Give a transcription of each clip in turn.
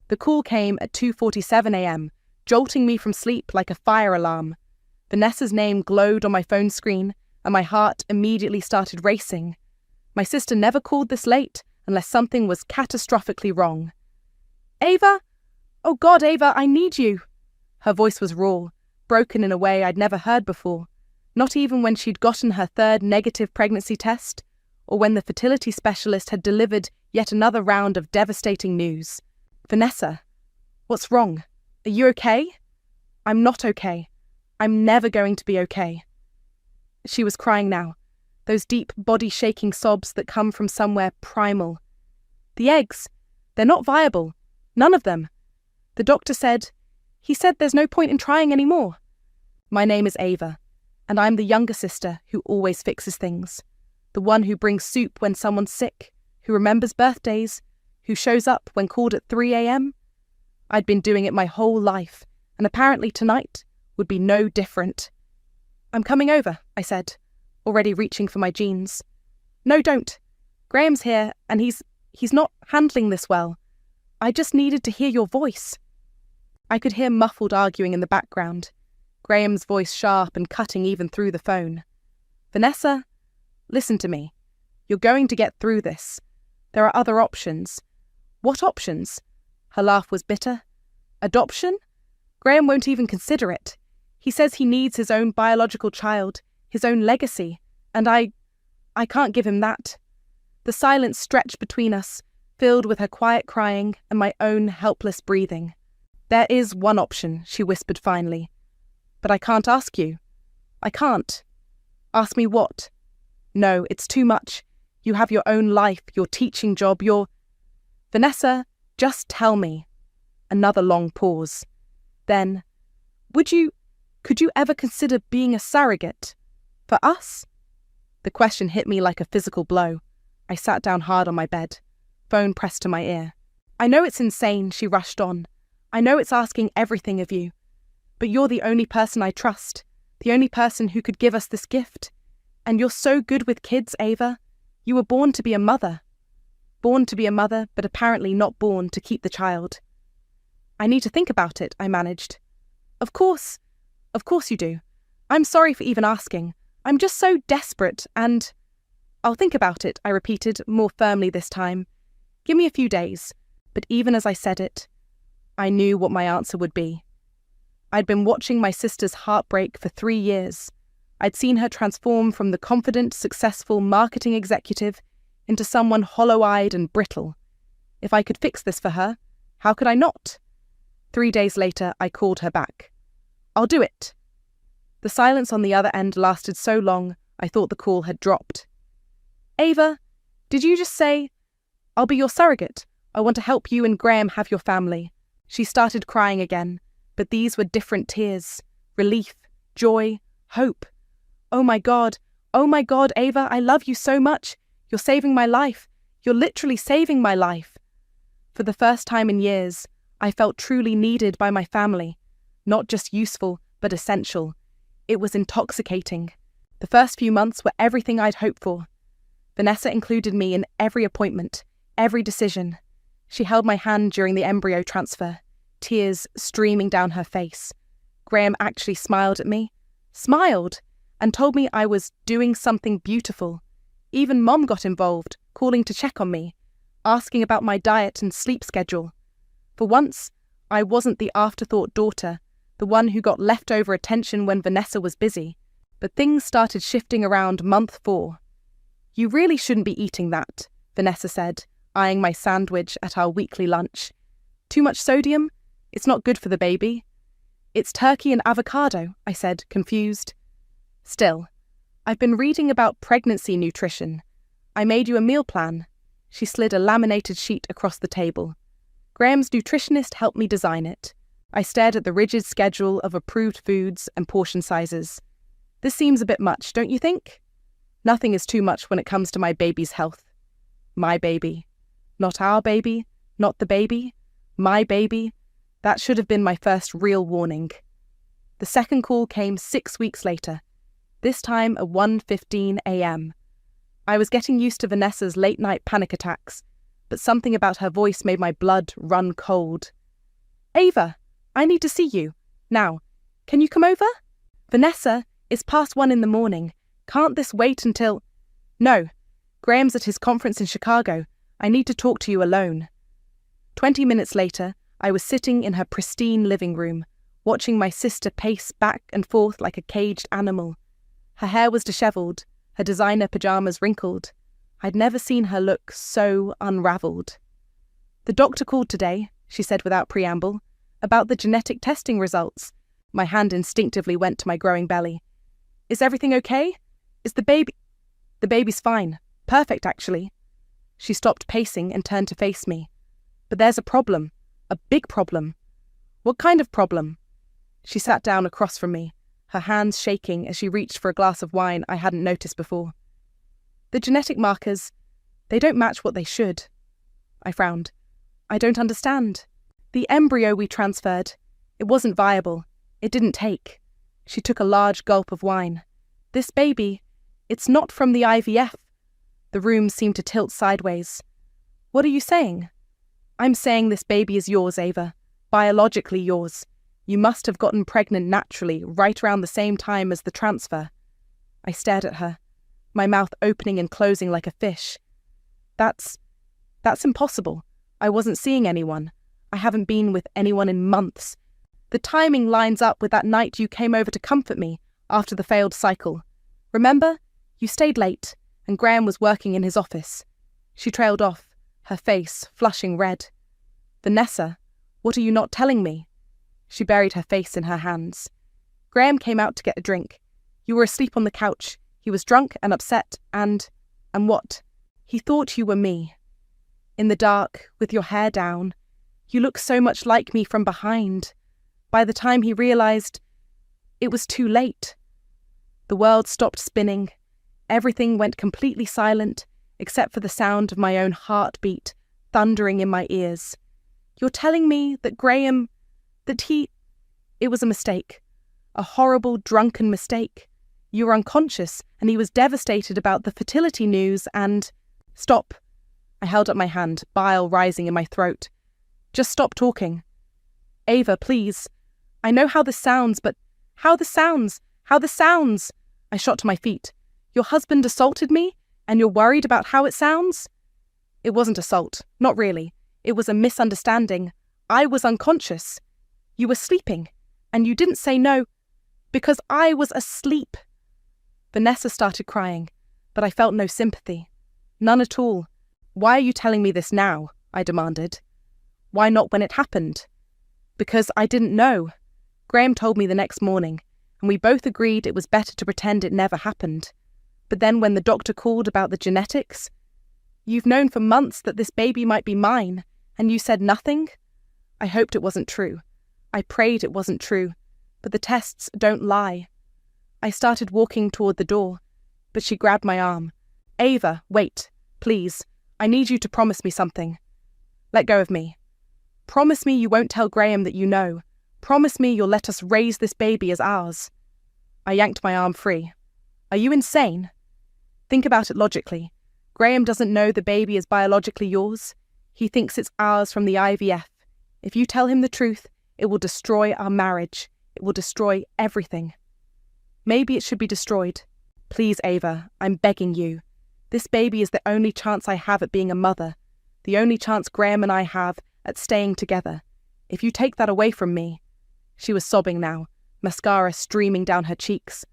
The call came at 2:47 a.m., jolting me from sleep like a fire alarm. Vanessa's name glowed on my phone screen, and my heart immediately started racing. My sister never called this late unless something was catastrophically wrong. "Ava? Oh God, Ava, I need you." Her voice was raw, broken in a way I'd never heard before, not even when she'd gotten her third negative pregnancy test, or when the fertility specialist had delivered yet another round of devastating news. "Vanessa, what's wrong? Are you okay?" "I'm not okay. I'm never going to be okay." She was crying now, those deep body-shaking sobs that come from somewhere primal. "The eggs, they're not viable. None of them. The doctor said, he said there's no point in trying anymore." My name is Ava, and I'm the younger sister who always fixes things. The one who brings soup when someone's sick, who remembers birthdays, who shows up when called at 3 a.m. I'd been doing it my whole life, and apparently tonight would be no different. "I'm coming over," I said, already reaching for my jeans. "No, don't. Graham's here, and he's not handling this well. I just needed to hear your voice." I could hear muffled arguing in the background, Graham's voice sharp and cutting even through the phone. "Vanessa, listen to me. You're going to get through this. There are other options." "What options?" Her laugh was bitter. "Adoption? Graham won't even consider it. He says he needs his own biological child, his own legacy, and I can't give him that." The silence stretched between us, filled with her quiet crying and my own helpless breathing. "There is one option," she whispered finally. "But I can't ask you. I can't." "Ask me what?" "No, it's too much. You have your own life, your teaching job, your—" "Vanessa, just tell me." Another long pause. Then, could you ever consider being a surrogate? For us? The question hit me like a physical blow. I sat down hard on my bed, phone pressed to my ear. "I know it's insane," she rushed on. "I know it's asking everything of you. But you're the only person I trust, the only person who could give us this gift. And you're so good with kids, Ava. You were born to be a mother. Born to be a mother, but apparently not born to keep the child." "I need to think about it," I managed. Of course you do. I'm sorry for even asking. I'm just so desperate and—" "I'll think about it," I repeated, more firmly this time. "Give me a few days." But even as I said it, I knew what my answer would be. I'd been watching my sister's heartbreak for 3 years. I'd seen her transform from the confident, successful marketing executive into someone hollow-eyed and brittle. If I could fix this for her, how could I not? 3 days later, I called her back. "I'll do it." The silence on the other end lasted so long, I thought the call had dropped. "Ava, did you just say, 'I'll be your surrogate. I want to help you and Graham have your family'?" She started crying again, but these were different tears. Relief, joy, hope. Oh my God, Ava, I love you so much. You're saving my life. You're literally saving my life." For the first time in years, I felt truly needed by my family. Not just useful, but essential. It was intoxicating. The first few months were everything I'd hoped for. Vanessa included me in every appointment, every decision. She held my hand during the embryo transfer, tears streaming down her face. Graham actually smiled at me, and told me I was doing something beautiful. Even Mom got involved, calling to check on me, asking about my diet and sleep schedule. For once, I wasn't the afterthought daughter, the one who got leftover attention when Vanessa was busy. But things started shifting around month 4. "You really shouldn't be eating that," Vanessa said, eyeing my sandwich at our weekly lunch. "Too much sodium? It's not good for the baby." "It's turkey and avocado," I said, confused. "Still, I've been reading about pregnancy nutrition. I made you a meal plan." She slid a laminated sheet across the table. Graham's nutritionist helped me design it. I stared at the rigid schedule of approved foods and portion sizes. "This seems a bit much, don't you think?" "Nothing is too much when it comes to my baby's health." My baby. Not our baby, not the baby. My baby. That should have been my first real warning. The second call came 6 weeks later, this time at 1:15 a.m. I was getting used to Vanessa's late-night panic attacks, but something about her voice made my blood run cold. "Ava, I need to see you. Now, can you come over?" "Vanessa, it's past 1 in the morning. Can't this wait until—" "No, Graham's at his conference in Chicago. I need to talk to you alone." 20 minutes later, I was sitting in her pristine living room, watching my sister pace back and forth like a caged animal. Her hair was disheveled, her designer pajamas wrinkled. I'd never seen her look so unraveled. "The doctor called today," she said without preamble, "about the genetic testing results." My hand instinctively went to my growing belly. "Is everything okay? Is the baby—" "The baby's fine. Perfect, actually." She stopped pacing and turned to face me. "But there's a problem. A big problem." "What kind of problem?" She sat down across from me, her hands shaking as she reached for a glass of wine I hadn't noticed before. "The genetic markers, they don't match what they should." I frowned. "I don't understand." "The embryo we transferred, it wasn't viable. It didn't take." She took a large gulp of wine. "This baby, it's not from the IVF." The room seemed to tilt sideways. "What are you saying?" "I'm saying this baby is yours, Ava. Biologically yours. You must have gotten pregnant naturally, right around the same time as the transfer." I stared at her, my mouth opening and closing like a fish. That's impossible. I wasn't seeing anyone. I haven't been with anyone in months. The timing lines up with that night you came over to comfort me after the failed cycle. Remember? You stayed late, and Graham was working in his office." She trailed off, her face flushing red. "Vanessa, what are you not telling me?" She buried her face in her hands. "Graham came out to get a drink. You were asleep on the couch. He was drunk and upset and what? He thought you were me. In the dark, with your hair down. You look so much like me from behind. By the time he realized, it was too late." The world stopped spinning. Everything went completely silent, except for the sound of my own heartbeat thundering in my ears. "You're telling me that Graham, it was a mistake. A horrible, drunken mistake. You were unconscious, and he was devastated about the fertility news and—" "Stop." I held up my hand, bile rising in my throat. "Just stop talking." "Ava, please. I know how this sounds, but how this sounds! I shot to my feet. "Your husband assaulted me, and you're worried about how it sounds?" "It wasn't assault. Not really. It was a misunderstanding. I was unconscious. You were sleeping, and you didn't say no, because I was asleep." Vanessa started crying, but I felt no sympathy. None at all. "Why are you telling me this now?" I demanded. "Why not when it happened?" "Because I didn't know. Graham told me the next morning, and we both agreed it was better to pretend it never happened. But then when the doctor called about the genetics, you've known for months that this baby might be mine, and you said nothing?" I hoped it wasn't true. I prayed it wasn't true, but the tests don't lie. I started walking toward the door, but she grabbed my arm. "Ava, wait, please. I need you to promise me something." "Let go of me." "Promise me you won't tell Graham that you know. Promise me you'll let us raise this baby as ours." I yanked my arm free. "Are you insane? Think about it logically. Graham doesn't know the baby is biologically yours. He thinks it's ours from the IVF. If you tell him the truth, it will destroy our marriage. It will destroy everything." "Maybe it should be destroyed. Please, Ava, I'm begging you. This baby is the only chance I have at being a mother, the only chance Graham and I have at staying together. If you take that away from me—" She was sobbing now, mascara streaming down her cheeks.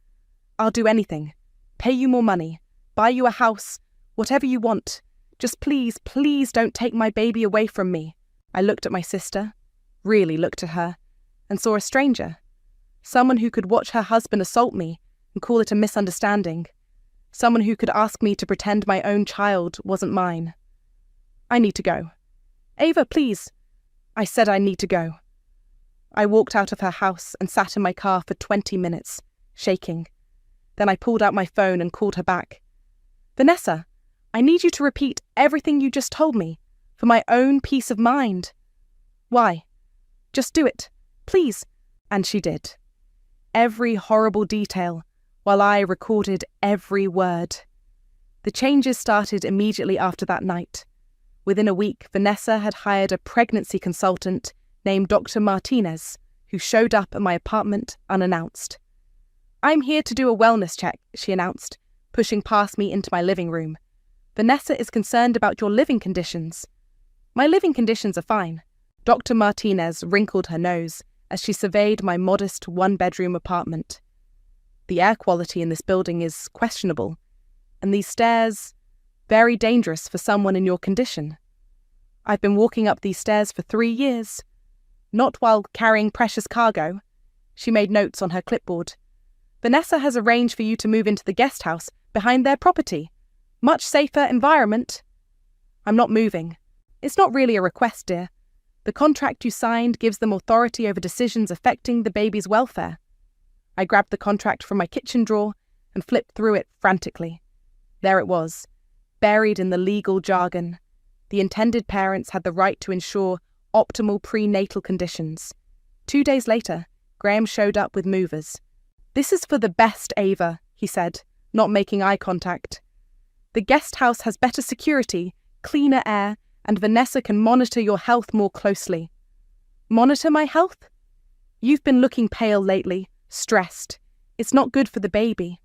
"I'll do anything. Pay you more money. Buy you a house. Whatever you want. Just please, please don't take my baby away from me." I looked at my sister, really looked at her, and saw a stranger. Someone who could watch her husband assault me and call it a misunderstanding. Someone who could ask me to pretend my own child wasn't mine. "I need to go." "Ava, please." I said I need to go. I walked out of her house and sat in my car for 20 minutes, shaking. Then I pulled out my phone and called her back. "Vanessa, I need you to repeat everything you just told me, for my own peace of mind." "Why?" "Just do it, please." And she did. Every horrible detail, while I recorded every word. The changes started immediately after that night. Within a week, Vanessa had hired a pregnancy consultant named Dr. Martinez, who showed up at my apartment unannounced. "I'm here to do a wellness check," she announced, pushing past me into my living room. "Vanessa is concerned about your living conditions." "My living conditions are fine." Dr. Martinez wrinkled her nose as she surveyed my modest one-bedroom apartment. "The air quality in this building is questionable, and these stairs, very dangerous for someone in your condition. I've been walking up these stairs for 3 years. Not while carrying precious cargo." She made notes on her clipboard. "Vanessa has arranged for you to move into the guest house behind their property. Much safer environment." "I'm not moving." "It's not really a request, dear. The contract you signed gives them authority over decisions affecting the baby's welfare." I grabbed the contract from my kitchen drawer and flipped through it frantically. There it was, buried in the legal jargon. The intended parents had the right to ensure optimal prenatal conditions. 2 days later, Graham showed up with movers. "This is for the best, Ava," he said, not making eye contact. "The guest house has better security, cleaner air, and Vanessa can monitor your health more closely." "Monitor my health?" "You've been looking pale lately, stressed. It's not good for the baby."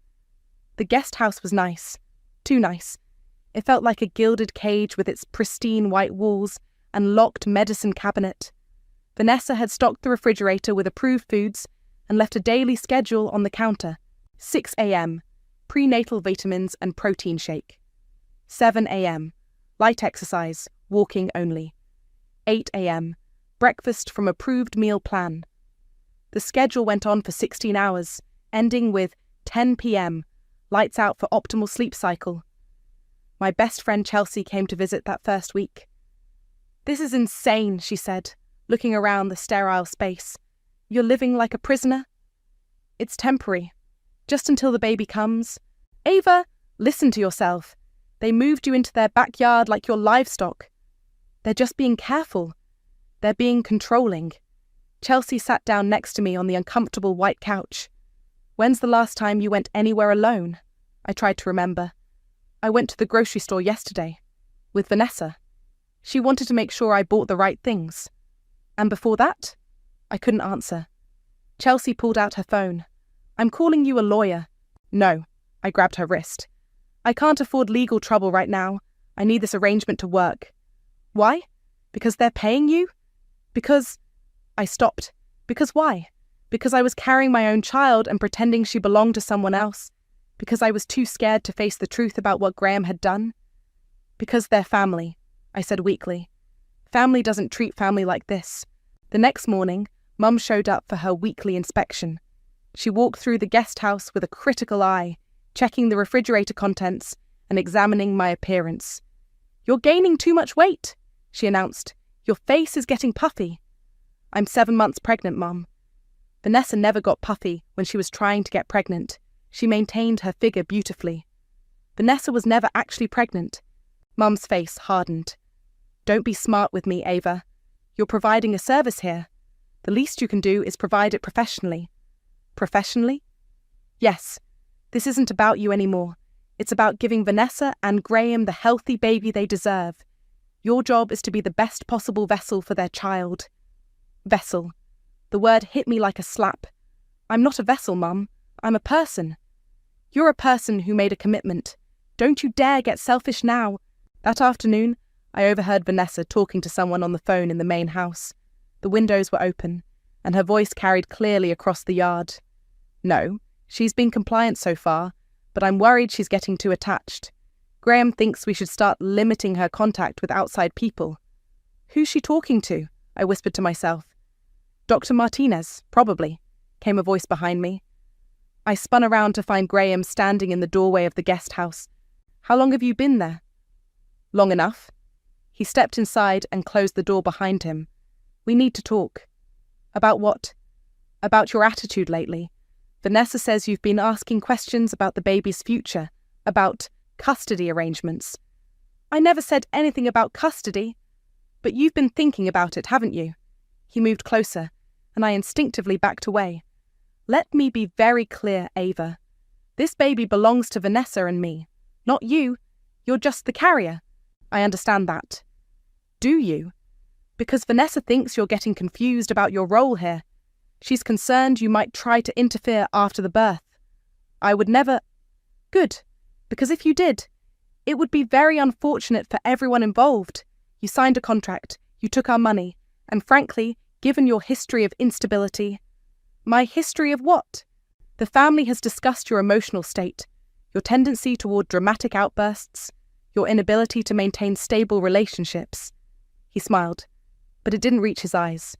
The guest house was nice. Too nice. It felt like a gilded cage with its pristine white walls and locked medicine cabinet. Vanessa had stocked the refrigerator with approved foods and left a daily schedule on the counter. 6 a.m., prenatal vitamins and protein shake. 7 a.m., light exercise, walking only. 8 a.m., breakfast from approved meal plan. The schedule went on for 16 hours, ending with 10 p.m., lights out for optimal sleep cycle. My best friend Chelsea came to visit that first week. "This is insane," she said, looking around the sterile space. "You're living like a prisoner?" "It's temporary. Just until the baby comes." "Ava, listen to yourself. They moved you into their backyard like your livestock. They're just being careful. They're being controlling." Chelsea sat down next to me on the uncomfortable white couch. "When's the last time you went anywhere alone?" I tried to remember. "I went to the grocery store yesterday. With Vanessa. She wanted to make sure I bought the right things." "And before that?" I couldn't answer. Chelsea pulled out her phone. "I'm calling you a lawyer." "No." I grabbed her wrist. "I can't afford legal trouble right now. I need this arrangement to work." "Why? Because they're paying you?" "Because..." I stopped. "Because why?" "Because I was carrying my own child and pretending she belonged to someone else. Because I was too scared to face the truth about what Graham had done." "Because they're family," I said weakly. "Family doesn't treat family like this." The next morning, Mum showed up for her weekly inspection. She walked through the guest house with a critical eye, checking the refrigerator contents and examining my appearance. "You're gaining too much weight," she announced. "Your face is getting puffy." "I'm 7 months pregnant, Mum." Vanessa never got puffy when she was trying to get pregnant. She maintained her figure beautifully. Vanessa was never actually pregnant. Mum's face hardened. "Don't be smart with me, Ava. You're providing a service here. The least you can do is provide it professionally." "Professionally?" "Yes. This isn't about you anymore. It's about giving Vanessa and Graham the healthy baby they deserve. Your job is to be the best possible vessel for their child." Vessel. The word hit me like a slap. "I'm not a vessel, Mum. I'm a person." "You're a person who made a commitment. Don't you dare get selfish now." That afternoon, I overheard Vanessa talking to someone on the phone in the main house. The windows were open, and her voice carried clearly across the yard. "No, she's been compliant so far, but I'm worried she's getting too attached. Graham thinks we should start limiting her contact with outside people." "Who's she talking to?" I whispered to myself. "Dr. Martinez, probably," came a voice behind me. I spun around to find Graham standing in the doorway of the guest house. "How long have you been there?" "Long enough." He stepped inside and closed the door behind him. "We need to talk." "About what?" "About your attitude lately. Vanessa says you've been asking questions about the baby's future, about custody arrangements." "I never said anything about custody." "But you've been thinking about it, haven't you?" He moved closer, and I instinctively backed away. "Let me be very clear, Ava. This baby belongs to Vanessa and me, not you. You're just the carrier." "I understand that." Do you? Because Vanessa thinks you're getting confused about your role here. She's concerned you might try to interfere after the birth. I would never... Good, because if you did, it would be very unfortunate for everyone involved. You signed a contract, you took our money, and frankly, given your history of instability... My history of what? The family has discussed your emotional state, your tendency toward dramatic outbursts, your inability to maintain stable relationships. He smiled, but it didn't reach his eyes.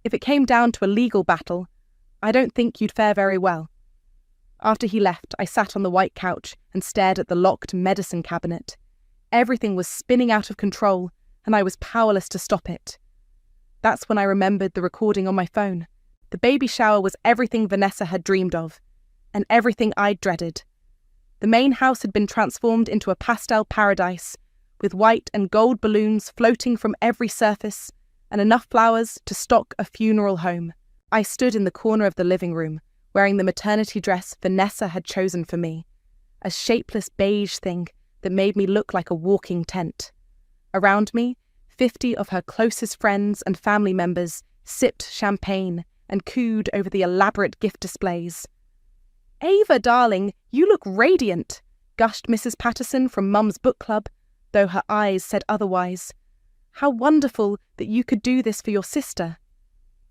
If it came down to a legal battle, I don't think you'd fare very well. After he left, I sat on the white couch and stared at the locked medicine cabinet. Everything was spinning out of control, and I was powerless to stop it. That's when I remembered the recording on my phone. The baby shower was everything Vanessa had dreamed of, and everything I'd dreaded. The main house had been transformed into a pastel paradise, with white and gold balloons floating from every surface, and enough flowers to stock a funeral home. I stood in the corner of the living room, wearing the maternity dress Vanessa had chosen for me, a shapeless beige thing that made me look like a walking tent. Around me, 50 of her closest friends and family members sipped champagne and cooed over the elaborate gift displays. "Ava, darling, you look radiant," gushed Mrs. Patterson from Mum's book club, though her eyes said otherwise. "How wonderful that you could do this for your sister."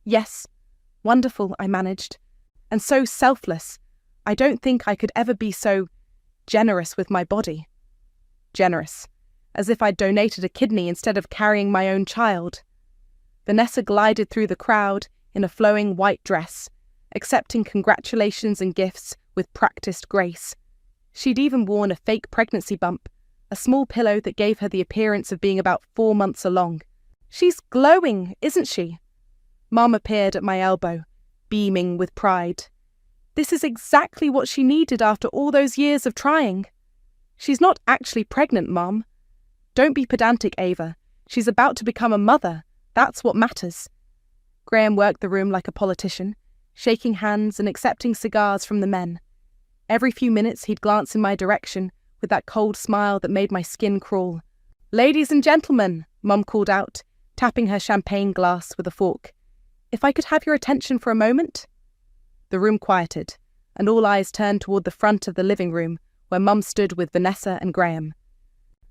"Yes, wonderful," I managed. "And so selfless. I don't think I could ever be so generous with my body." Generous. As if I'd donated a kidney instead of carrying my own child. Vanessa glided through the crowd in a flowing white dress, accepting congratulations and gifts with practiced grace. She'd even worn a fake pregnancy bump, a small pillow that gave her the appearance of being about 4 months along. "She's glowing, isn't she?" Mum appeared at my elbow, beaming with pride. "This is exactly what she needed after all those years of trying." "She's not actually pregnant, Mum." "Don't be pedantic, Ava. She's about to become a mother. That's what matters." Graham worked the room like a politician, shaking hands and accepting cigars from the men. Every few minutes he'd glance in my direction with that cold smile that made my skin crawl. "Ladies and gentlemen," Mum called out, tapping her champagne glass with a fork. "If I could have your attention for a moment?" The room quieted, and all eyes turned toward the front of the living room, where Mum stood with Vanessa and Graham.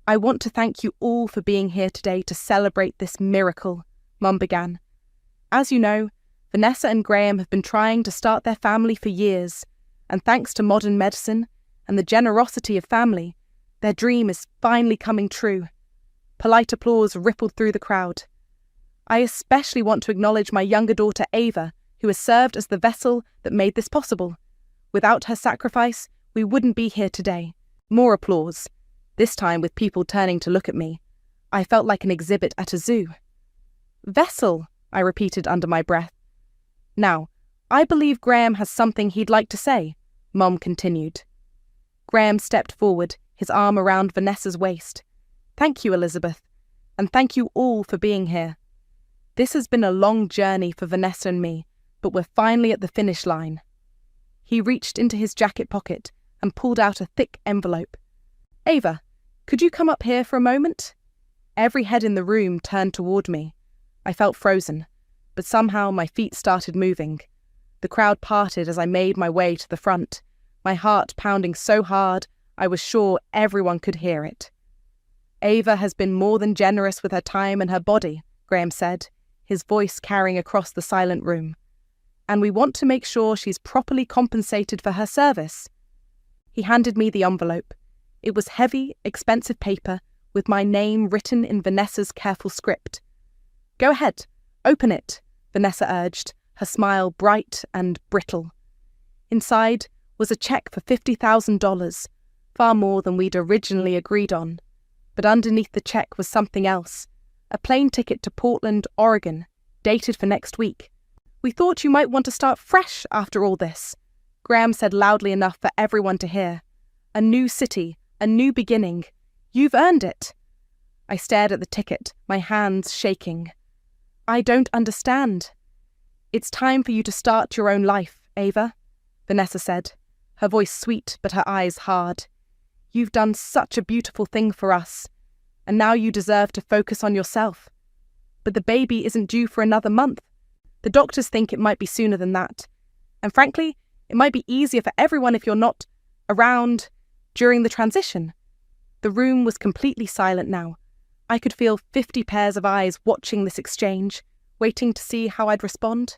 "I want to thank you all for being here today to celebrate this miracle," Mum began. "As you know, Vanessa and Graham have been trying to start their family for years, and thanks to modern medicine and the generosity of family, their dream is finally coming true." Polite applause rippled through the crowd. "I especially want to acknowledge my younger daughter Ava, who has served as the vessel that made this possible. Without her sacrifice, we wouldn't be here today." More applause, this time with people turning to look at me. I felt like an exhibit at a zoo. "Vessel," I repeated under my breath. "Now, I believe Graham has something he'd like to say," Mum continued. Graham stepped forward, his arm around Vanessa's waist. "Thank you, Elizabeth, and thank you all for being here. This has been a long journey for Vanessa and me, but we're finally at the finish line." He reached into his jacket pocket and pulled out a thick envelope. "Ava, could you come up here for a moment?" Every head in the room turned toward me. I felt frozen, but somehow my feet started moving. The crowd parted as I made my way to the front, my heart pounding so hard I was sure everyone could hear it. "Ava has been more than generous with her time and her body," Graham said, his voice carrying across the silent room. "And we want to make sure she's properly compensated for her service." He handed me the envelope. It was heavy, expensive paper with my name written in Vanessa's careful script. "Go ahead, open it," Vanessa urged, her smile bright and brittle. Inside was a check for $50,000, far more than we'd originally agreed on. But underneath the check was something else, a plane ticket to Portland, Oregon, dated for next week. "We thought you might want to start fresh after all this," Graham said loudly enough for everyone to hear. "A new city, a new beginning. You've earned it." I stared at the ticket, my hands shaking. "I don't understand." "It's time for you to start your own life, Ava," Vanessa said, her voice sweet but her eyes hard. "You've done such a beautiful thing for us. and now you deserve to focus on yourself. But the baby isn't due for another month. The doctors think it might be sooner than that. And frankly, it might be easier for everyone if you're not around during the transition. The room was completely silent now. I could feel 50 pairs of eyes watching this exchange, waiting to see how I'd respond.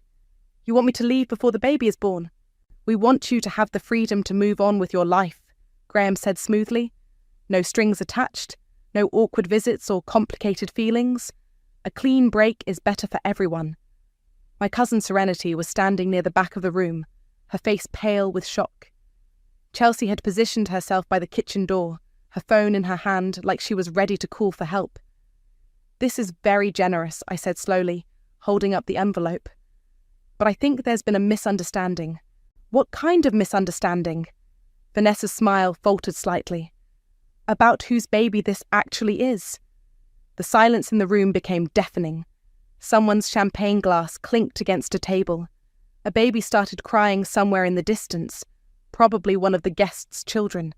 You want me to leave before the baby is born? We want you to have the freedom to move on with your life, Graham said smoothly. No strings attached, no awkward visits or complicated feelings. A clean break is better for everyone. My cousin Serenity was standing near the back of the room, her face pale with shock. Chelsea had positioned herself by the kitchen door, her phone in her hand like she was ready to call for help. This is very generous, I said slowly, holding up the envelope. But I think there's been a misunderstanding. What kind of misunderstanding? Vanessa's smile faltered slightly. About whose baby this actually is. The silence in the room became deafening. Someone's champagne glass clinked against a table. A baby started crying somewhere in the distance, probably one of the guests' children.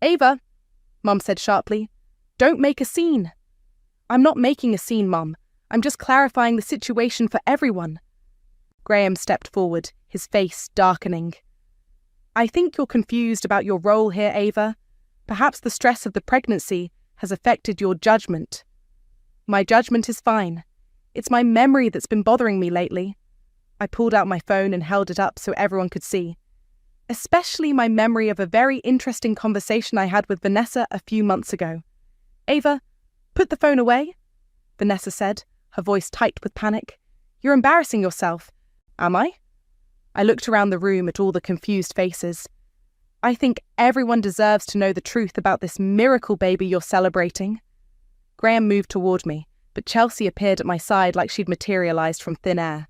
Ava, Mum said sharply, don't make a scene. I'm not making a scene, Mum. I'm just clarifying the situation for everyone. Graham stepped forward, his face darkening. I think you're confused about your role here, Ava. Perhaps the stress of the pregnancy has affected your judgment. My judgment is fine. It's my memory that's been bothering me lately. I pulled out my phone and held it up so everyone could see. Especially my memory of a very interesting conversation I had with Vanessa a few months ago. Ava, put the phone away, Vanessa said, her voice tight with panic. You're embarrassing yourself. Am I? I looked around the room at all the confused faces. I think everyone deserves to know the truth about this miracle baby you're celebrating. Graham moved toward me, but Chelsea appeared at my side like she'd materialized from thin air.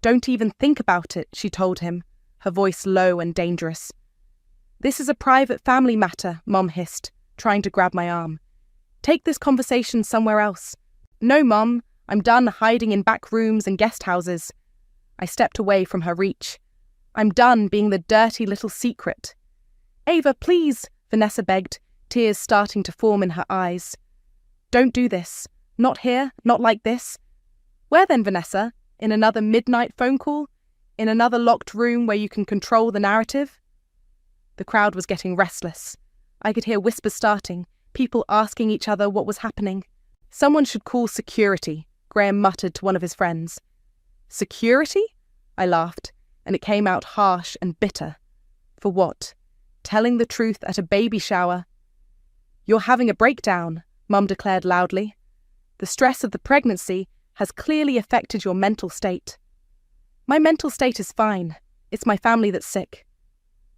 Don't even think about it, she told him, her voice low and dangerous. This is a private family matter, Mum hissed, trying to grab my arm. Take this conversation somewhere else. No, Mum, I'm done hiding in back rooms and guest houses. I stepped away from her reach. I'm done being the dirty little secret. Ava, please, Vanessa begged, tears starting to form in her eyes. Don't do this. Not here, not like this. Where then, Vanessa? In another midnight phone call? In another locked room where you can control the narrative? The crowd was getting restless. I could hear whispers starting, people asking each other what was happening. Someone should call security, Graham muttered to one of his friends. Security? I laughed, and it came out harsh and bitter. For what? Telling the truth at a baby shower? You're having a breakdown, Mum declared loudly. The stress of the pregnancy has clearly affected your mental state. My mental state is fine. It's my family that's sick.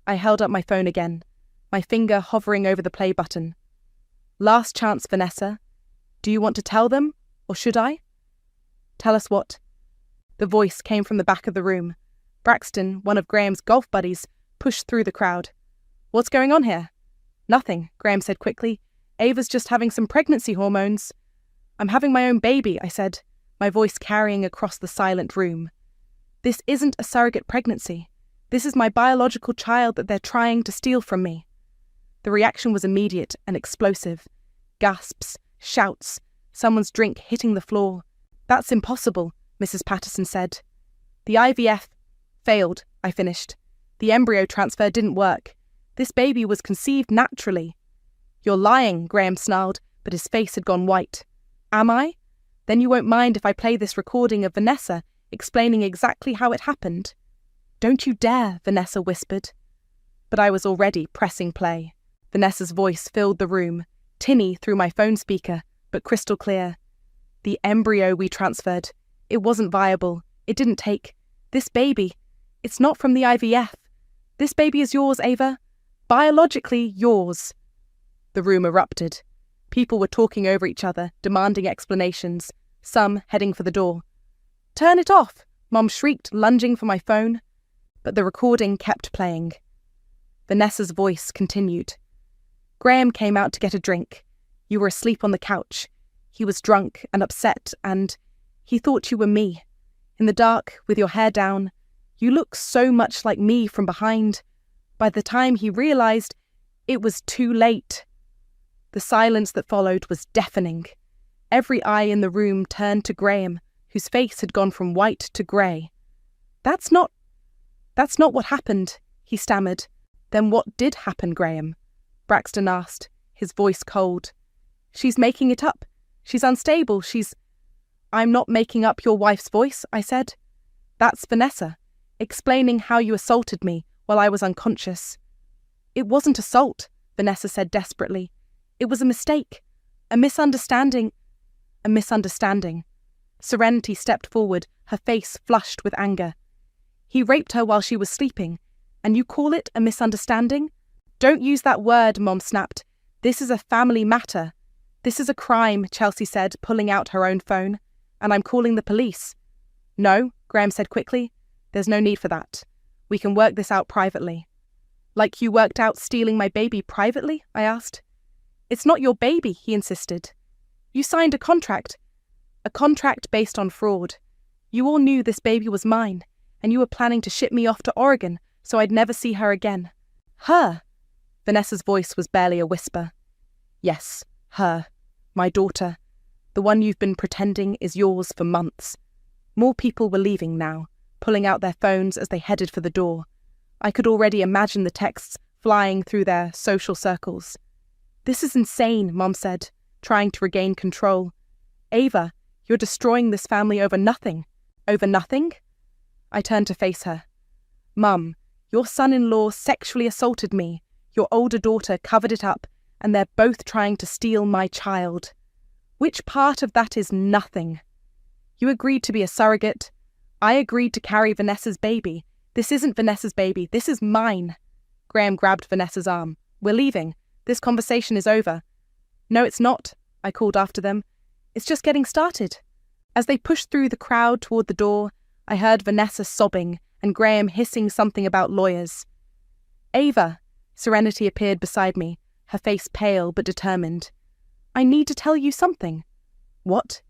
I held up my phone again, my finger hovering over the play button. Last chance, Vanessa. Do you want to tell them, or should I? Tell us what? The voice came from the back of the room. Braxton, one of Graham's golf buddies, pushed through the crowd. What's going on here? Nothing, Graham said quickly. Ava's just having some pregnancy hormones. I'm having my own baby, I said, my voice carrying across the silent room. This isn't a surrogate pregnancy. This is my biological child that they're trying to steal from me. The reaction was immediate and explosive. Gasps, shouts, someone's drink hitting the floor. That's impossible, Mrs. Patterson said. The IVF failed, I finished. The embryo transfer didn't work. This baby was conceived naturally. You're lying, Graham snarled, but his face had gone white. Am I? Then you won't mind if I play this recording of Vanessa explaining exactly how it happened. Don't you dare, Vanessa whispered. But I was already pressing play. Vanessa's voice filled the room, tinny through my phone speaker, but crystal clear. The embryo we transferred, it wasn't viable. It didn't take. This baby, it's not from the IVF. This baby is yours, Ava. Biologically yours. The room erupted. People were talking over each other, demanding explanations, some heading for the door. Turn it off, Mom shrieked, lunging for my phone. But the recording kept playing. Vanessa's voice continued. Graham came out to get a drink. You were asleep on the couch. He was drunk and upset, and he thought you were me. In the dark, with your hair down, you look so much like me from behind. By the time he realized, it was too late. The silence that followed was deafening. Every eye in the room turned to Graham, whose face had gone from white to grey. That's not what happened, he stammered. Then what did happen, Graham? Braxton asked, his voice cold. She's making it up. She's unstable. I'm not making up your wife's voice, I said. That's Vanessa, explaining how you assaulted me while I was unconscious. It wasn't assault, Vanessa said desperately. It was a mistake. A misunderstanding. Serenity stepped forward, her face flushed with anger. He raped her while she was sleeping, and you call it a misunderstanding? Don't use that word, Mom snapped. This is a family matter. This is a crime, Chelsea said, pulling out her own phone. And I'm calling the police. No, Graham said quickly. There's no need for that. We can work this out privately. Like you worked out stealing my baby privately? I asked. It's not your baby, he insisted. You signed a contract based on fraud. You all knew this baby was mine, and you were planning to ship me off to Oregon so I'd never see her again. Her? Vanessa's voice was barely a whisper. Yes, her. My daughter. The one you've been pretending is yours for months. More people were leaving now, pulling out their phones as they headed for the door. I could already imagine the texts flying through their social circles. This is insane, Mom said, trying to regain control. Ava, you're destroying this family over nothing. Over nothing? I turned to face her. Mum, your son-in-law sexually assaulted me. Your older daughter covered it up, and they're both trying to steal my child. Which part of that is nothing? You agreed to be a surrogate. I agreed to carry Vanessa's baby. This isn't Vanessa's baby. This is mine. Graham grabbed Vanessa's arm. We're leaving. This conversation is over. No, it's not, I called after them. It's just getting started. As they pushed through the crowd toward the door, I heard Vanessa sobbing and Graham hissing something about lawyers. Ava, Serenity appeared beside me, her face pale but determined. I need to tell you something. What?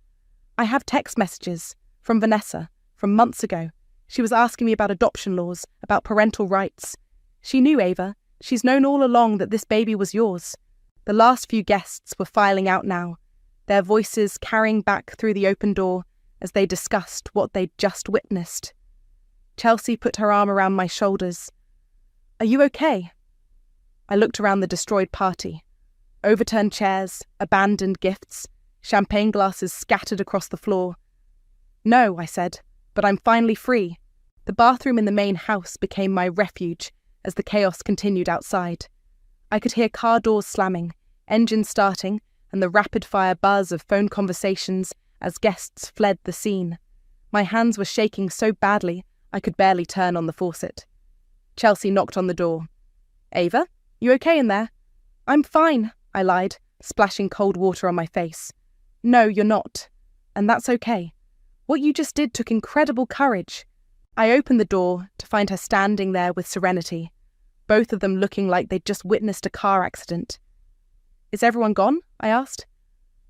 I have text messages from Vanessa from months ago. She was asking me about adoption laws, about parental rights. She knew, Ava. She's known all along that this baby was yours. The last few guests were filing out now, their voices carrying back through the open door as they discussed what they'd just witnessed. Chelsea put her arm around my shoulders. Are you okay? I looked around the destroyed party. Overturned chairs, abandoned gifts, champagne glasses scattered across the floor. No, I said, but I'm finally free. The bathroom in the main house became my refuge as the chaos continued outside. I could hear car doors slamming, engines starting, and the rapid-fire buzz of phone conversations as guests fled the scene. My hands were shaking so badly I could barely turn on the faucet. Chelsea knocked on the door. Ava, you okay in there? I'm fine, I lied, splashing cold water on my face. No, you're not. And that's okay. What you just did took incredible courage. I opened the door to find her standing there with Serenity, both of them looking like they'd just witnessed a car accident. Is everyone gone? I asked.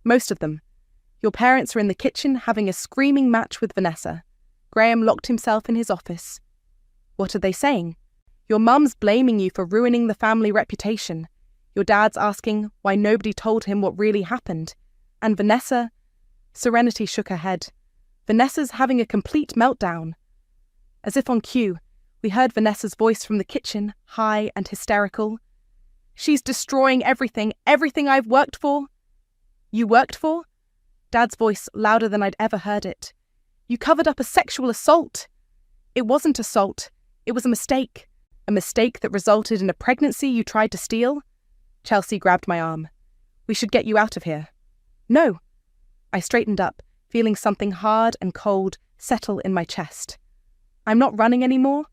Most of them. Your parents are in the kitchen having a screaming match with Vanessa. Graham locked himself in his office. What are they saying? Your mum's blaming you for ruining the family reputation. Your dad's asking why nobody told him what really happened. And Vanessa... Serenity shook her head. Vanessa's having a complete meltdown. As if on cue, we heard Vanessa's voice from the kitchen, high and hysterical. She's destroying everything I've worked for. You worked for? Dad's voice louder than I'd ever heard it. You covered up a sexual assault. It wasn't assault. It was a mistake. A mistake that resulted in a pregnancy you tried to steal. Chelsea grabbed my arm. We should get you out of here. No. I straightened up, feeling something hard and cold settle in my chest. I'm not running anymore.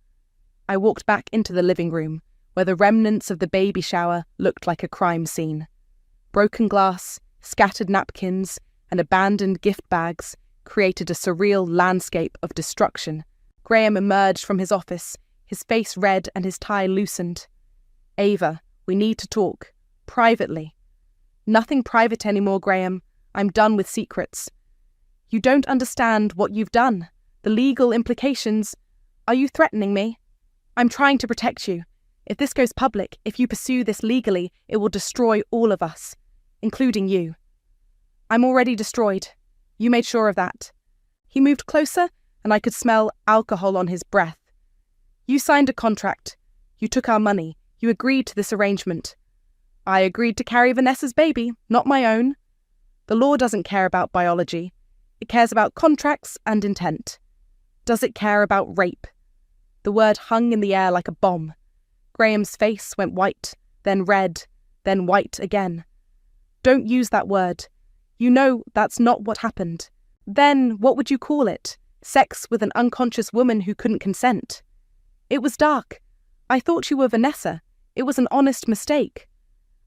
I walked back into the living room, where the remnants of the baby shower looked like a crime scene. Broken glass, scattered napkins, and abandoned gift bags created a surreal landscape of destruction. Graham emerged from his office, his face red and his tie loosened. Ava, we need to talk. Privately. Nothing private anymore, Graham. I'm done with secrets. You don't understand what you've done. The legal implications. Are you threatening me? I'm trying to protect you. If this goes public, if you pursue this legally, it will destroy all of us. including you. I'm already destroyed. You made sure of that. He moved closer, and I could smell alcohol on his breath. You signed a contract. You took our money. You agreed to this arrangement. I agreed to carry Vanessa's baby, not my own. The law doesn't care about biology. It cares about contracts and intent. Does it care about rape? The word hung in the air like a bomb. Graham's face went white, then red, then white again. Don't use that word. You know that's not what happened. Then what would you call it? Sex with an unconscious woman who couldn't consent. It was dark. I thought you were Vanessa. It was an honest mistake.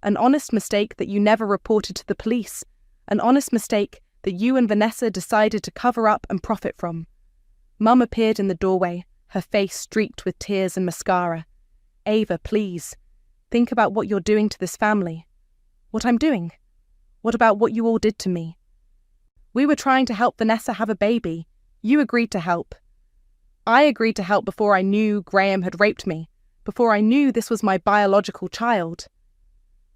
An honest mistake that you never reported to the police. An honest mistake that you and Vanessa decided to cover up and profit from. Mum appeared in the doorway, her face streaked with tears and mascara. Ava, please. Think about what you're doing to this family. What I'm doing? What about what you all did to me? We were trying to help Vanessa have a baby. You agreed to help. I agreed to help before I knew Graham had raped me, before I knew this was my biological child.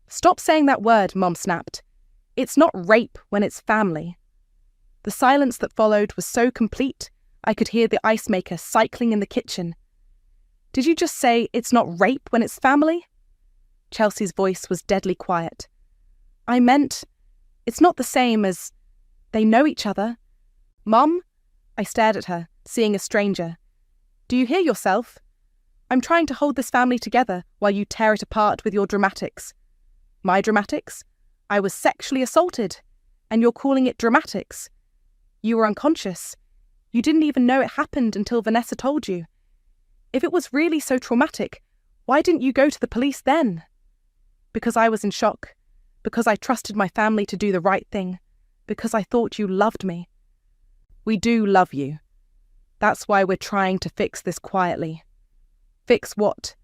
Stop saying that word, Mom snapped. It's not rape when it's family. The silence that followed was so complete, I could hear the ice maker cycling in the kitchen. Did you just say it's not rape when it's family? Chelsea's voice was deadly quiet. I meant, it's not the same as they know each other. Mum? I stared at her, seeing a stranger. Do you hear yourself? I'm trying to hold this family together while you tear it apart with your dramatics. My dramatics? I was sexually assaulted, and you're calling it dramatics. You were unconscious. You didn't even know it happened until Vanessa told you. If it was really so traumatic, why didn't you go to the police then? Because I was in shock. Because I trusted my family to do the right thing. Because I thought you loved me. We do love you. That's why we're trying to fix this quietly. Fix what?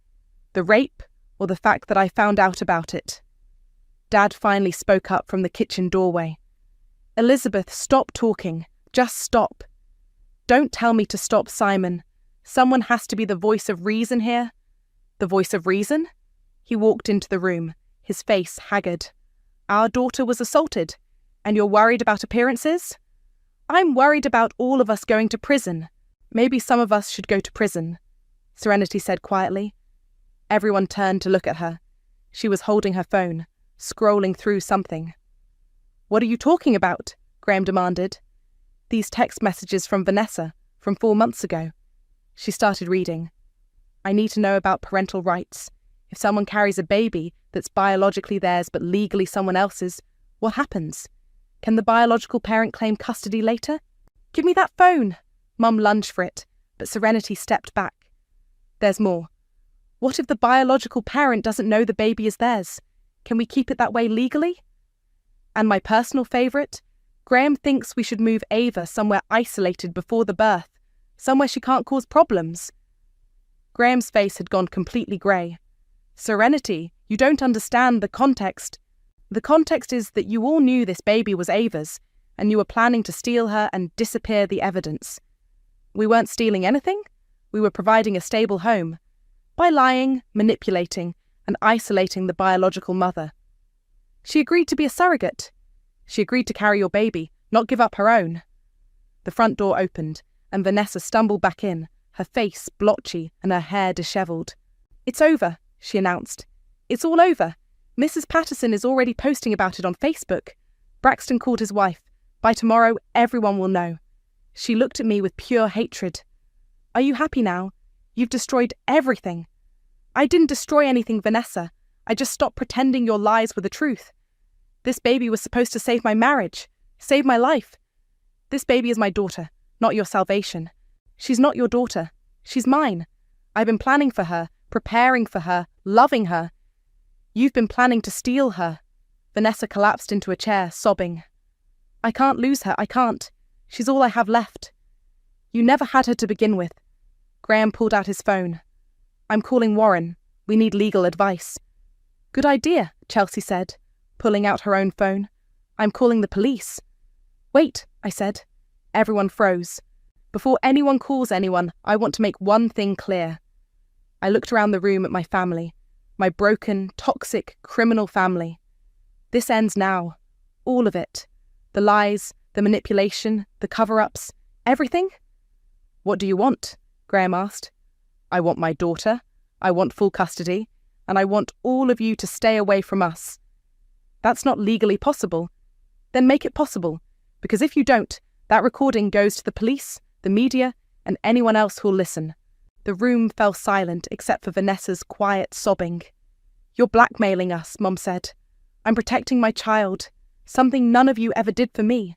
The rape, or the fact that I found out about it? Dad finally spoke up from the kitchen doorway. Elizabeth, stop talking. Just stop. Don't tell me to stop, Simon. Someone has to be the voice of reason here. The voice of reason? He walked into the room, his face haggard. Our daughter was assaulted, and you're worried about appearances? I'm worried about all of us going to prison. Maybe some of us should go to prison, Serenity said quietly. Everyone turned to look at her. She was holding her phone, scrolling through something. What are you talking about? Graham demanded. These text messages from Vanessa, from 4 months ago. She started reading. I need to know about parental rights. If someone carries a baby that's biologically theirs but legally someone else's, what happens? Can the biological parent claim custody later? Give me that phone! Mum lunged for it, but Serenity stepped back. There's more. What if the biological parent doesn't know the baby is theirs? Can we keep it that way legally? And my personal favourite? Graham thinks we should move Ava somewhere isolated before the birth, somewhere she can't cause problems. Graham's face had gone completely grey. Serenity, you don't understand the context. The context is that you all knew this baby was Ava's, and you were planning to steal her and disappear the evidence. We weren't stealing anything. We were providing a stable home. By lying, manipulating, and isolating the biological mother. She agreed to be a surrogate. She agreed to carry your baby, not give up her own. The front door opened, and Vanessa stumbled back in, her face blotchy and her hair dishevelled. It's over, she announced. It's all over. Mrs. Patterson is already posting about it on Facebook. Braxton called his wife. By tomorrow, everyone will know. She looked at me with pure hatred. Are you happy now? You've destroyed everything. I didn't destroy anything, Vanessa. I just stopped pretending your lies were the truth. This baby was supposed to save my marriage, save my life. This baby is my daughter, not your salvation. She's not your daughter. She's mine. I've been planning for her, preparing for her, loving her. You've been planning to steal her. Vanessa collapsed into a chair, sobbing. I can't lose her, I can't. She's all I have left. You never had her to begin with. Graham pulled out his phone. I'm calling Warren. We need legal advice. Good idea, Chelsea said, pulling out her own phone. I'm calling the police. Wait, I said. Everyone froze. Before anyone calls anyone, I want to make one thing clear. I looked around the room at my family, my broken, toxic, criminal family. This ends now. All of it. The lies, the manipulation, the cover-ups, everything? What do you want? Graham asked. I want my daughter, I want full custody, and I want all of you to stay away from us. That's not legally possible. Then make it possible, because if you don't, that recording goes to the police, the media, and anyone else who'll listen. The room fell silent except for Vanessa's quiet sobbing. You're blackmailing us, Mum said. I'm protecting my child, something none of you ever did for me.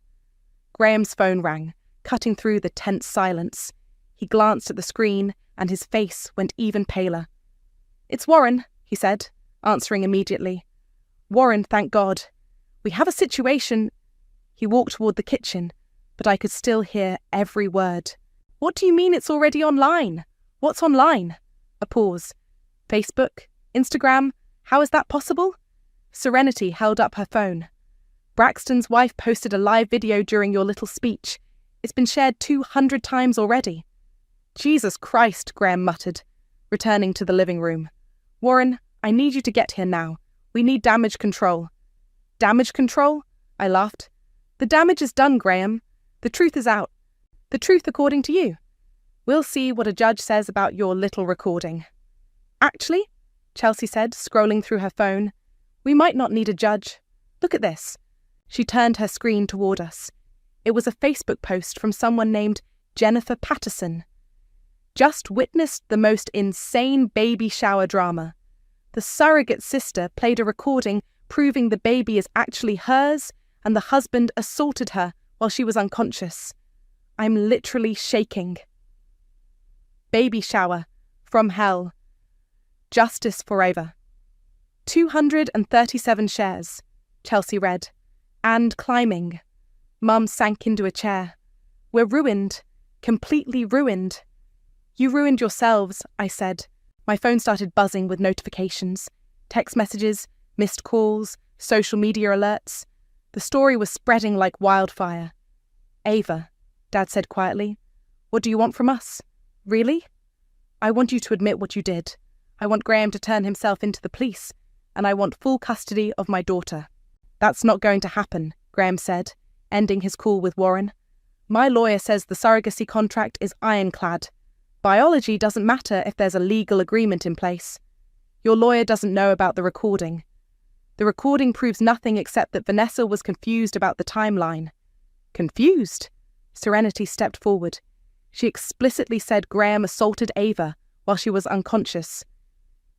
Graham's phone rang, cutting through the tense silence. He glanced at the screen and his face went even paler. It's Warren, he said, answering immediately. Warren, thank God. We have a situation. He walked toward the kitchen, but I could still hear every word. What do you mean it's already online? What's online? A pause. Facebook? Instagram? How is that possible? Serenity held up her phone. Braxton's wife posted a live video during your little speech. It's been shared 200 times already. Jesus Christ, Graham muttered, returning to the living room. Warren, I need you to get here now. We need damage control. Damage control? I laughed. The damage is done, Graham. The truth is out. The truth according to you. We'll see what a judge says about your little recording. Actually, Chelsea said, scrolling through her phone, we might not need a judge. Look at this. She turned her screen toward us. It was a Facebook post from someone named Jennifer Patterson. Just witnessed the most insane baby shower drama. The surrogate sister played a recording proving the baby is actually hers and the husband assaulted her while she was unconscious. I'm literally shaking. Baby shower. From hell. Justice forever. 237 shares, Chelsea read. And climbing. Mum sank into a chair. We're ruined. Completely ruined. You ruined yourselves, I said. My phone started buzzing with notifications. Text messages, missed calls, social media alerts. The story was spreading like wildfire. Ava, Dad said quietly, what do you want from us? Really? I want you to admit what you did. I want Graham to turn himself into the police, and I want full custody of my daughter. That's not going to happen, Graham said, ending his call with Warren. My lawyer says the surrogacy contract is ironclad. Biology doesn't matter if there's a legal agreement in place. Your lawyer doesn't know about the recording. The recording proves nothing except that Vanessa was confused about the timeline. Confused? Serenity stepped forward. She explicitly said Graham assaulted Ava while she was unconscious.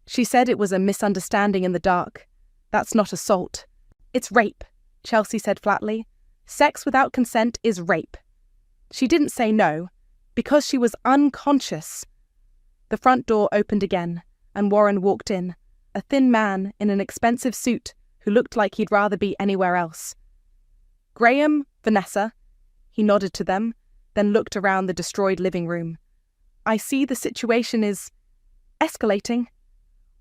She said it was a misunderstanding in the dark. That's not assault. It's rape, Chelsea said flatly. Sex without consent is rape. She didn't say no, because she was unconscious. The front door opened again, and Warren walked in, a thin man in an expensive suit who looked like he'd rather be anywhere else. Graham, Vanessa, he nodded to them, then looked around the destroyed living room. I see the situation is escalating.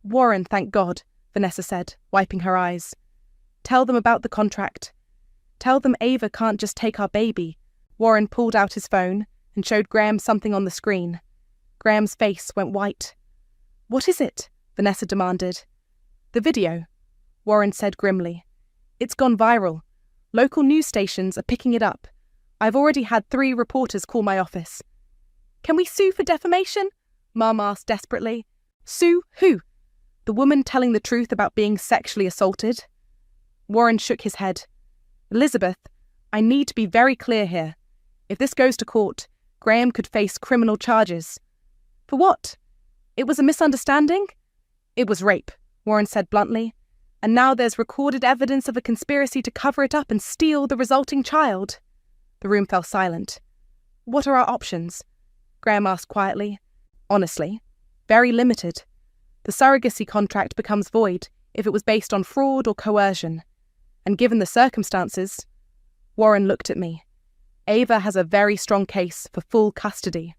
Warren, thank God, Vanessa said, wiping her eyes. Tell them about the contract. Tell them Ava can't just take our baby. Warren pulled out his phone and showed Graham something on the screen. Graham's face went white. What is it? Vanessa demanded. The video, Warren said grimly. It's gone viral. Local news stations are picking it up. I've already had 3 reporters call my office. Can we sue for defamation? Mum asked desperately. Sue who? The woman telling the truth about being sexually assaulted? Warren shook his head. Elizabeth, I need to be very clear here. If this goes to court, Graham could face criminal charges. For what? It was a misunderstanding? It was rape, Warren said bluntly. And now there's recorded evidence of a conspiracy to cover it up and steal the resulting child. The room fell silent. What are our options? Graham asked quietly. Honestly, very limited. The surrogacy contract becomes void if it was based on fraud or coercion. And given the circumstances, Warren looked at me. Ava has a very strong case for full custody.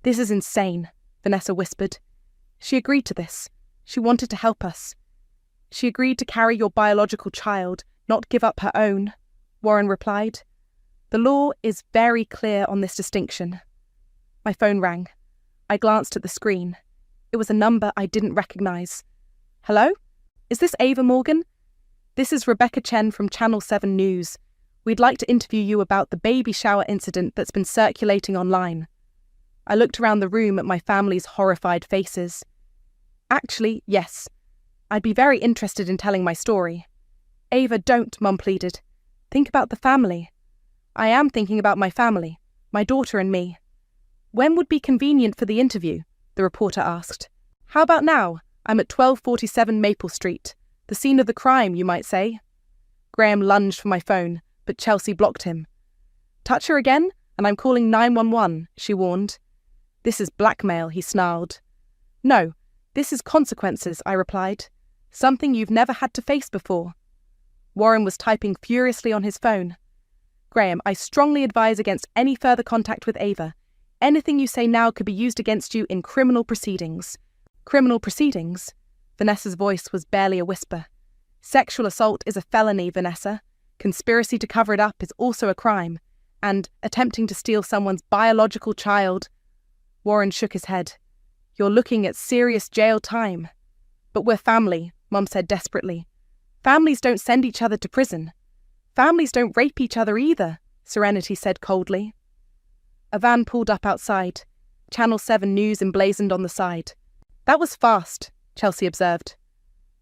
This is insane, Vanessa whispered. She agreed to this. She wanted to help us. She agreed to carry your biological child, not give up her own, Warren replied. The law is very clear on this distinction. My phone rang. I glanced at the screen. It was a number I didn't recognize. Hello? Is this Ava Morgan? This is Rebecca Chen from Channel 7 News. We'd like to interview you about the baby shower incident that's been circulating online. I looked around the room at my family's horrified faces. Actually, yes. I'd be very interested in telling my story. Ava, don't, Mum pleaded. Think about the family. I am thinking about my family, my daughter and me. When would be convenient for the interview? The reporter asked. How about now? I'm at 1247 Maple Street. The scene of the crime, you might say. Graham lunged for my phone, but Chelsea blocked him. Touch her again, and I'm calling 911, she warned. This is blackmail, he snarled. No, this is consequences, I replied. Something you've never had to face before. Warren was typing furiously on his phone. Graham, I strongly advise against any further contact with Ava. Anything you say now could be used against you in criminal proceedings. Criminal proceedings? Vanessa's voice was barely a whisper. Sexual assault is a felony, Vanessa. Conspiracy to cover it up is also a crime. And attempting to steal someone's biological child. Warren shook his head. You're looking at serious jail time. But we're family, Mum said desperately. Families don't send each other to prison. Families don't rape each other either, Serenity said coldly. A van pulled up outside. Channel 7 News emblazoned on the side. That was fast, Chelsea observed.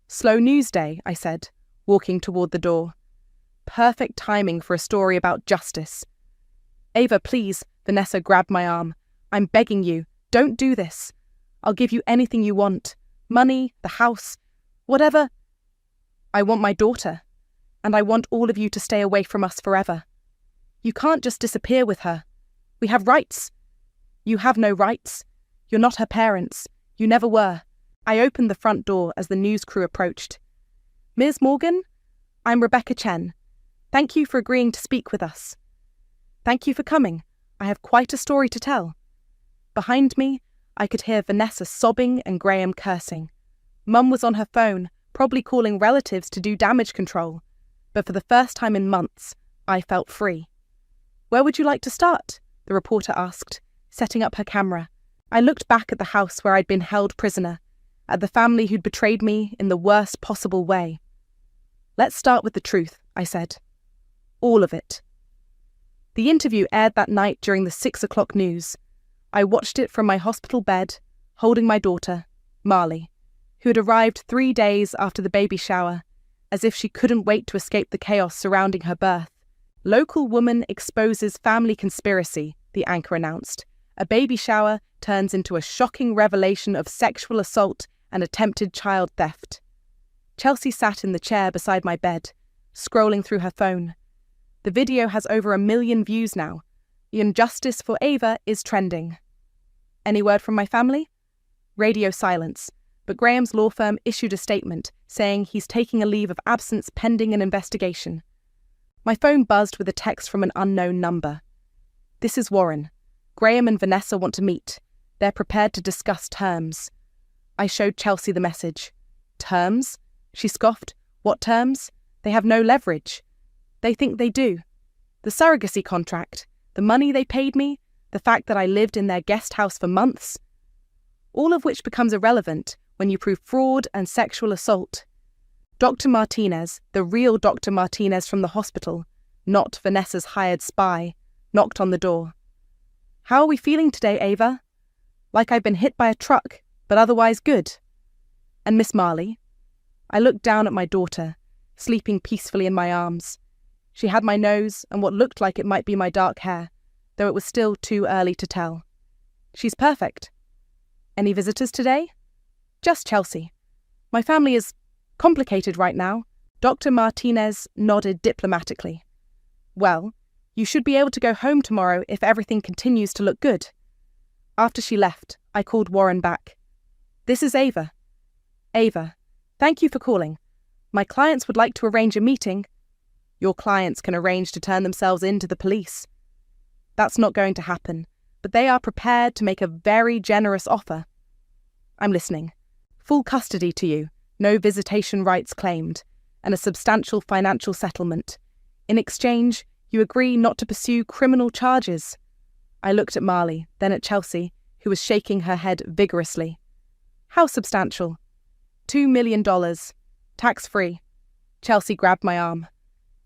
Slow news day, I said, walking toward the door. Perfect timing for a story about justice. Ava, please, Vanessa grabbed my arm. I'm begging you, don't do this. I'll give you anything you want. Money, the house, whatever. I want my daughter, and I want all of you to stay away from us forever. You can't just disappear with her. We have rights. You have no rights. You're not her parents. You never were. I opened the front door as the news crew approached. Ms. Morgan, I'm Rebecca Chen. Thank you for agreeing to speak with us. Thank you for coming. I have quite a story to tell. Behind me, I could hear Vanessa sobbing and Graham cursing. Mum was on her phone, probably calling relatives to do damage control. But for the first time in months, I felt free. Where would you like to start? The reporter asked, setting up her camera. I looked back at the house where I'd been held prisoner, at the family who'd betrayed me in the worst possible way. Let's start with the truth, I said. All of it. The interview aired that night during the 6 o'clock news. I watched it from my hospital bed, holding my daughter, Marley, who had arrived 3 days after the baby shower, as if she couldn't wait to escape the chaos surrounding her birth. Local woman exposes family conspiracy, the anchor announced. A baby shower turns into a shocking revelation of sexual assault and attempted child theft. Chelsea sat in the chair beside my bed, scrolling through her phone. The video has over 1 million views now. The injustice for Ava is trending. Any word from my family? Radio silence, but Graham's law firm issued a statement saying he's taking a leave of absence pending an investigation. My phone buzzed with a text from an unknown number. This is Warren. Graham and Vanessa want to meet. They're prepared to discuss terms. I showed Chelsea the message. Terms? She scoffed. What terms? They have no leverage. They think they do. The surrogacy contract, the money they paid me, the fact that I lived in their guest house for months. All of which becomes irrelevant when you prove fraud and sexual assault. Dr. Martinez, the real Dr. Martinez from the hospital, not Vanessa's hired spy, knocked on the door. How are we feeling today, Ava? Like I've been hit by a truck, but otherwise good. And Miss Marley? I looked down at my daughter, sleeping peacefully in my arms. She had my nose and what looked like it might be my dark hair, though it was still too early to tell. She's perfect. Any visitors today? Just Chelsea. My family is complicated right now. Dr. Martinez nodded diplomatically. Well, you should be able to go home tomorrow if everything continues to look good. After she left, I called Warren back. This is Ava. Ava, thank you for calling. My clients would like to arrange a meeting. Your clients can arrange to turn themselves in to the police. That's not going to happen, but they are prepared to make a very generous offer. I'm listening. Full custody to you, no visitation rights claimed, and a substantial financial settlement. In exchange, you agree not to pursue criminal charges. I looked at Marley, then at Chelsea, who was shaking her head vigorously. How substantial? $2 million. Tax-free. Chelsea grabbed my arm.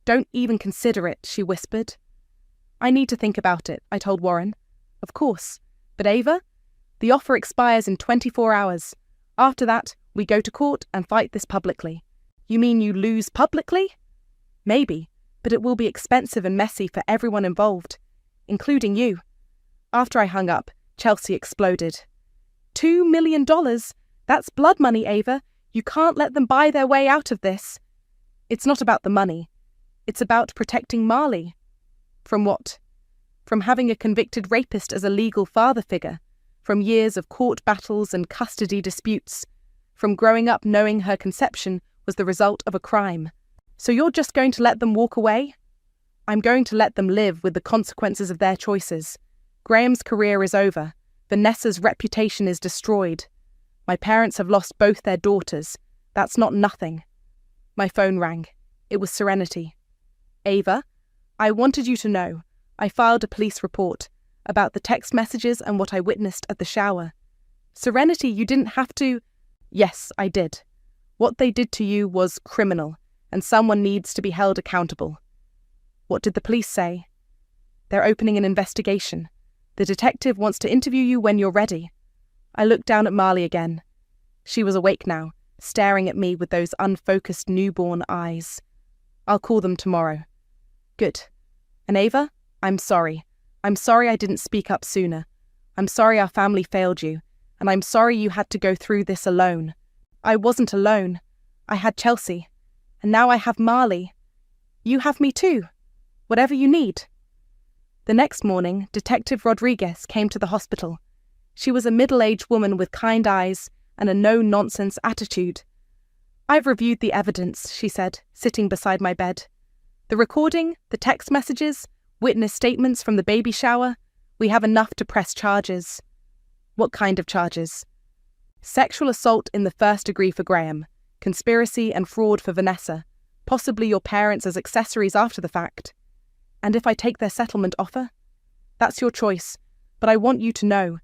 "Don't even consider it," she whispered. "I need to think about it," I told Warren. "Of course. But Ava? The offer expires in 24 hours. After that, we go to court and fight this publicly." "You mean you lose publicly?" "Maybe, but it will be expensive and messy for everyone involved, including you." After I hung up, Chelsea exploded. $2 million? That's blood money, Ava. You can't let them buy their way out of this. It's not about the money. It's about protecting Marley. From what? From having a convicted rapist as a legal father figure, from years of court battles and custody disputes, from growing up knowing her conception was the result of a crime. So you're just going to let them walk away? I'm going to let them live with the consequences of their choices. Graham's career is over. Vanessa's reputation is destroyed. My parents have lost both their daughters. That's not nothing. My phone rang. It was Serenity. "Ava, I wanted you to know. I filed a police report about the text messages and what I witnessed at the shower." "Serenity, you didn't have to..." "Yes, I did. What they did to you was criminal, and someone needs to be held accountable." "What did the police say?" "They're opening an investigation. The detective wants to interview you when you're ready." I looked down at Marley again. She was awake now, staring at me with those unfocused newborn eyes. "I'll call them tomorrow." "Good. And Ava, I'm sorry. I'm sorry I didn't speak up sooner. I'm sorry our family failed you, and I'm sorry you had to go through this alone. I wasn't alone. I had Chelsea. And now I have Marley. You have me too. Whatever you need." The next morning, Detective Rodriguez came to the hospital. She was a middle-aged woman with kind eyes and a no-nonsense attitude. "I've reviewed the evidence," she said, sitting beside my bed. "The recording, the text messages, witness statements from the baby shower. We have enough to press charges." "What kind of charges?" "Sexual assault in the first degree for Graham, conspiracy and fraud for Vanessa, possibly your parents as accessories after the fact." "And if I take their settlement offer?" "That's your choice, but I want you to know,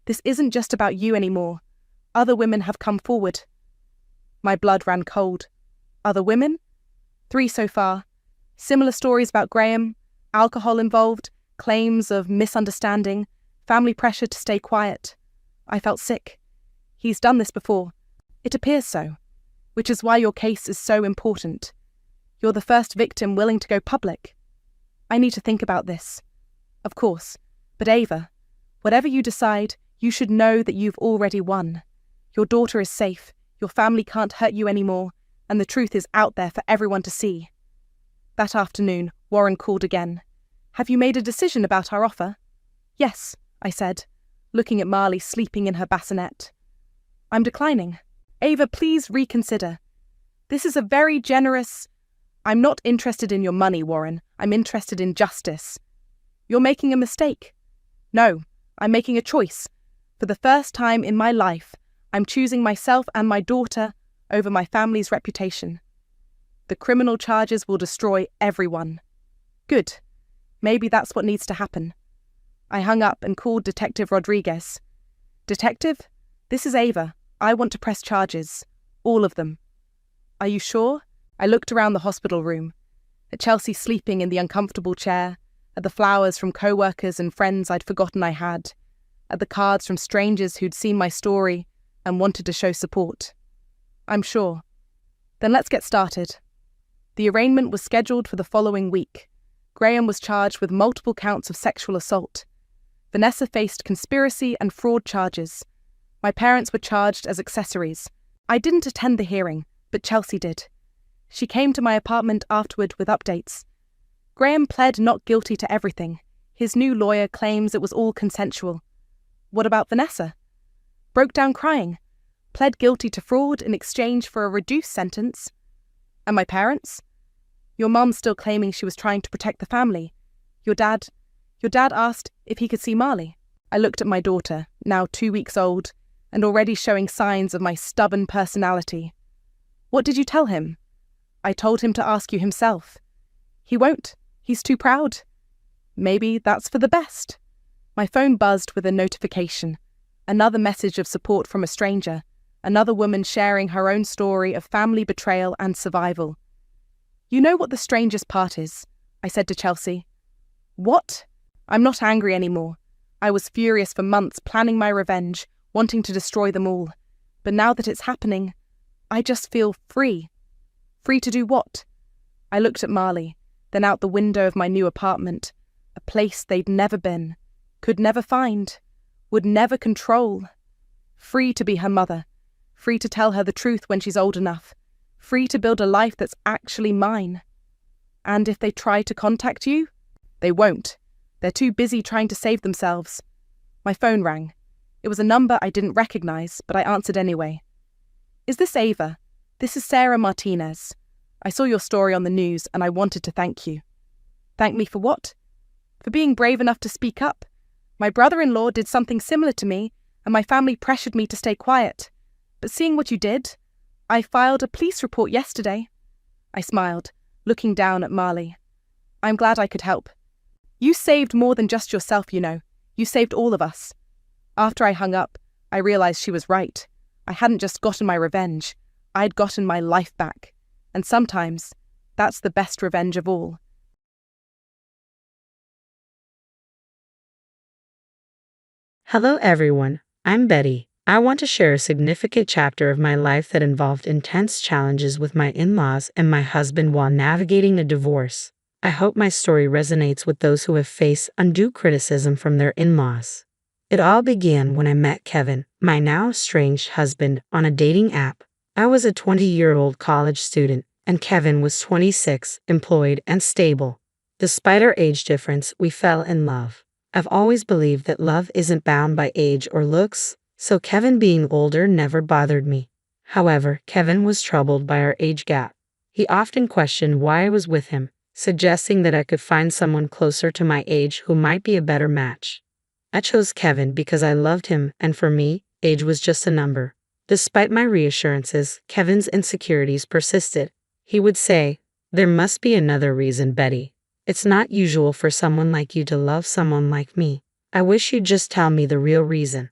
this isn't just about you anymore. Other women have come forward." My blood ran cold. "Other women?" "3 so far. Similar stories about Graham, alcohol involved, claims of misunderstanding, family pressure to stay quiet." I felt sick. "He's done this before." "It appears so, which is why your case is so important. You're the first victim willing to go public." "I need to think about this." "Of course. But Ava, whatever you decide, you should know that you've already won. Your daughter is safe, your family can't hurt you anymore, and the truth is out there for everyone to see." That afternoon, Warren called again. "Have you made a decision about our offer?" "Yes," I said, looking at Marley sleeping in her bassinet. "I'm declining." "Ava, please reconsider. This is a very generous..." "I'm not interested in your money, Warren. I'm interested in justice." "You're making a mistake." "No, I'm making a choice. For the first time in my life, I'm choosing myself and my daughter over my family's reputation. The criminal charges will destroy everyone." "Good. Maybe that's what needs to happen." I hung up and called Detective Rodriguez. "Detective, this is Ava. I want to press charges. All of them." "Are you sure?" I looked around the hospital room, at Chelsea sleeping in the uncomfortable chair, at the flowers from co-workers and friends I'd forgotten I had, at the cards from strangers who'd seen my story and wanted to show support. "I'm sure." "Then let's get started." The arraignment was scheduled for the following week. Graham was charged with multiple counts of sexual assault. Vanessa faced conspiracy and fraud charges. My parents were charged as accessories. I didn't attend the hearing, but Chelsea did. She came to my apartment afterward with updates. Graham pled not guilty to everything. His new lawyer claims it was all consensual. What about Vanessa? Broke down crying. Pled guilty to fraud in exchange for a reduced sentence. And my parents? Your mum's still claiming she was trying to protect the family. Your dad asked if he could see Marley. I looked at my daughter, now 2 weeks old, and already showing signs of my stubborn personality. What did you tell him? I told him to ask you himself. He won't. He's too proud. Maybe that's for the best. My phone buzzed with a notification. Another message of support from a stranger. Another woman sharing her own story of family betrayal and survival. You know what the strangest part is? I said to Chelsea. What? I'm not angry anymore. I was furious for months, planning my revenge, wanting to destroy them all. But now that it's happening, I just feel free. Free to do what? I looked at Marley, then out the window of my new apartment, a place they'd never been, could never find, would never control. Free to be her mother, free to tell her the truth when she's old enough, free to build a life that's actually mine. And if they try to contact you, they won't. They're too busy trying to save themselves. My phone rang. It was a number I didn't recognize, but I answered anyway. Is this Ava? This is Sarah Martinez. I saw your story on the news and I wanted to thank you. Thank me for what? For being brave enough to speak up. My brother-in-law did something similar to me and my family pressured me to stay quiet. But seeing what you did, I filed a police report yesterday. I smiled, looking down at Marley. I'm glad I could help. You saved more than just yourself, you know. You saved all of us. After I hung up, I realized she was right. I hadn't just gotten my revenge. I'd gotten my life back. And sometimes, that's the best revenge of all. Hello everyone, I'm Betty. I want to share a significant chapter of my life that involved intense challenges with my in-laws and my husband while navigating a divorce. I hope my story resonates with those who have faced undue criticism from their in-laws. It all began when I met Kevin, my now estranged husband, on a dating app. I was a 20-year-old college student, and Kevin was 26, employed and stable. Despite our age difference, we fell in love. I've always believed that love isn't bound by age or looks, so Kevin being older never bothered me. However, Kevin was troubled by our age gap. He often questioned why I was with him, suggesting that I could find someone closer to my age who might be a better match. I chose Kevin because I loved him, and for me, age was just a number. Despite my reassurances, Kevin's insecurities persisted. He would say, "There must be another reason, Betty. It's not usual for someone like you to love someone like me. I wish you'd just tell me the real reason."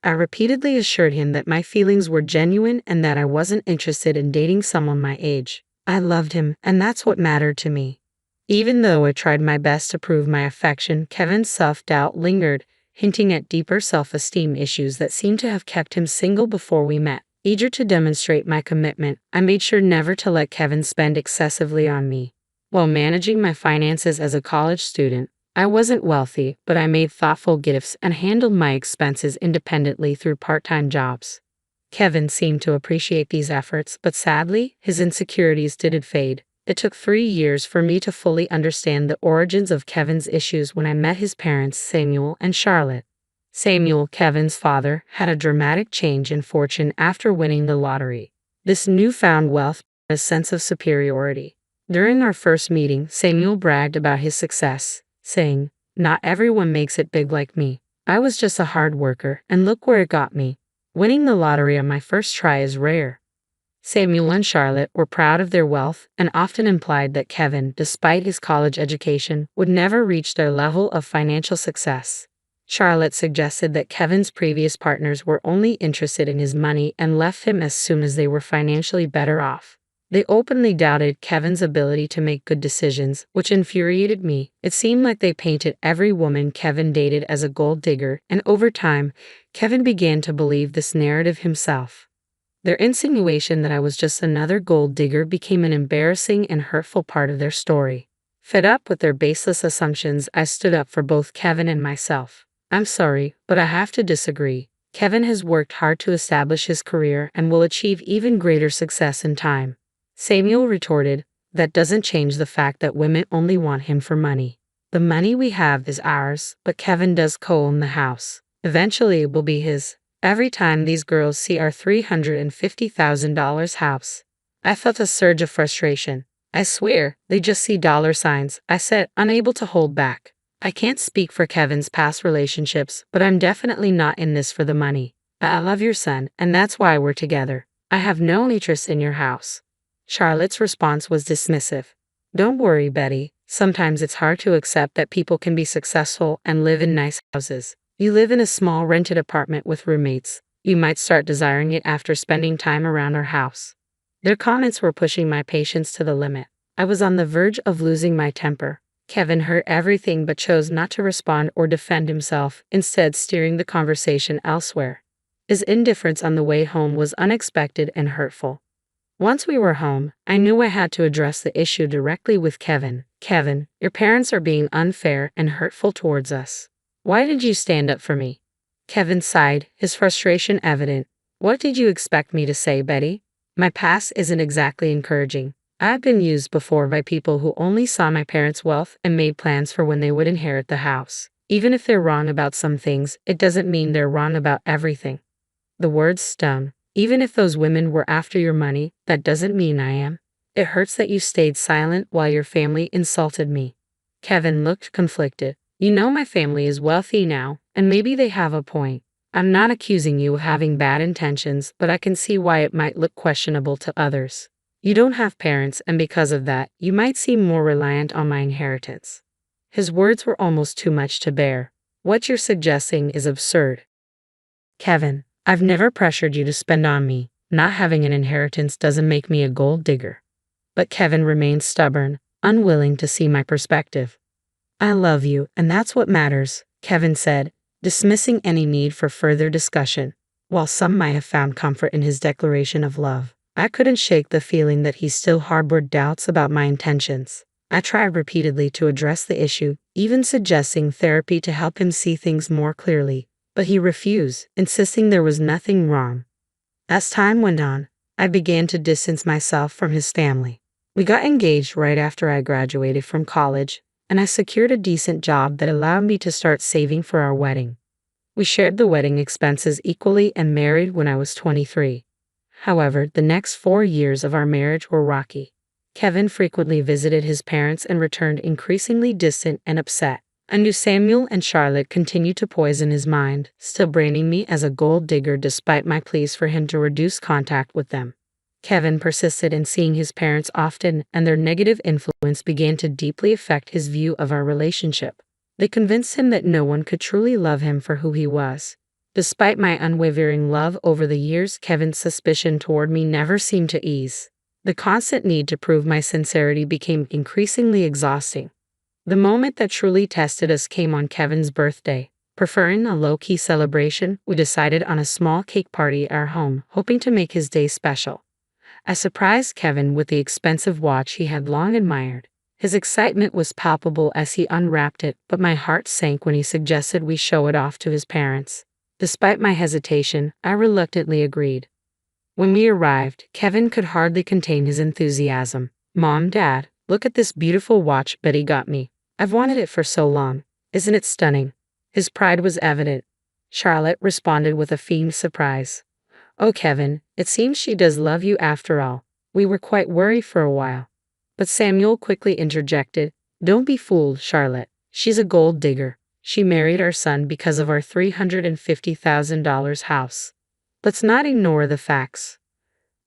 I repeatedly assured him that my feelings were genuine and that I wasn't interested in dating someone my age. I loved him, and that's what mattered to me. Even though I tried my best to prove my affection, Kevin's self-doubt lingered, hinting at deeper self-esteem issues that seemed to have kept him single before we met. Eager to demonstrate my commitment, I made sure never to let Kevin spend excessively on me. While managing my finances as a college student, I wasn't wealthy, but I made thoughtful gifts and handled my expenses independently through part-time jobs. Kevin seemed to appreciate these efforts, but sadly, his insecurities didn't fade. It took 3 years for me to fully understand the origins of Kevin's issues when I met his parents, Samuel and Charlotte. Samuel, Kevin's father, had a dramatic change in fortune after winning the lottery. This newfound wealth brought a sense of superiority. During our first meeting, Samuel bragged about his success, saying, "Not everyone makes it big like me. I was just a hard worker, and look where it got me. Winning the lottery on my first try is rare." Samuel and Charlotte were proud of their wealth and often implied that Kevin, despite his college education, would never reach their level of financial success. Charlotte suggested that Kevin's previous partners were only interested in his money and left him as soon as they were financially better off. They openly doubted Kevin's ability to make good decisions, which infuriated me. It seemed like they painted every woman Kevin dated as a gold digger, and over time, Kevin began to believe this narrative himself. Their insinuation that I was just another gold digger became an embarrassing and hurtful part of their story. Fed up with their baseless assumptions, I stood up for both Kevin and myself. "I'm sorry, but I have to disagree. Kevin has worked hard to establish his career and will achieve even greater success in time." Samuel retorted, "That doesn't change the fact that women only want him for money. The money we have is ours, but Kevin does co-own the house. Eventually it will be his. Every time these girls see our $350,000 house." I felt a surge of frustration. "I swear, they just see dollar signs," I said, unable to hold back. "I can't speak for Kevin's past relationships, but I'm definitely not in this for the money. I love your son, and that's why we're together. I have no interest in your house." Charlotte's response was dismissive. "Don't worry, Betty. Sometimes it's hard to accept that people can be successful and live in nice houses. You live in a small rented apartment with roommates. You might start desiring it after spending time around our house." Their comments were pushing my patience to the limit. I was on the verge of losing my temper. Kevin heard everything but chose not to respond or defend himself, instead steering the conversation elsewhere. His indifference on the way home was unexpected and hurtful. Once we were home, I knew I had to address the issue directly with Kevin. Kevin, your parents are being unfair and hurtful towards us. Why did you stand up for me? Kevin sighed, his frustration evident. What did you expect me to say, Betty? My past isn't exactly encouraging. I've been used before by people who only saw my parents' wealth and made plans for when they would inherit the house. Even if they're wrong about some things, it doesn't mean they're wrong about everything. The words stung. Even if those women were after your money, that doesn't mean I am. It hurts that you stayed silent while your family insulted me. Kevin looked conflicted. You know my family is wealthy now, and maybe they have a point. I'm not accusing you of having bad intentions, but I can see why it might look questionable to others. You don't have parents, and because of that, you might seem more reliant on my inheritance. His words were almost too much to bear. What you're suggesting is absurd. Kevin, I've never pressured you to spend on me. Not having an inheritance doesn't make me a gold digger. But Kevin remained stubborn, unwilling to see my perspective. I love you, and that's what matters, Kevin said, dismissing any need for further discussion. While some might have found comfort in his declaration of love, I couldn't shake the feeling that he still harbored doubts about my intentions. I tried repeatedly to address the issue, even suggesting therapy to help him see things more clearly, but he refused, insisting there was nothing wrong. As time went on, I began to distance myself from his family. We got engaged right after I graduated from college, and I secured a decent job that allowed me to start saving for our wedding. We shared the wedding expenses equally and married when I was 23. However, the next 4 years of our marriage were rocky. Kevin frequently visited his parents and returned increasingly distant and upset. I knew Samuel and Charlotte continued to poison his mind, still branding me as a gold digger despite my pleas for him to reduce contact with them. Kevin persisted in seeing his parents often, and their negative influence began to deeply affect his view of our relationship. They convinced him that no one could truly love him for who he was. Despite my unwavering love over the years, Kevin's suspicion toward me never seemed to ease. The constant need to prove my sincerity became increasingly exhausting. The moment that truly tested us came on Kevin's birthday. Preferring a low-key celebration, we decided on a small cake party at our home, hoping to make his day special. I surprised Kevin with the expensive watch he had long admired. His excitement was palpable as he unwrapped it, but my heart sank when he suggested we show it off to his parents. Despite my hesitation, I reluctantly agreed. When we arrived, Kevin could hardly contain his enthusiasm. Mom, Dad, look at this beautiful watch Betty got me. I've wanted it for so long. Isn't it stunning? His pride was evident. Charlotte responded with a feigned surprise. Oh, Kevin, it seems she does love you after all. We were quite worried for a while. But Samuel quickly interjected. Don't be fooled, Charlotte. She's a gold digger. She married our son because of our $350,000 house. Let's not ignore the facts.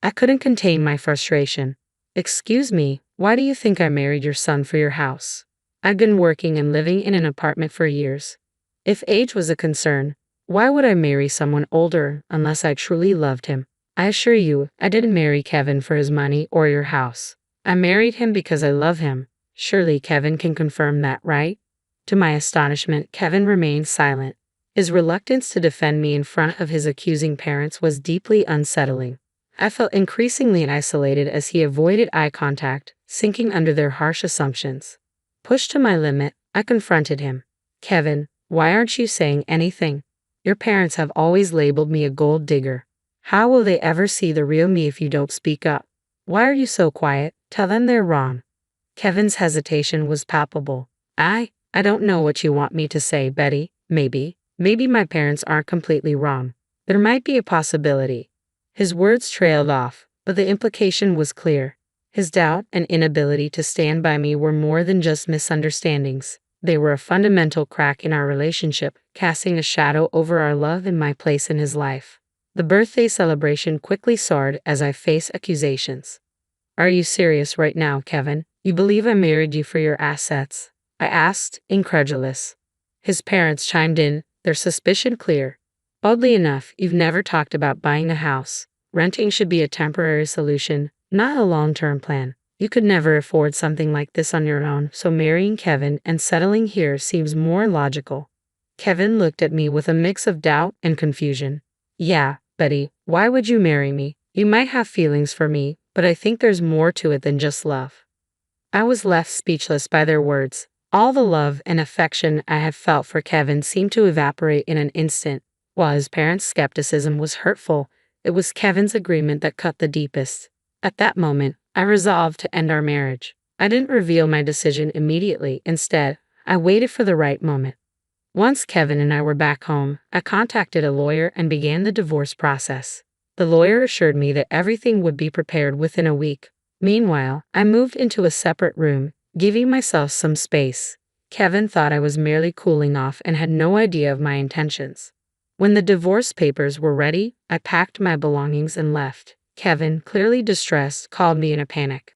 I couldn't contain my frustration. Excuse me, why do you think I married your son for your house? I've been working and living in an apartment for years. If age was a concern, why would I marry someone older unless I truly loved him? I assure you, I didn't marry Kevin for his money or your house. I married him because I love him. Surely Kevin can confirm that, right? To my astonishment, Kevin remained silent. His reluctance to defend me in front of his accusing parents was deeply unsettling. I felt increasingly isolated as he avoided eye contact, sinking under their harsh assumptions. Pushed to my limit, I confronted him. Kevin, why aren't you saying anything? Your parents have always labeled me a gold digger. How will they ever see the real me if you don't speak up? Why are you so quiet? Tell them they're wrong. Kevin's hesitation was palpable. I don't know what you want me to say, Betty. Maybe my parents aren't completely wrong. There might be a possibility. His words trailed off, but the implication was clear. His doubt and inability to stand by me were more than just misunderstandings. They were a fundamental crack in our relationship, casting a shadow over our love and my place in his life. The birthday celebration quickly soared as I faced accusations. Are you serious right now, Kevin? You believe I married you for your assets? I asked, incredulous. His parents chimed in, their suspicion clear. Oddly enough, you've never talked about buying a house. Renting should be a temporary solution, not a long-term plan. You could never afford something like this on your own, so marrying Kevin and settling here seems more logical. Kevin looked at me with a mix of doubt and confusion. Yeah, Betty, why would you marry me? You might have feelings for me, but I think there's more to it than just love. I was left speechless by their words. All the love and affection I had felt for Kevin seemed to evaporate in an instant. While his parents' skepticism was hurtful, it was Kevin's agreement that cut the deepest. At that moment, I resolved to end our marriage. I didn't reveal my decision immediately. Instead, I waited for the right moment. Once Kevin and I were back home, I contacted a lawyer and began the divorce process. The lawyer assured me that everything would be prepared within a week. Meanwhile, I moved into a separate room, giving myself some space. Kevin thought I was merely cooling off and had no idea of my intentions. When the divorce papers were ready, I packed my belongings and left. Kevin, clearly distressed, called me in a panic.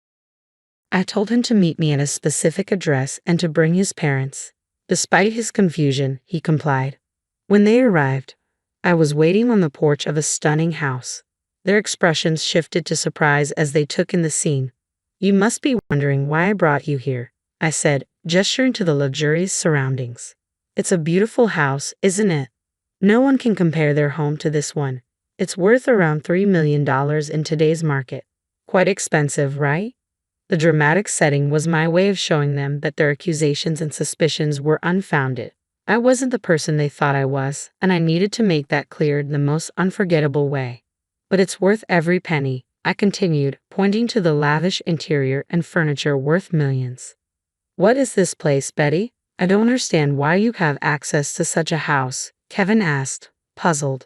I told him to meet me at a specific address and to bring his parents. Despite his confusion, he complied. When they arrived, I was waiting on the porch of a stunning house. Their expressions shifted to surprise as they took in the scene. You must be wondering why I brought you here, I said, gesturing to the luxurious surroundings. It's a beautiful house, isn't it? No one can compare their home to this one. It's worth around $3 million in today's market. Quite expensive, right? The dramatic setting was my way of showing them that their accusations and suspicions were unfounded. I wasn't the person they thought I was, and I needed to make that clear in the most unforgettable way. But it's worth every penny, I continued, pointing to the lavish interior and furniture worth millions. What is this place, Betty? I don't understand why you have access to such a house, Kevin asked, puzzled.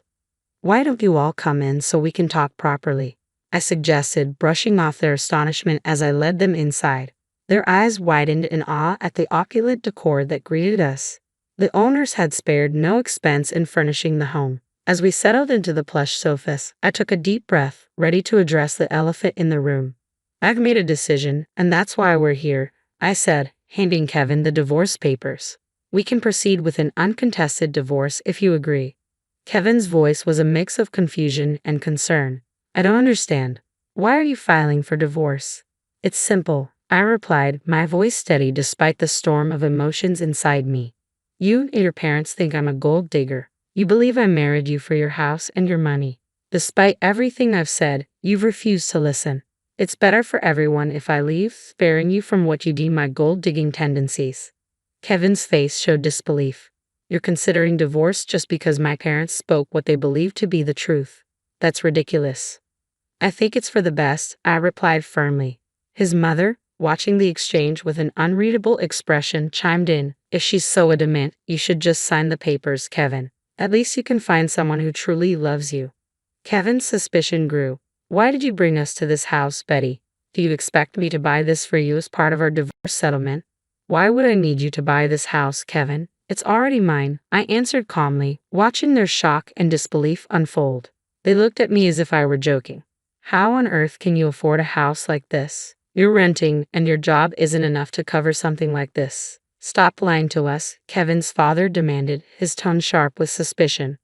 Why don't you all come in so we can talk properly? I suggested, brushing off their astonishment as I led them inside. Their eyes widened in awe at the opulent decor that greeted us. The owners had spared no expense in furnishing the home. As we settled into the plush sofas, I took a deep breath, ready to address the elephant in the room. I've made a decision, and that's why we're here, I said, handing Kevin the divorce papers. We can proceed with an uncontested divorce if you agree. Kevin's voice was a mix of confusion and concern. I don't understand. Why are you filing for divorce? It's simple, I replied, my voice steady despite the storm of emotions inside me. You and your parents think I'm a gold digger. You believe I married you for your house and your money. Despite everything I've said, you've refused to listen. It's better for everyone if I leave, sparing you from what you deem my gold-digging tendencies. Kevin's face showed disbelief. You're considering divorce just because my parents spoke what they believed to be the truth. That's ridiculous. I think it's for the best, I replied firmly. His mother, watching the exchange with an unreadable expression, chimed in. If she's so adamant, you should just sign the papers, Kevin. At least you can find someone who truly loves you. Kevin's suspicion grew. Why did you bring us to this house, Betty? Do you expect me to buy this for you as part of our divorce settlement? Why would I need you to buy this house, Kevin? It's already mine, I answered calmly, watching their shock and disbelief unfold. They looked at me as if I were joking. How on earth can you afford a house like this? You're renting, and your job isn't enough to cover something like this. Stop lying to us, Kevin's father demanded, his tone sharp with suspicion.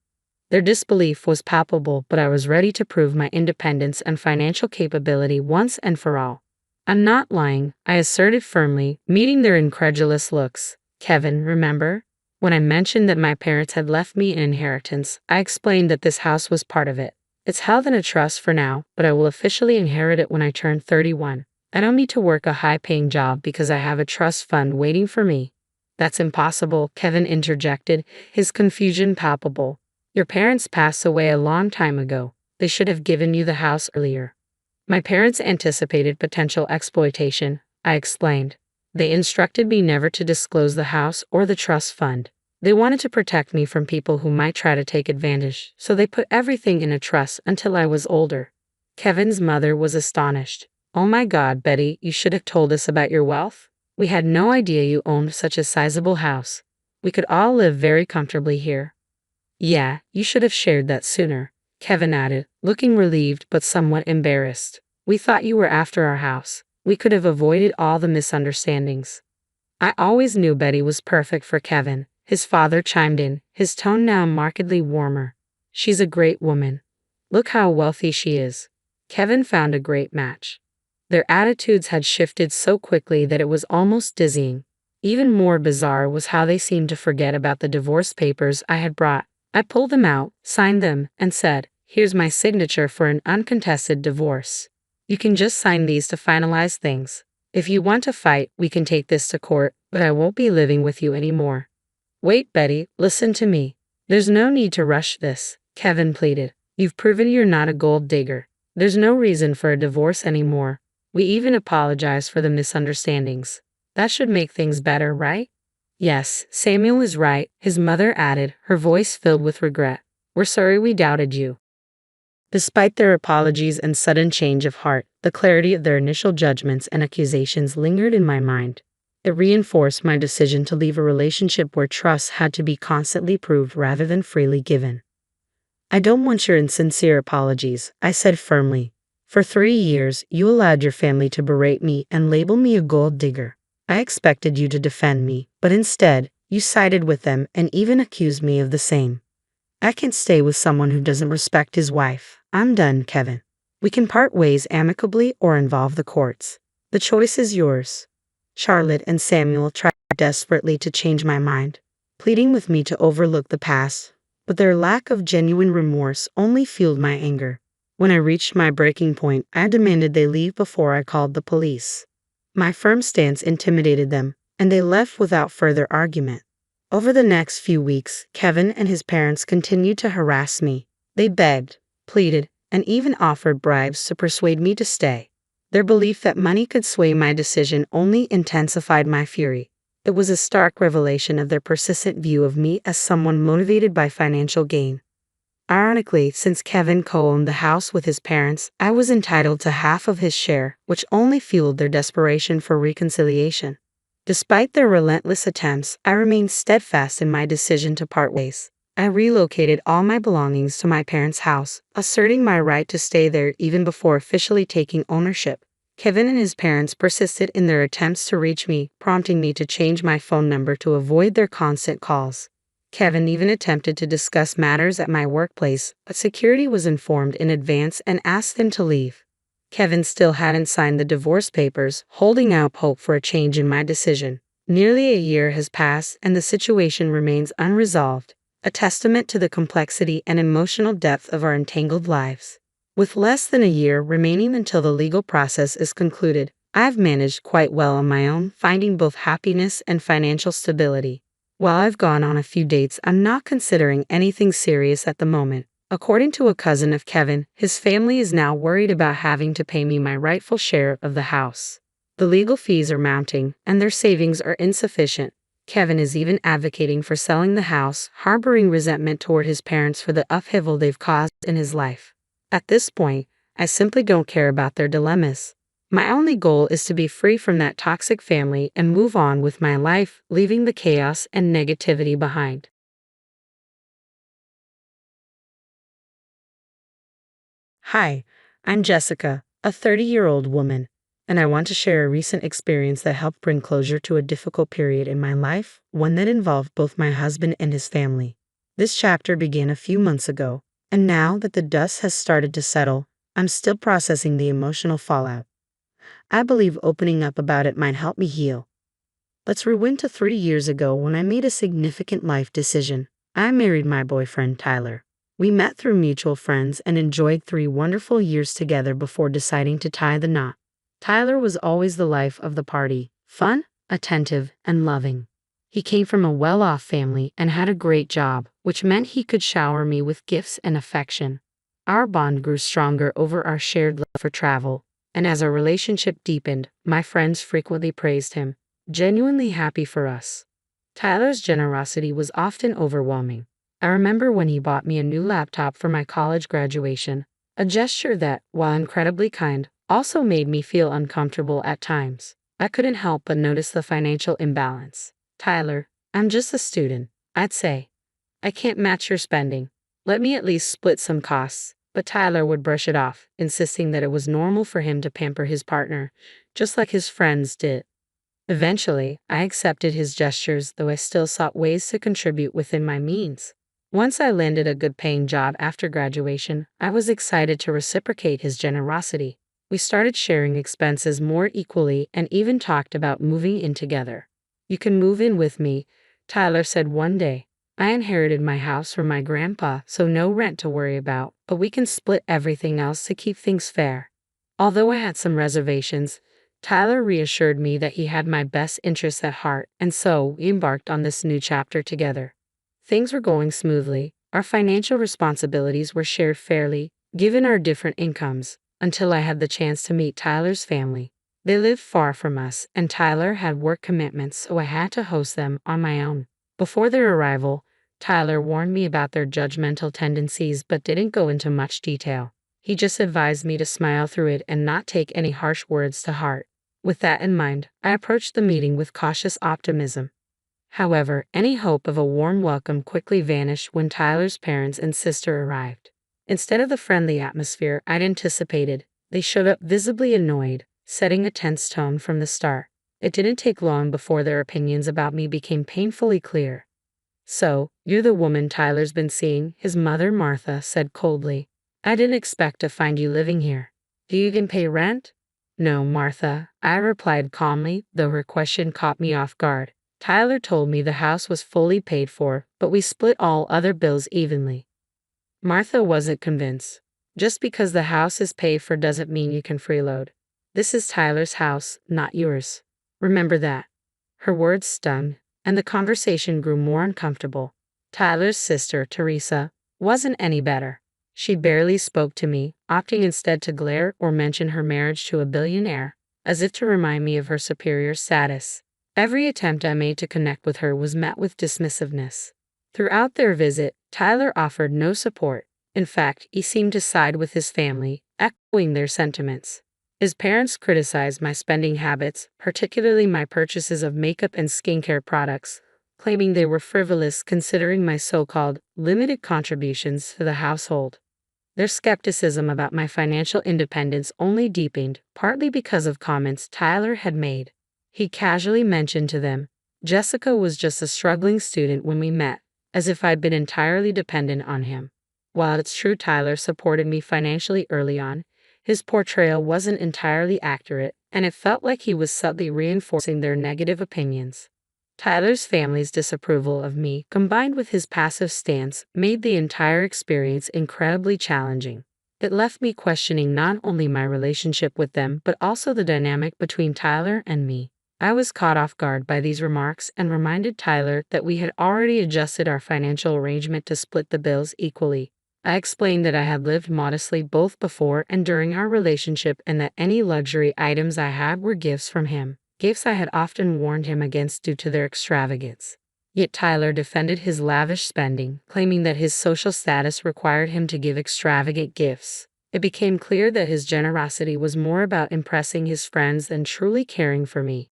Their disbelief was palpable, but I was ready to prove my independence and financial capability once and for all. I'm not lying, I asserted firmly, meeting their incredulous looks. Kevin, remember? When I mentioned that my parents had left me an inheritance, I explained that this house was part of it. It's held in a trust for now, but I will officially inherit it when I turn 31. I don't need to work a high-paying job because I have a trust fund waiting for me. That's impossible, Kevin interjected, his confusion palpable. Your parents passed away a long time ago. They should have given you the house earlier. My parents anticipated potential exploitation, I explained. They instructed me never to disclose the house or the trust fund. They wanted to protect me from people who might try to take advantage, so they put everything in a trust until I was older. Kevin's mother was astonished. Oh my God, Betty, you should have told us about your wealth. We had no idea you owned such a sizable house. We could all live very comfortably here. Yeah, you should have shared that sooner, Kevin added, looking relieved but somewhat embarrassed. We thought you were after our house. We could have avoided all the misunderstandings. I always knew Betty was perfect for Kevin, his father chimed in, his tone now markedly warmer. She's a great woman. Look how wealthy she is. Kevin found a great match. Their attitudes had shifted so quickly that it was almost dizzying. Even more bizarre was how they seemed to forget about the divorce papers I had brought. I pulled them out, signed them, and said, "Here's my signature for an uncontested divorce. You can just sign these to finalize things. If you want to fight, we can take this to court, but I won't be living with you anymore." "Wait, Betty, listen to me. There's no need to rush this," Kevin pleaded. "You've proven you're not a gold digger. There's no reason for a divorce anymore. We even apologize for the misunderstandings. That should make things better, right?" "Yes, Samuel is right," his mother added, her voice filled with regret. "We're sorry we doubted you." Despite their apologies and sudden change of heart, the clarity of their initial judgments and accusations lingered in my mind. It reinforced my decision to leave a relationship where trust had to be constantly proved rather than freely given. "I don't want your insincere apologies," I said firmly. "For 3 years, you allowed your family to berate me and label me a gold digger. I expected you to defend me, but instead, you sided with them and even accused me of the same. I can't stay with someone who doesn't respect his wife. I'm done, Kevin. We can part ways amicably or involve the courts. The choice is yours." Charlotte and Samuel tried desperately to change my mind, pleading with me to overlook the past, but their lack of genuine remorse only fueled my anger. When I reached my breaking point, I demanded they leave before I called the police. My firm stance intimidated them, and they left without further argument. Over the next few weeks, Kevin and his parents continued to harass me. They begged, pleaded, and even offered bribes to persuade me to stay. Their belief that money could sway my decision only intensified my fury. It was a stark revelation of their persistent view of me as someone motivated by financial gain. Ironically, since Kevin co-owned the house with his parents, I was entitled to half of his share, which only fueled their desperation for reconciliation. Despite their relentless attempts, I remained steadfast in my decision to part ways. I relocated all my belongings to my parents' house, asserting my right to stay there even before officially taking ownership. Kevin and his parents persisted in their attempts to reach me, prompting me to change my phone number to avoid their constant calls. Kevin even attempted to discuss matters at my workplace, but security was informed in advance and asked them to leave. Kevin still hadn't signed the divorce papers, holding out hope for a change in my decision. Nearly a year has passed and the situation remains unresolved, a testament to the complexity and emotional depth of our entangled lives. With less than a year remaining until the legal process is concluded, I've managed quite well on my own, finding both happiness and financial stability. While I've gone on a few dates, I'm not considering anything serious at the moment. According to a cousin of Kevin, his family is now worried about having to pay me my rightful share of the house. The legal fees are mounting, and their savings are insufficient. Kevin is even advocating for selling the house, harboring resentment toward his parents for the upheaval they've caused in his life. At this point, I simply don't care about their dilemmas. My only goal is to be free from that toxic family and move on with my life, leaving the chaos and negativity behind. Hi, I'm Jessica, a 30-year-old woman, and I want to share a recent experience that helped bring closure to a difficult period in my life, one that involved both my husband and his family. This chapter began a few months ago, and now that the dust has started to settle, I'm still processing the emotional fallout. I believe opening up about it might help me heal. Let's rewind to 3 years ago when I made a significant life decision. I married my boyfriend, Tyler. We met through mutual friends and enjoyed 3 wonderful years together before deciding to tie the knot. Tyler was always the life of the party, fun, attentive, and loving. He came from a well-off family and had a great job, which meant he could shower me with gifts and affection. Our bond grew stronger over our shared love for travel, and as our relationship deepened, my friends frequently praised him, genuinely happy for us. Tyler's generosity was often overwhelming. I remember when he bought me a new laptop for my college graduation, a gesture that, while incredibly kind, also made me feel uncomfortable at times. I couldn't help but notice the financial imbalance. "Tyler, I'm just a student," I'd say. "I can't match your spending. Let me at least split some costs." But Tyler would brush it off, insisting that it was normal for him to pamper his partner, just like his friends did. Eventually, I accepted his gestures, though I still sought ways to contribute within my means. Once I landed a good-paying job after graduation, I was excited to reciprocate his generosity. We started sharing expenses more equally and even talked about moving in together. "You can move in with me," Tyler said one day. "I inherited my house from my grandpa, so no rent to worry about, but we can split everything else to keep things fair." Although I had some reservations, Tyler reassured me that he had my best interests at heart, and so we embarked on this new chapter together. Things were going smoothly. Our financial responsibilities were shared fairly, given our different incomes, until I had the chance to meet Tyler's family. They lived far from us, and Tyler had work commitments, so I had to host them on my own. Before their arrival, Tyler warned me about their judgmental tendencies but didn't go into much detail. He just advised me to smile through it and not take any harsh words to heart. With that in mind, I approached the meeting with cautious optimism. However, any hope of a warm welcome quickly vanished when Tyler's parents and sister arrived. Instead of the friendly atmosphere I'd anticipated, they showed up visibly annoyed, setting a tense tone from the start. It didn't take long before their opinions about me became painfully clear. "So, you're the woman Tyler's been seeing," his mother Martha said coldly. "I didn't expect to find you living here. Do you even pay rent?" "No, Martha," I replied calmly, though her question caught me off guard. "Tyler told me the house was fully paid for, but we split all other bills evenly." Martha wasn't convinced. "Just because the house is paid for doesn't mean you can freeload. This is Tyler's house, not yours. Remember that." Her words stung, and the conversation grew more uncomfortable. Tyler's sister, Teresa, wasn't any better. She barely spoke to me, opting instead to glare or mention her marriage to a billionaire, as if to remind me of her superior status. Every attempt I made to connect with her was met with dismissiveness. Throughout their visit, Tyler offered no support. In fact, he seemed to side with his family, echoing their sentiments. His parents criticized my spending habits, particularly my purchases of makeup and skincare products, claiming they were frivolous considering my so-called limited contributions to the household. Their skepticism about my financial independence only deepened, partly because of comments Tyler had made. He casually mentioned to them, "Jessica was just a struggling student when we met," as if I'd been entirely dependent on him. While it's true Tyler supported me financially early on, his portrayal wasn't entirely accurate, and it felt like he was subtly reinforcing their negative opinions. Tyler's family's disapproval of me, combined with his passive stance, made the entire experience incredibly challenging. It left me questioning not only my relationship with them but also the dynamic between Tyler and me. I was caught off guard by these remarks and reminded Tyler that we had already adjusted our financial arrangement to split the bills equally. I explained that I had lived modestly both before and during our relationship and that any luxury items I had were gifts from him, gifts I had often warned him against due to their extravagance. Yet Tyler defended his lavish spending, claiming that his social status required him to give extravagant gifts. It became clear that his generosity was more about impressing his friends than truly caring for me.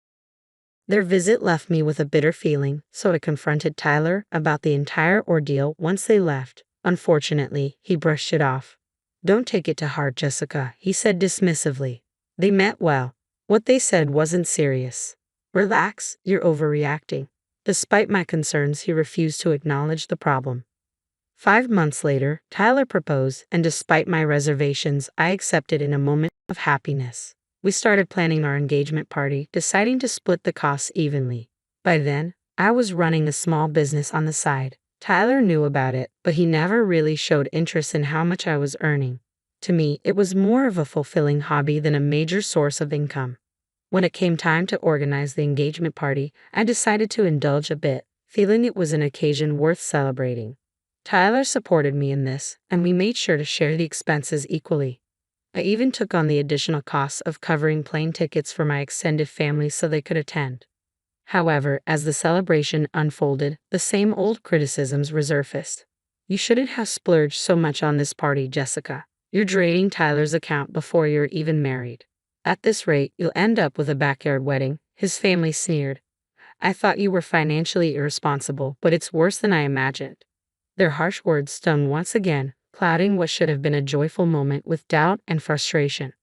Their visit left me with a bitter feeling, so I confronted Tyler about the entire ordeal once they left. Unfortunately, he brushed it off. "Don't take it to heart, Jessica," he said dismissively. "They meant well. What they said wasn't serious. Relax, you're overreacting." Despite my concerns, he refused to acknowledge the problem. 5 months later, Tyler proposed, and despite my reservations, I accepted in a moment of happiness. We started planning our engagement party, deciding to split the costs evenly. By then, I was running a small business on the side. Tyler knew about it, but he never really showed interest in how much I was earning. To me, it was more of a fulfilling hobby than a major source of income. When it came time to organize the engagement party, I decided to indulge a bit, feeling it was an occasion worth celebrating. Tyler supported me in this, and we made sure to share the expenses equally. I even took on the additional costs of covering plane tickets for my extended family so they could attend. However, as the celebration unfolded, the same old criticisms resurfaced. "You shouldn't have splurged so much on this party, Jessica. You're draining Tyler's account before you're even married. At this rate, you'll end up with a backyard wedding," his family sneered. "I thought you were financially irresponsible, but it's worse than I imagined." Their harsh words stung once again, clouding what should have been a joyful moment with doubt and frustration.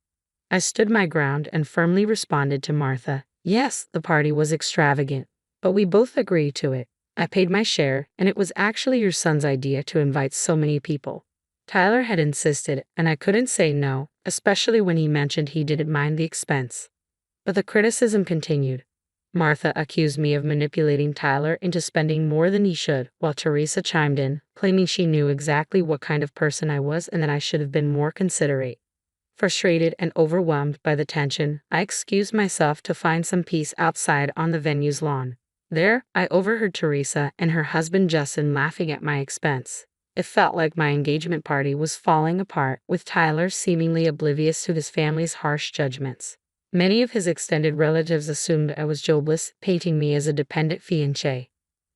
I stood my ground and firmly responded to Martha. "Yes, the party was extravagant, but we both agreed to it. I paid my share, and it was actually your son's idea to invite so many people." Tyler had insisted, and I couldn't say no, especially when he mentioned he didn't mind the expense. But the criticism continued. Martha accused me of manipulating Tyler into spending more than he should, while Teresa chimed in, claiming she knew exactly what kind of person I was and that I should have been more considerate. Frustrated and overwhelmed by the tension, I excused myself to find some peace outside on the venue's lawn. There, I overheard Teresa and her husband Justin laughing at my expense. It felt like my engagement party was falling apart, with Tyler seemingly oblivious to his family's harsh judgments. Many of his extended relatives assumed I was jobless, painting me as a dependent fiancé.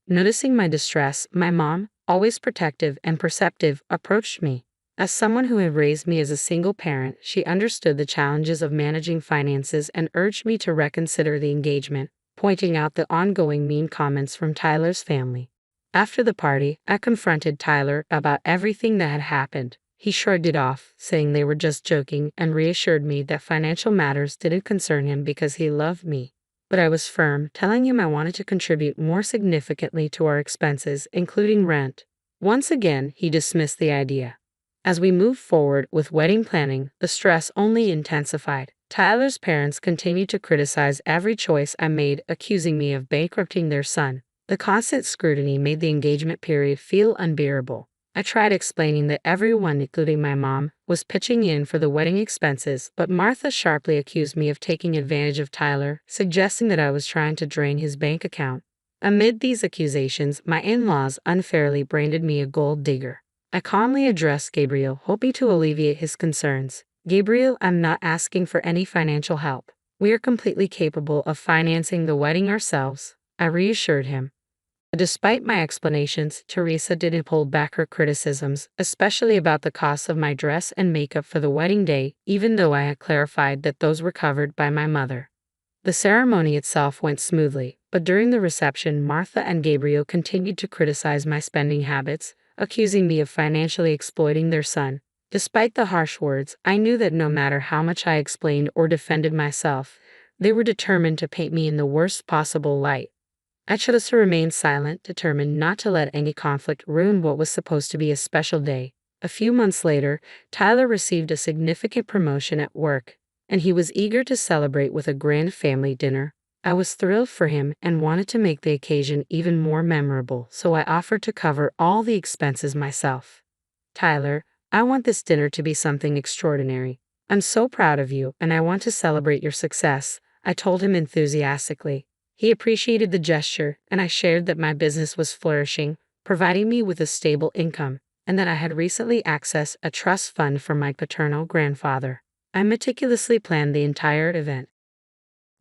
Noticing my distress, my mom, always protective and perceptive, approached me. As someone who had raised me as a single parent, she understood the challenges of managing finances and urged me to reconsider the engagement, pointing out the ongoing mean comments from Tyler's family. After the party, I confronted Tyler about everything that had happened. He shrugged it off, saying they were just joking, and reassured me that financial matters didn't concern him because he loved me. But I was firm, telling him I wanted to contribute more significantly to our expenses, including rent. Once again, he dismissed the idea. As we moved forward with wedding planning, the stress only intensified. Tyler's parents continued to criticize every choice I made, accusing me of bankrupting their son. The constant scrutiny made the engagement period feel unbearable. I tried explaining that everyone, including my mom, was pitching in for the wedding expenses, but Martha sharply accused me of taking advantage of Tyler, suggesting that I was trying to drain his bank account. Amid these accusations, my in-laws unfairly branded me a gold digger. I calmly addressed Gabriel, hoping to alleviate his concerns. Gabriel, I'm not asking for any financial help. We are completely capable of financing the wedding ourselves, I reassured him. Despite my explanations, Teresa didn't hold back her criticisms, especially about the cost of my dress and makeup for the wedding day, even though I had clarified that those were covered by my mother. The ceremony itself went smoothly, but during the reception, Martha and Gabriel continued to criticize my spending habits, accusing me of financially exploiting their son. Despite the harsh words, I knew that no matter how much I explained or defended myself, they were determined to paint me in the worst possible light. I chose to remain silent, determined not to let any conflict ruin what was supposed to be a special day. A few months later, Tyler received a significant promotion at work, and he was eager to celebrate with a grand family dinner. I was thrilled for him and wanted to make the occasion even more memorable, so I offered to cover all the expenses myself. Tyler, I want this dinner to be something extraordinary. I'm so proud of you, and I want to celebrate your success, I told him enthusiastically. He appreciated the gesture, and I shared that my business was flourishing, providing me with a stable income, and that I had recently accessed a trust fund from my paternal grandfather. I meticulously planned the entire event,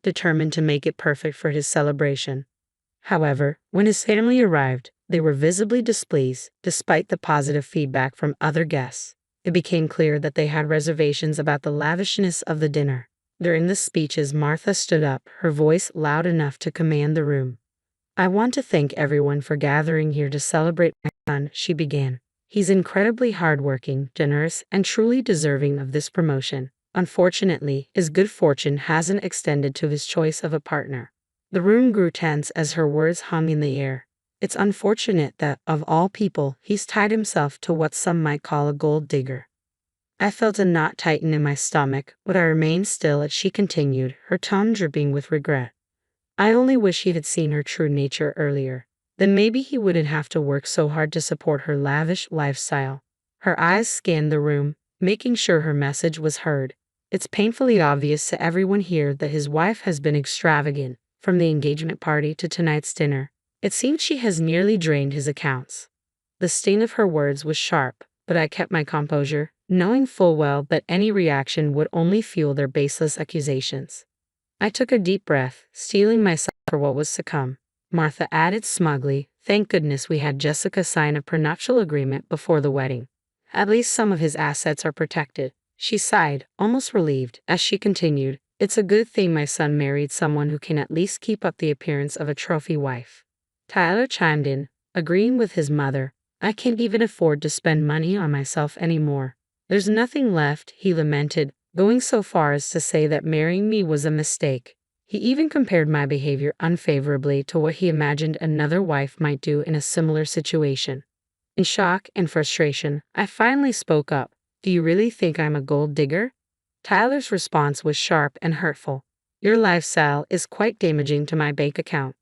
determined to make it perfect for his celebration. However, when his family arrived, they were visibly displeased, despite the positive feedback from other guests. It became clear that they had reservations about the lavishness of the dinner. During the speeches, Martha stood up, her voice loud enough to command the room. I want to thank everyone for gathering here to celebrate my son, she began. He's incredibly hardworking, generous, and truly deserving of this promotion. Unfortunately, his good fortune hasn't extended to his choice of a partner. The room grew tense as her words hung in the air. It's unfortunate that, of all people, he's tied himself to what some might call a gold digger. I felt a knot tighten in my stomach, but I remained still as she continued, her tone dripping with regret. I only wish he had seen her true nature earlier. Then maybe he wouldn't have to work so hard to support her lavish lifestyle. Her eyes scanned the room, making sure her message was heard. It's painfully obvious to everyone here that his wife has been extravagant, from the engagement party to tonight's dinner. It seems she has nearly drained his accounts. The sting of her words was sharp, but I kept my composure, knowing full well that any reaction would only fuel their baseless accusations. I took a deep breath, steeling myself for what was to come. Martha added smugly, "Thank goodness we had Jessica sign a prenuptial agreement before the wedding. At least some of his assets are protected." She sighed, almost relieved, as she continued, "It's a good thing my son married someone who can at least keep up the appearance of a trophy wife." Tyler chimed in, agreeing with his mother. "I can't even afford to spend money on myself anymore. There's nothing left," he lamented, going so far as to say that marrying me was a mistake. He even compared my behavior unfavorably to what he imagined another wife might do in a similar situation. In shock and frustration, I finally spoke up. "Do you really think I'm a gold digger?" Tyler's response was sharp and hurtful. Your lifestyle is quite damaging to my bank account.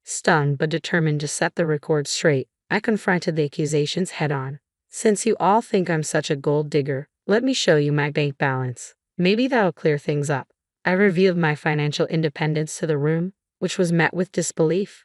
Stunned but determined to set the record straight, I confronted the accusations head on. Since you all think I'm such a gold digger, let me show you my bank balance. Maybe that'll clear things up. I revealed my financial independence to the room, which was met with disbelief.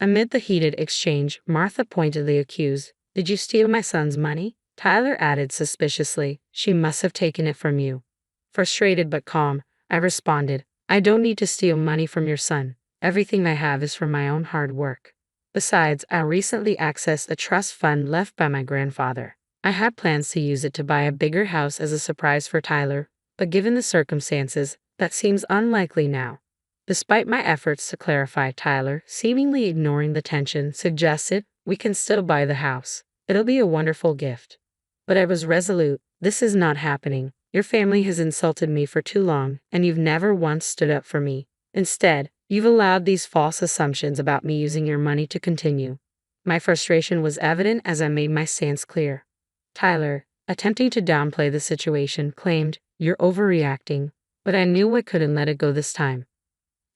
Amid the heated exchange, Martha pointedly accused, "Did you steal my son's money?" Tyler added suspiciously, "She must have taken it from you." Frustrated but calm, I responded, "I don't need to steal money from your son. Everything I have is from my own hard work. Besides, I recently accessed a trust fund left by my grandfather. I had plans to use it to buy a bigger house as a surprise for Tyler, but given the circumstances, that seems unlikely now." Despite my efforts to clarify, Tyler, seemingly ignoring the tension, suggested, "We can still buy the house. It'll be a wonderful gift." But I was resolute. "This is not happening. Your family has insulted me for too long, and you've never once stood up for me. Instead, you've allowed these false assumptions about me using your money to continue." My frustration was evident as I made my stance clear. Tyler, attempting to downplay the situation, claimed, "You're overreacting." But I knew I couldn't let it go this time.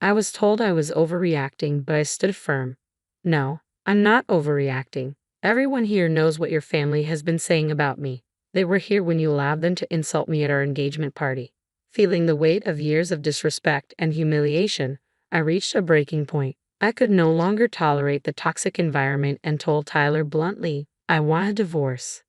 I was told I was overreacting, but I stood firm. "No, I'm not overreacting. Everyone here knows what your family has been saying about me. They were here when you allowed them to insult me at our engagement party." Feeling the weight of years of disrespect and humiliation, I reached a breaking point. I could no longer tolerate the toxic environment and told Tyler bluntly, I want a divorce.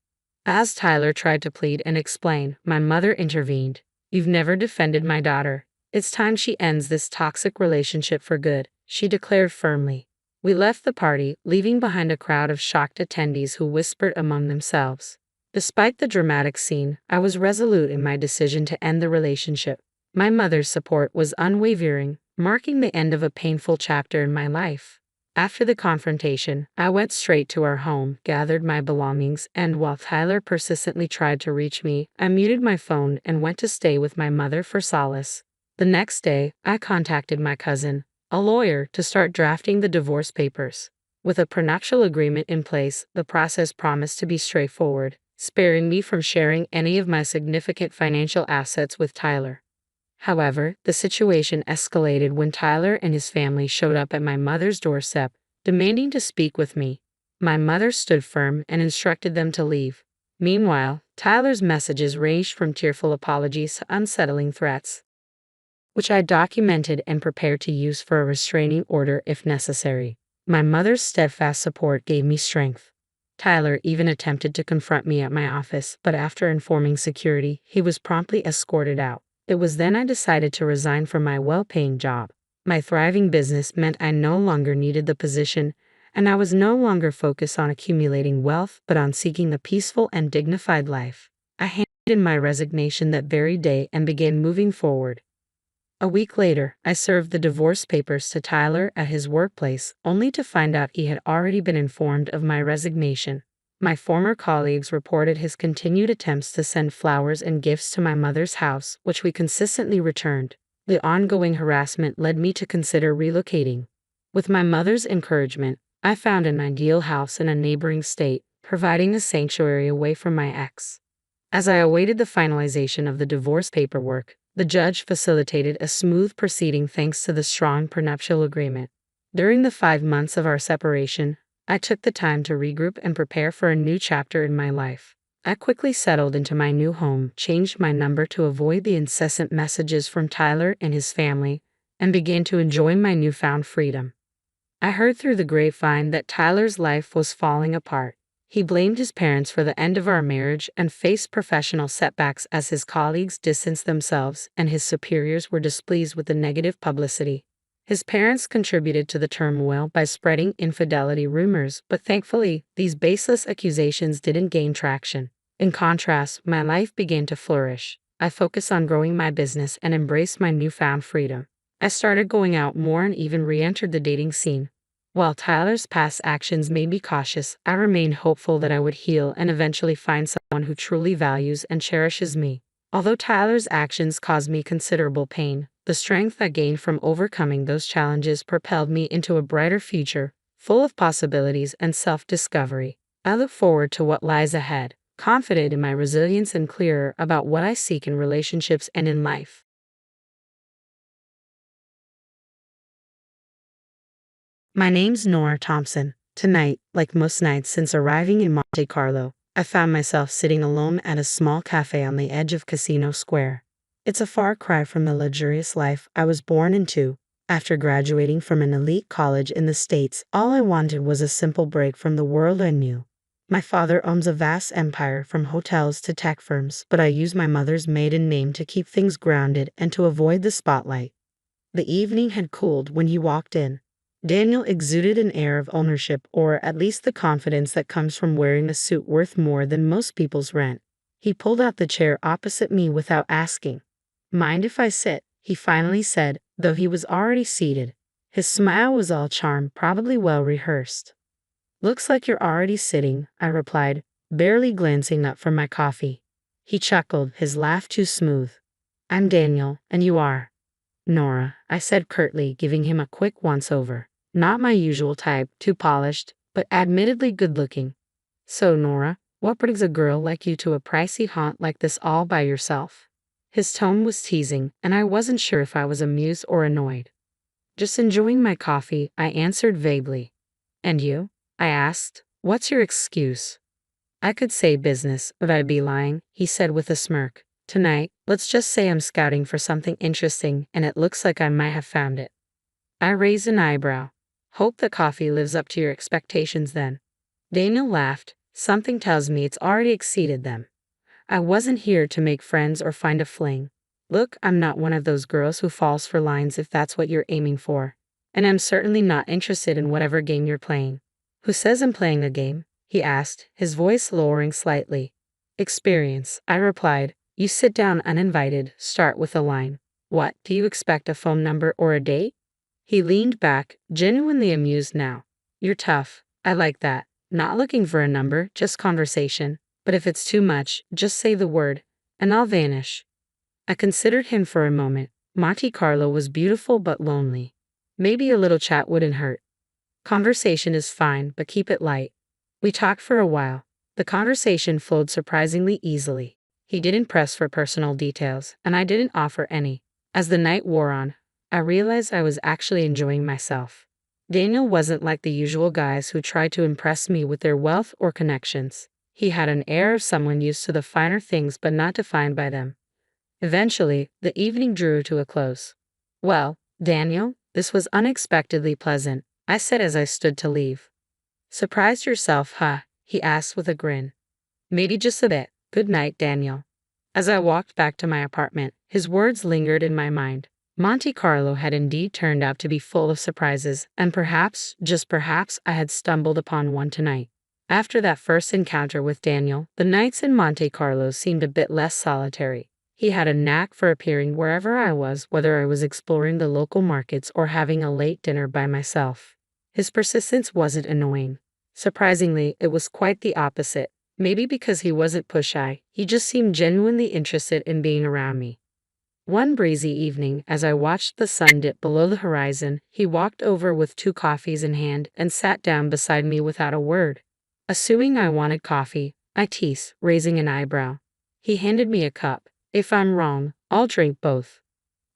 As Tyler tried to plead and explain, my mother intervened. "You've never defended my daughter. It's time she ends this toxic relationship for good," she declared firmly. We left the party, leaving behind a crowd of shocked attendees who whispered among themselves. Despite the dramatic scene, I was resolute in my decision to end the relationship. My mother's support was unwavering, marking the end of a painful chapter in my life. After the confrontation, I went straight to our home, gathered my belongings, and while Tyler persistently tried to reach me, I muted my phone and went to stay with my mother for solace. The next day, I contacted my cousin, a lawyer, to start drafting the divorce papers. With a prenuptial agreement in place, the process promised to be straightforward, sparing me from sharing any of my significant financial assets with Tyler. However, the situation escalated when Tyler and his family showed up at my mother's doorstep, demanding to speak with me. My mother stood firm and instructed them to leave. Meanwhile, Tyler's messages ranged from tearful apologies to unsettling threats, which I documented and prepared to use for a restraining order if necessary. My mother's steadfast support gave me strength. Tyler even attempted to confront me at my office, but after informing security, he was promptly escorted out. It was then I decided to resign from my well-paying job. My thriving business meant I no longer needed the position, and I was no longer focused on accumulating wealth but on seeking a peaceful and dignified life. I handed in my resignation that very day and began moving forward. A week later, I served the divorce papers to Tyler at his workplace, only to find out he had already been informed of my resignation. My former colleagues reported his continued attempts to send flowers and gifts to my mother's house, which we consistently returned. The ongoing harassment led me to consider relocating. With my mother's encouragement, I found an ideal house in a neighboring state, providing a sanctuary away from my ex. As I awaited the finalization of the divorce paperwork, the judge facilitated a smooth proceeding thanks to the strong prenuptial agreement. During the 5 months of our separation, I took the time to regroup and prepare for a new chapter in my life. I quickly settled into my new home, changed my number to avoid the incessant messages from Tyler and his family, and began to enjoy my newfound freedom. I heard through the grapevine that Tyler's life was falling apart. He blamed his parents for the end of our marriage and faced professional setbacks as his colleagues distanced themselves and his superiors were displeased with the negative publicity. His parents contributed to the turmoil by spreading infidelity rumors, but thankfully, these baseless accusations didn't gain traction. In contrast, my life began to flourish. I focused on growing my business and embraced my newfound freedom. I started going out more and even re-entered the dating scene. While Tyler's past actions made me cautious, I remained hopeful that I would heal and eventually find someone who truly values and cherishes me. Although Tyler's actions caused me considerable pain, the strength I gained from overcoming those challenges propelled me into a brighter future, full of possibilities and self-discovery. I look forward to what lies ahead. confident in my resilience and clearer about what I seek in relationships and in life. My name's Nora Thompson. Tonight, like most nights since arriving in Monte Carlo, I found myself sitting alone at a small cafe on the edge of Casino Square. It's a far cry from the luxurious life I was born into. After graduating from an elite college in the States, all I wanted was a simple break from the world I knew. My father owns a vast empire from hotels to tech firms, but I use my mother's maiden name to keep things grounded and to avoid the spotlight. The evening had cooled when he walked in. Daniel exuded an air of ownership, or at least the confidence that comes from wearing a suit worth more than most people's rent. He pulled out the chair opposite me without asking. "Mind if I sit?" he finally said, though he was already seated. His smile was all charm, probably well rehearsed. "Looks like you're already sitting," I replied, barely glancing up from my coffee. He chuckled, his laugh too smooth. "I'm Daniel, and you are?" "Nora," I said curtly, giving him a quick once-over. Not my usual type, too polished, but admittedly good-looking. "So, Nora, what brings a girl like you to a pricey haunt like this all by yourself?" His tone was teasing, and I wasn't sure if I was amused or annoyed. "Just enjoying my coffee," I answered vaguely. "And you?" I asked. "What's your excuse?" "I could say business, but I'd be lying," he said with a smirk. "Tonight, let's just say I'm scouting for something interesting, and it looks like I might have found it." I raised an eyebrow. "Hope the coffee lives up to your expectations then." Daniel laughed. "Something tells me it's already exceeded them. I wasn't here to make friends or find a fling. Look, I'm not one of those girls who falls for lines if that's what you're aiming for. And I'm certainly not interested in whatever game you're playing." "Who says I'm playing a game?" he asked, his voice lowering slightly. "Experience," I replied. "You sit down uninvited, start with a line. What, do you expect a phone number or a date?" He leaned back, genuinely amused now. "You're tough. I like that. Not looking for a number, just conversation. But if it's too much, just say the word, and I'll vanish." I considered him for a moment. Monte Carlo was beautiful but lonely. Maybe a little chat wouldn't hurt. "Conversation is fine, but keep it light." We talked for a while. The conversation flowed surprisingly easily. He didn't press for personal details, and I didn't offer any. As the night wore on, I realized I was actually enjoying myself. Daniel wasn't like the usual guys who tried to impress me with their wealth or connections. He had an air of someone used to the finer things but not defined by them. Eventually, the evening drew to a close. "Well, Daniel, this was unexpectedly pleasant," I said as I stood to leave. "Surprised yourself, huh?" he asked with a grin. "Maybe just a bit. Good night, Daniel." As I walked back to my apartment, his words lingered in my mind. Monte Carlo had indeed turned out to be full of surprises, and perhaps, just perhaps, I had stumbled upon one tonight. After that first encounter with Daniel, the nights in Monte Carlo seemed a bit less solitary. He had a knack for appearing wherever I was, whether I was exploring the local markets or having a late dinner by myself. His persistence wasn't annoying. Surprisingly, it was quite the opposite. Maybe because he wasn't push-shy, he just seemed genuinely interested in being around me. One breezy evening, as I watched the sun dip below the horizon, he walked over with 2 coffees in hand and sat down beside me without a word. Assuming I wanted coffee, I teased, raising an eyebrow. He handed me a cup. "If I'm wrong, I'll drink both."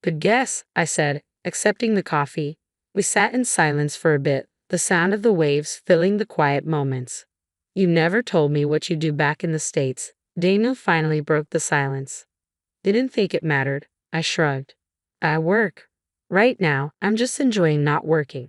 "Good guess," I said, accepting the coffee. We sat in silence for a bit, the sound of the waves filling the quiet moments. "You never told me what you do back in the States." Daniel finally broke the silence. "Didn't think it mattered." I shrugged. "I work. Right now, I'm just enjoying not working."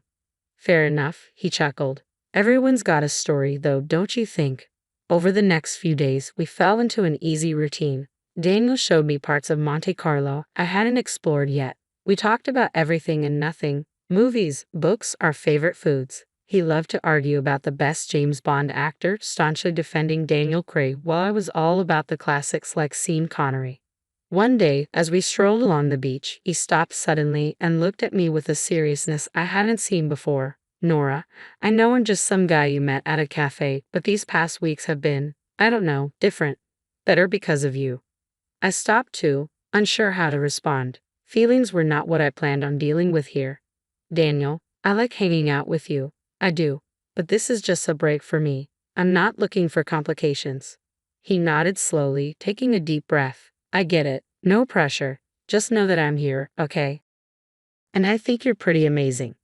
"Fair enough," he chuckled. "Everyone's got a story, though, don't you think?" Over the next few days, we fell into an easy routine. Daniel showed me parts of Monte Carlo I hadn't explored yet. We talked about everything and nothing: movies, books, our favorite foods. He loved to argue about the best James Bond actor, staunchly defending Daniel Craig, while I was all about the classics like Sean Connery. One day, as we strolled along the beach, he stopped suddenly and looked at me with a seriousness I hadn't seen before. "Nora, I know I'm just some guy you met at a cafe, but these past weeks have been, I don't know, different. Better because of you." I stopped too, unsure how to respond. Feelings were not what I planned on dealing with here. "Daniel, I like hanging out with you. I do. But this is just a break for me. I'm not looking for complications." He nodded slowly, taking a deep breath. I get it. No pressure. Just know that I'm here, okay? And I think you're pretty amazing.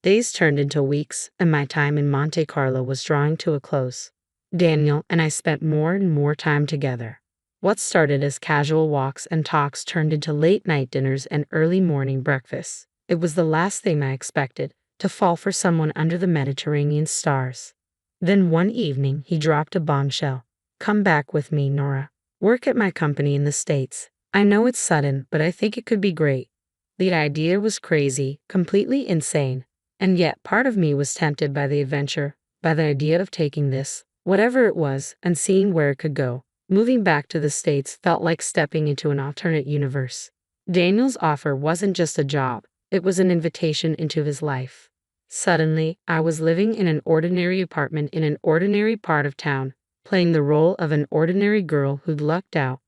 Days turned into weeks, and my time in Monte Carlo was drawing to a close. Daniel and I spent more and more time together. What started as casual walks and talks turned into late-night dinners and early morning breakfasts. It was the last thing I expected, to fall for someone under the Mediterranean stars. Then one evening, he dropped a bombshell. Come back with me, Nora. Work at my company in the States. I know it's sudden, but I think it could be great. The idea was crazy, completely insane. And yet, part of me was tempted by the adventure, by the idea of taking this, whatever it was, and seeing where it could go. Moving back to the States felt like stepping into an alternate universe. Daniel's offer wasn't just a job, it was an invitation into his life. Suddenly, I was living in an ordinary apartment in an ordinary part of town, playing the role of an ordinary girl who'd lucked out.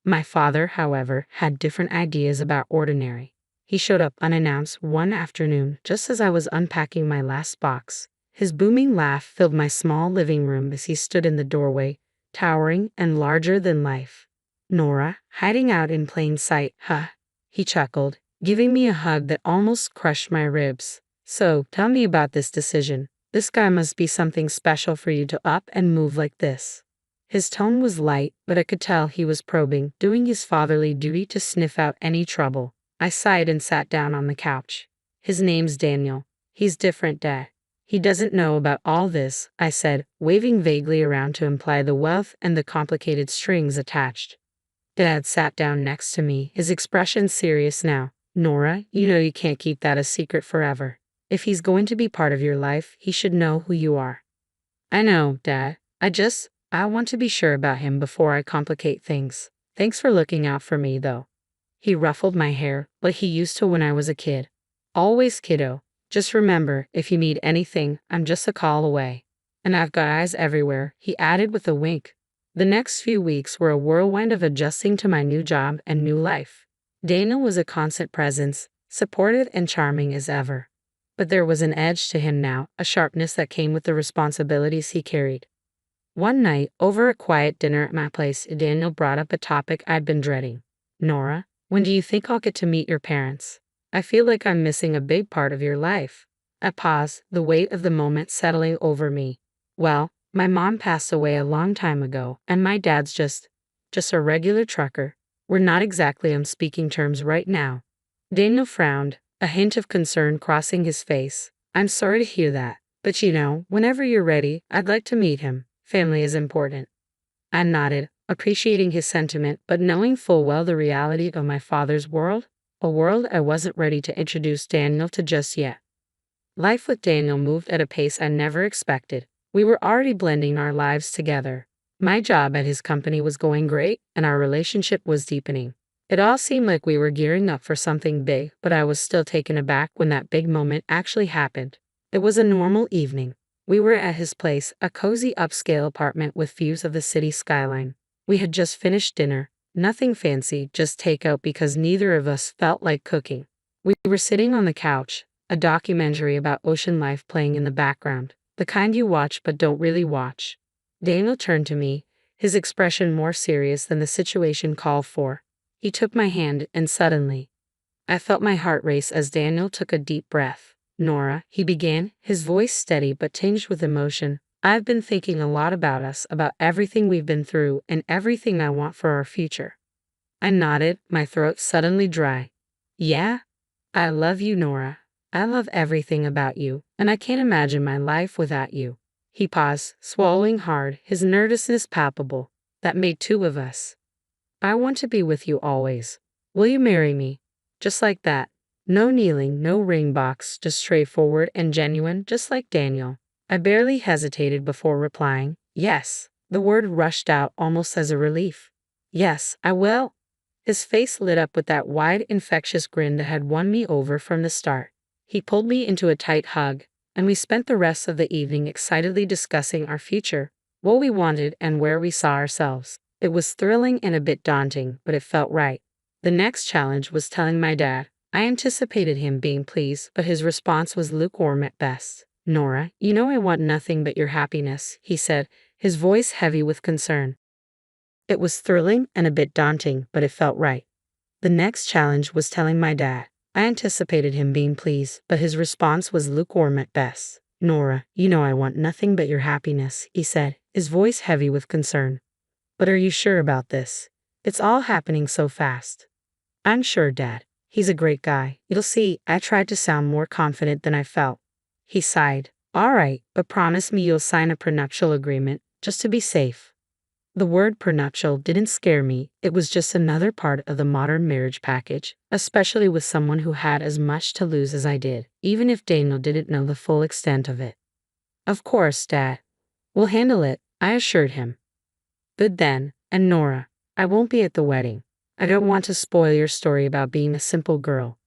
My father, however, had different ideas about ordinary. He showed up unannounced one afternoon just as I was unpacking my last box. His booming laugh filled my small living room as he stood in the doorway, towering and larger than life. Nora, hiding out in plain sight, huh? He chuckled, giving me a hug that almost crushed my ribs. So, tell me about this decision. This guy must be something special for you to up and move like this. His tone was light, but I could tell he was probing, doing his fatherly duty to sniff out any trouble. I sighed and sat down on the couch. His name's Daniel. He's different, Dad. He doesn't know about all this, I said, waving vaguely around to imply the wealth and the complicated strings attached. Dad sat down next to me, his expression serious now. Nora, you know you can't keep that a secret forever. If he's going to be part of your life, he should know who you are. I know, Dad. I want to be sure about him before I complicate things. Thanks for looking out for me, though. He ruffled my hair, like he used to when I was a kid. Always, kiddo. Just remember, if you need anything, I'm just a call away. And I've got eyes everywhere, he added with a wink. The next few weeks were a whirlwind of adjusting to my new job and new life. Daniel was a constant presence, supportive and charming as ever. But there was an edge to him now, a sharpness that came with the responsibilities he carried. One night, over a quiet dinner at my place, Daniel brought up a topic I'd been dreading. Nora, when do you think I'll get to meet your parents? I feel like I'm missing a big part of your life. I paused, the weight of the moment settling over me. Well, my mom passed away a long time ago, and my dad's just a regular trucker. We're not exactly on speaking terms right now. Daniel frowned, a hint of concern crossing his face. I'm sorry to hear that, but whenever you're ready, I'd like to meet him. Family is important. I nodded, appreciating his sentiment, but knowing full well the reality of my father's world, a world I wasn't ready to introduce Daniel to just yet. Life with Daniel moved at a pace I never expected. We were already blending our lives together. My job at his company was going great, and our relationship was deepening. It all seemed like we were gearing up for something big, but I was still taken aback when that big moment actually happened. It was a normal evening. We were at his place, a cozy upscale apartment with views of the city skyline. We had just finished dinner, nothing fancy, just takeout because neither of us felt like cooking. We were sitting on the couch, a documentary about ocean life playing in the background, the kind you watch but don't really watch. Daniel turned to me, his expression more serious than the situation called for. He took my hand, and suddenly, I felt my heart race as Daniel took a deep breath. Nora, he began, his voice steady but tinged with emotion. I've been thinking a lot about us, about everything we've been through, and everything I want for our future. I nodded, my throat suddenly dry. Yeah? I love you, Nora. I love everything about you, and I can't imagine my life without you. He paused, swallowing hard, his nervousness palpable. That made two of us. I want to be with you always. Will you marry me? Just like that. No kneeling, no ring box, just straightforward and genuine, just like Daniel. I barely hesitated before replying, yes. The word rushed out almost as a relief. Yes, I will. His face lit up with that wide, infectious grin that had won me over from the start. He pulled me into a tight hug, and we spent the rest of the evening excitedly discussing our future, what we wanted and where we saw ourselves. It was thrilling and a bit daunting, but it felt right. The next challenge was telling my dad. I anticipated him being pleased, but his response was lukewarm at best. Nora, I want nothing but your happiness, he said, his voice heavy with concern. It was thrilling and a bit daunting, but it felt right. The next challenge was telling my dad. I anticipated him being pleased, but his response was lukewarm at best. Nora, you know I want nothing but your happiness, he said, his voice heavy with concern. But are you sure about this? It's all happening so fast. I'm sure, Dad. He's a great guy. You'll see, I tried to sound more confident than I felt. He sighed. All right, but promise me you'll sign a prenuptial agreement, just to be safe. The word prenuptial didn't scare me, it was just another part of the modern marriage package, especially with someone who had as much to lose as I did, even if Daniel didn't know the full extent of it. Of course, Dad. We'll handle it, I assured him. Good then, and Nora, I won't be at the wedding. I don't want to spoil your story about being a simple girl.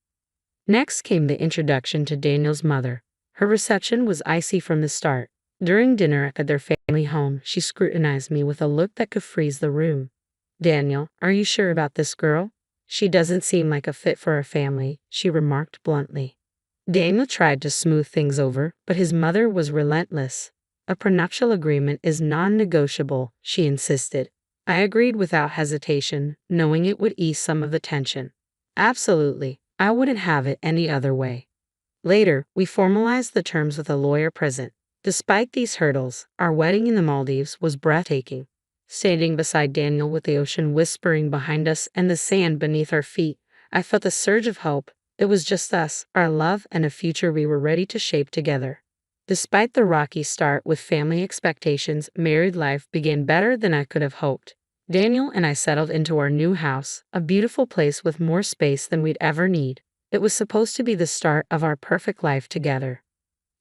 Next came the introduction to Daniel's mother. Her reception was icy from the start. During dinner at their family home, she scrutinized me with a look that could freeze the room. Daniel, are you sure about this girl? She doesn't seem like a fit for our family, she remarked bluntly. Daniel tried to smooth things over, but his mother was relentless. A prenuptial agreement is non-negotiable, she insisted. I agreed without hesitation, knowing it would ease some of the tension. Absolutely, I wouldn't have it any other way. Later, we formalized the terms with a lawyer present. Despite these hurdles, our wedding in the Maldives was breathtaking. Standing beside Daniel with the ocean whispering behind us and the sand beneath our feet, I felt a surge of hope. It was just us, our love, and a future we were ready to shape together. Despite the rocky start with family expectations, married life began better than I could have hoped. Daniel and I settled into our new house, a beautiful place with more space than we'd ever need. It was supposed to be the start of our perfect life together.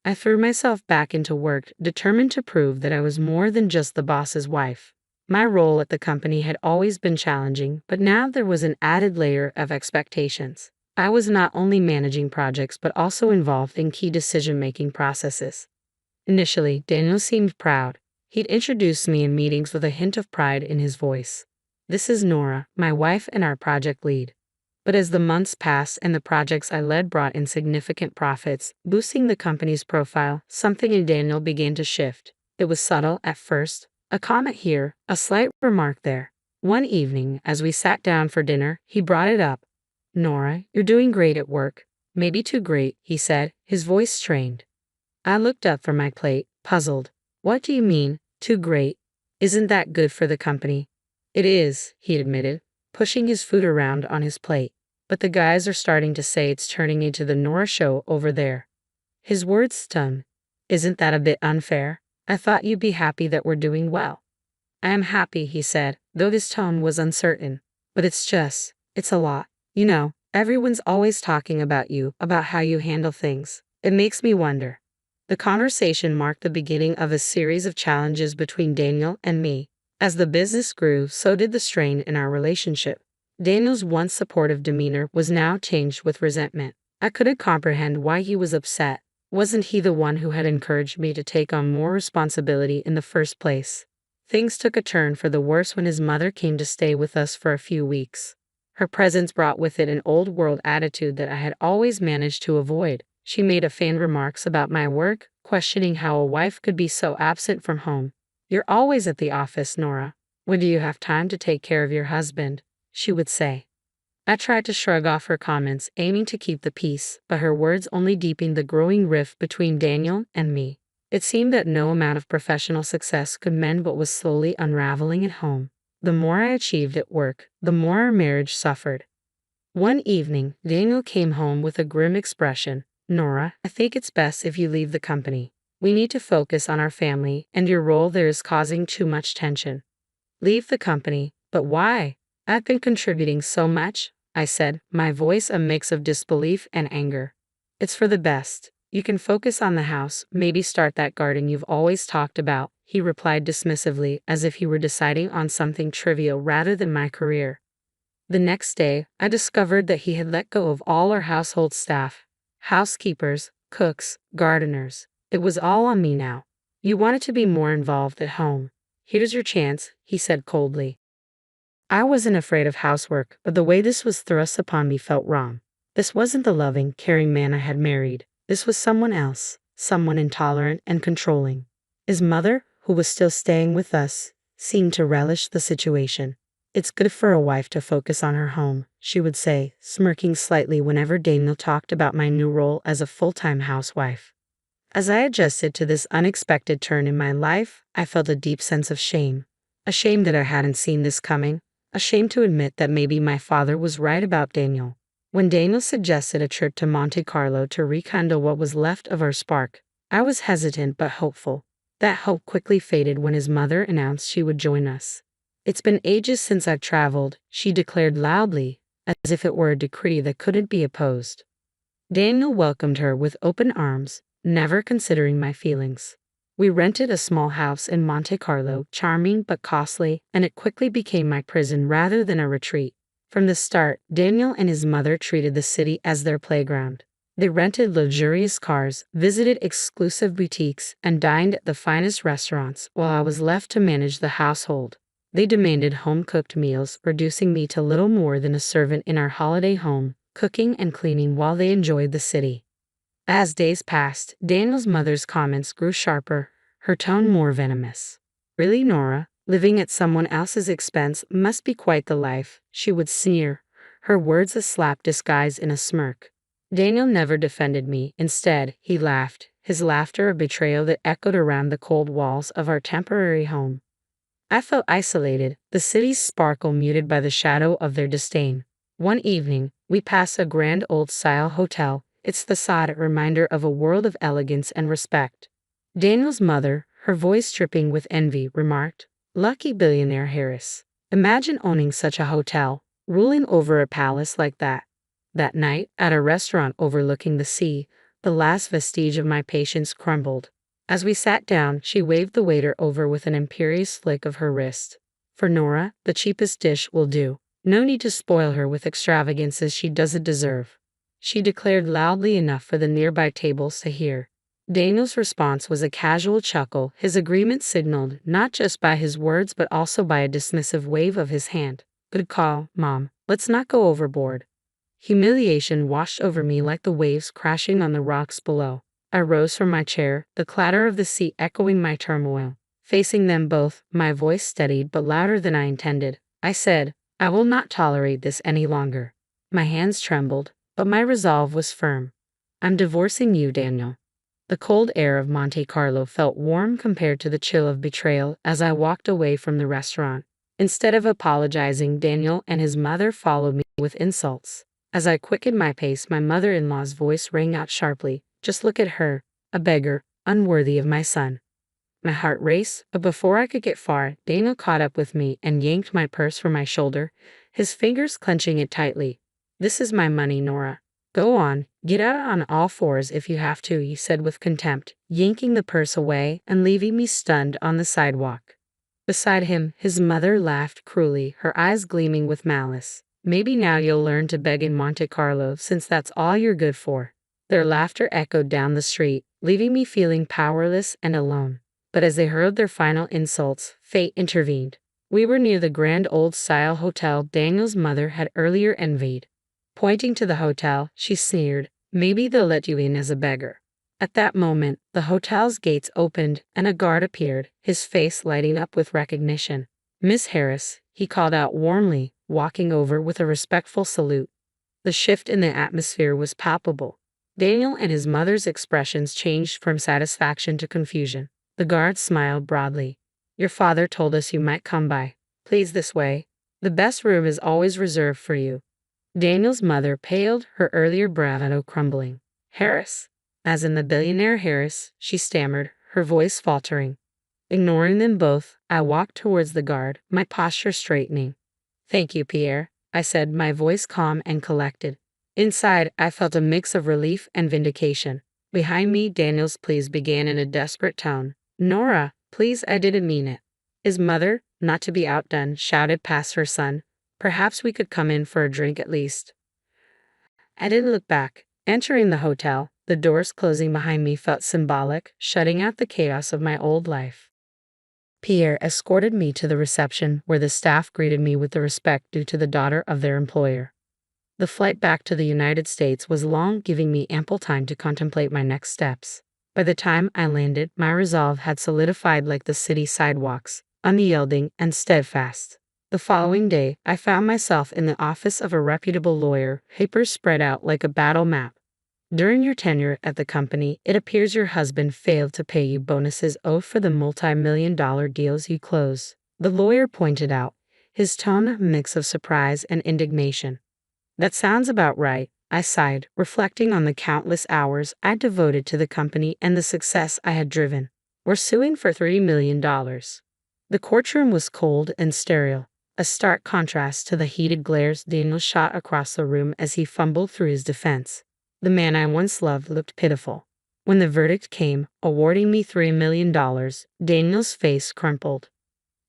I threw myself back into work, determined to prove that I was more than just the boss's wife. My role at the company had always been challenging, but now there was an added layer of expectations. I was not only managing projects but also involved in key decision-making processes. Initially, Daniel seemed proud. He'd introduced me in meetings with a hint of pride in his voice. This is Nora, my wife and our project lead. But as the months passed and the projects I led brought in significant profits, boosting the company's profile, something in Daniel began to shift. It was subtle at first, a comment here, a slight remark there. One evening, as we sat down for dinner, he brought it up. Nora, you're doing great at work. Maybe too great, he said, his voice strained. I looked up from my plate, puzzled. What do you mean, too great? Isn't that good for the company? It is, he admitted, pushing his food around on his plate. But the guys are starting to say it's turning into the Nora show over there. His words stung. Isn't that a bit unfair? I thought you'd be happy that we're doing well. I am happy, he said, though his tone was uncertain. But it's a lot. You know, everyone's always talking about you, about how you handle things. It makes me wonder. The conversation marked the beginning of a series of challenges between Daniel and me. As the business grew, so did the strain in our relationship. Daniel's once supportive demeanor was now tinged with resentment. I couldn't comprehend why he was upset. Wasn't he the one who had encouraged me to take on more responsibility in the first place? Things took a turn for the worse when his mother came to stay with us for a few weeks. Her presence brought with it an old-world attitude that I had always managed to avoid. She made offhand remarks about my work, questioning how a wife could be so absent from home. You're always at the office, Nora. When do you have time to take care of your husband? She would say. I tried to shrug off her comments, aiming to keep the peace, but her words only deepened the growing rift between Daniel and me. It seemed that no amount of professional success could mend what was slowly unraveling at home. The more I achieved at work, the more our marriage suffered. One evening, Daniel came home with a grim expression. Nora, I think it's best if you leave the company. We need to focus on our family, and your role there is causing too much tension. Leave the company? But why? I've been contributing so much, I said, my voice a mix of disbelief and anger. It's for the best. You can focus on the house, maybe start that garden you've always talked about, he replied dismissively, as if he were deciding on something trivial rather than my career. The next day, I discovered that he had let go of all our household staff. Housekeepers, cooks, gardeners. It was all on me now. You wanted to be more involved at home. Here's your chance, he said coldly. I wasn't afraid of housework, but the way this was thrust upon me felt wrong. This wasn't the loving, caring man I had married. This was someone else, someone intolerant and controlling. His mother, who was still staying with us, seemed to relish the situation. "It's good for a wife to focus on her home," she would say, smirking slightly whenever Daniel talked about my new role as a full-time housewife. As I adjusted to this unexpected turn in my life, I felt a deep sense of shame. A shame that I hadn't seen this coming. A shame to admit that maybe my father was right about Daniel. When Daniel suggested a trip to Monte Carlo to rekindle what was left of our spark, I was hesitant but hopeful. That hope quickly faded when his mother announced she would join us. "It's been ages since I've traveled," she declared loudly, as if it were a decree that couldn't be opposed. Daniel welcomed her with open arms, never considering my feelings. We rented a small house in Monte Carlo, charming but costly, and it quickly became my prison rather than a retreat. From the start, Daniel and his mother treated the city as their playground. They rented luxurious cars, visited exclusive boutiques, and dined at the finest restaurants, while I was left to manage the household. They demanded home-cooked meals, reducing me to little more than a servant in our holiday home, cooking and cleaning while they enjoyed the city. As days passed, Daniel's mother's comments grew sharper, her tone more venomous. "Really, Nora? Living at someone else's expense must be quite the life," she would sneer, her words a slap disguised in a smirk. Daniel never defended me. Instead, he laughed, his laughter a betrayal that echoed around the cold walls of our temporary home. I felt isolated, the city's sparkle muted by the shadow of their disdain. One evening, we passed a grand old-style hotel, its facade a reminder of a world of elegance and respect. Daniel's mother, her voice dripping with envy, remarked, "Lucky billionaire Harris. Imagine owning such a hotel, ruling over a palace like that." That night, at a restaurant overlooking the sea, the last vestige of my patience crumbled. As we sat down, she waved the waiter over with an imperious flick of her wrist. "For Nora, the cheapest dish will do. No need to spoil her with extravagances she doesn't deserve," she declared loudly enough for the nearby tables to hear. Daniel's response was a casual chuckle, his agreement signaled not just by his words but also by a dismissive wave of his hand. "Good call, Mom. Let's not go overboard." Humiliation washed over me like the waves crashing on the rocks below. I rose from my chair, the clatter of the sea echoing my turmoil. Facing them both, my voice steadied but louder than I intended. I said, "I will not tolerate this any longer." My hands trembled, but my resolve was firm. "I'm divorcing you, Daniel." The cold air of Monte Carlo felt warm compared to the chill of betrayal as I walked away from the restaurant. Instead of apologizing, Daniel and his mother followed me with insults. As I quickened my pace, my mother-in-law's voice rang out sharply, "Just look at her, a beggar, unworthy of my son." My heart raced, but before I could get far, Daniel caught up with me and yanked my purse from my shoulder, his fingers clenching it tightly. "This is my money, Nora. Go on, get out on all fours if you have to," he said with contempt, yanking the purse away and leaving me stunned on the sidewalk. Beside him, his mother laughed cruelly, her eyes gleaming with malice. "Maybe now you'll learn to beg in Monte Carlo since that's all you're good for." Their laughter echoed down the street, leaving me feeling powerless and alone. But as they hurled their final insults, fate intervened. We were near the grand old-style hotel Daniel's mother had earlier envied. Pointing to the hotel, she sneered, "Maybe they'll let you in as a beggar." At that moment, the hotel's gates opened and a guard appeared, his face lighting up with recognition. "Miss Harris," he called out warmly, walking over with a respectful salute. The shift in the atmosphere was palpable. Daniel and his mother's expressions changed from satisfaction to confusion. The guard smiled broadly. "Your father told us you might come by. Please this way. The best room is always reserved for you." Daniel's mother paled, her earlier bravado crumbling. "Harris? As in the billionaire Harris," she stammered, her voice faltering. Ignoring them both, I walked towards the guard, my posture straightening. "Thank you, Pierre," I said, my voice calm and collected. Inside, I felt a mix of relief and vindication. Behind me, Daniel's pleas began in a desperate tone. "Nora, please, I didn't mean it." His mother, not to be outdone, shouted past her son, "Perhaps we could come in for a drink at least." I didn't look back. Entering the hotel, the doors closing behind me felt symbolic, shutting out the chaos of my old life. Pierre escorted me to the reception where the staff greeted me with the respect due to the daughter of their employer. The flight back to the United States was long, giving me ample time to contemplate my next steps. By the time I landed, my resolve had solidified like the city sidewalks. unyielding and steadfast. The following day, I found myself in the office of a reputable lawyer, papers spread out like a battle map. During your tenure at the company, it appears your husband failed to pay you bonuses owed for the multi-million-dollar deals you close, the lawyer pointed out, his tone a mix of surprise and indignation. That sounds about right, I sighed, reflecting on the countless hours I devoted to the company and the success I had driven. We're suing for $3 million. The courtroom was cold and sterile, a stark contrast to the heated glares Daniel shot across the room as he fumbled through his defense. The man I once loved looked pitiful. When the verdict came, awarding me $3 million, Daniel's face crumpled.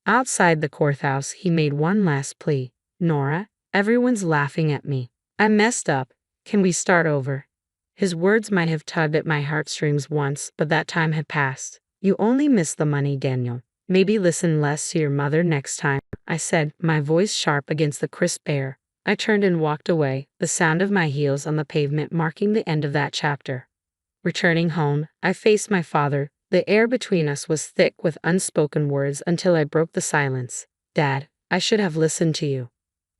Outside the courthouse, he made one last plea. Nora, everyone's laughing at me. I messed up. Can we start over? His words might have tugged at my heartstrings once, but that time had passed. You only missed the money, Daniel. Maybe listen less to your mother next time, I said, my voice sharp against the crisp air. I turned and walked away, the sound of my heels on the pavement marking the end of that chapter. Returning home, I faced my father. The air between us was thick with unspoken words until I broke the silence. Dad, I should have listened to you.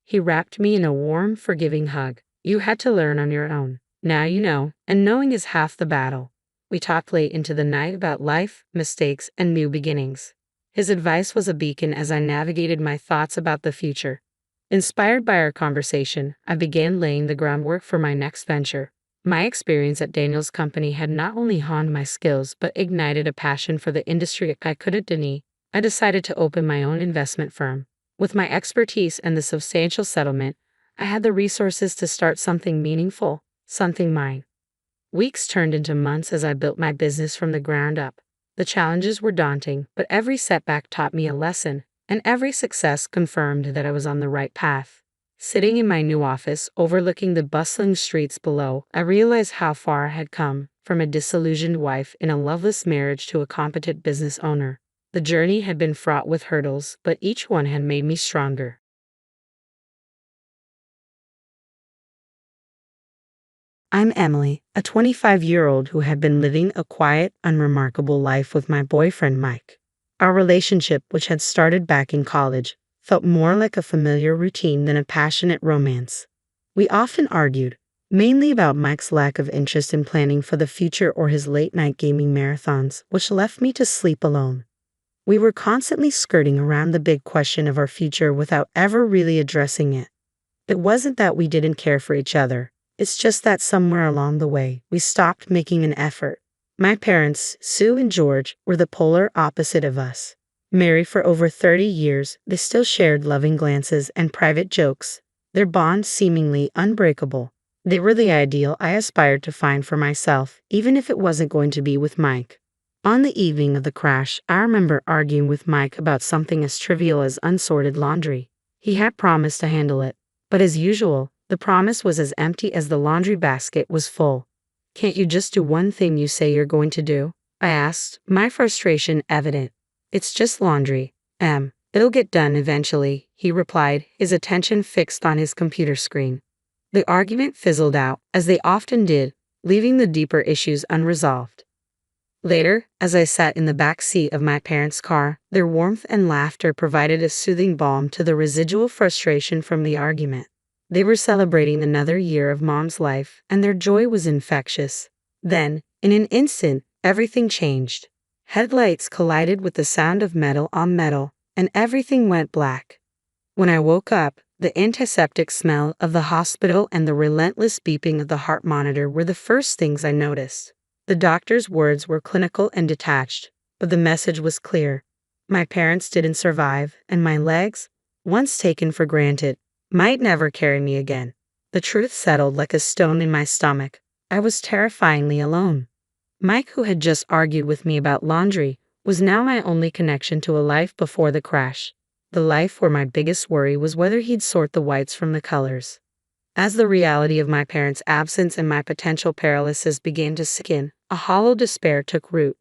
He wrapped me in a warm, forgiving hug. You had to learn on your own. Now you know, and knowing is half the battle. We talked late into the night about life, mistakes, and new beginnings. His advice was a beacon as I navigated my thoughts about the future. Inspired by our conversation, I began laying the groundwork for my next venture. My experience at Daniel's company had not only honed my skills but ignited a passion for the industry I couldn't deny. I decided to open my own investment firm. With my expertise and the substantial settlement, I had the resources to start something meaningful, something mine. Weeks turned into months as I built my business from the ground up. The challenges were daunting, but every setback taught me a lesson, and every success confirmed that I was on the right path. Sitting in my new office, overlooking the bustling streets below, I realized how far I had come, from a disillusioned wife in a loveless marriage to a competent business owner. The journey had been fraught with hurdles, but each one had made me stronger. I'm Emily, a 25-year-old who had been living a quiet, unremarkable life with my boyfriend Mike. Our relationship, which had started back in college, felt more like a familiar routine than a passionate romance. We often argued, mainly about Mike's lack of interest in planning for the future or his late-night gaming marathons, which left me to sleep alone. We were constantly skirting around the big question of our future without ever really addressing it. It wasn't that we didn't care for each other. It's just that somewhere along the way, we stopped making an effort. My parents, Sue and George, were the polar opposite of us. Married for over 30 years, they still shared loving glances and private jokes, their bond seemingly unbreakable. They were the ideal I aspired to find for myself, even if it wasn't going to be with Mike. On the evening of the crash, I remember arguing with Mike about something as trivial as unsorted laundry. He had promised to handle it, but as usual, the promise was as empty as the laundry basket was full. Can't you just do one thing you say you're going to do? I asked, my frustration evident. It's just laundry. It'll get done eventually, he replied, his attention fixed on his computer screen. The argument fizzled out, as they often did, leaving the deeper issues unresolved. Later, as I sat in the back seat of my parents' car, their warmth and laughter provided a soothing balm to the residual frustration from the argument. They were celebrating another year of Mom's life, and their joy was infectious. Then, in an instant, everything changed. Headlights collided with the sound of metal on metal, and everything went black. When I woke up, the antiseptic smell of the hospital and the relentless beeping of the heart monitor were the first things I noticed. The doctor's words were clinical and detached, but the message was clear. My parents didn't survive, and my legs, once taken for granted, might never carry me again. The truth settled like a stone in my stomach. I was terrifyingly alone. Mike, who had just argued with me about laundry, was now my only connection to a life before the crash. The life where my biggest worry was whether he'd sort the whites from the colors. As the reality of my parents' absence and my potential paralysis began to sink in, a hollow despair took root.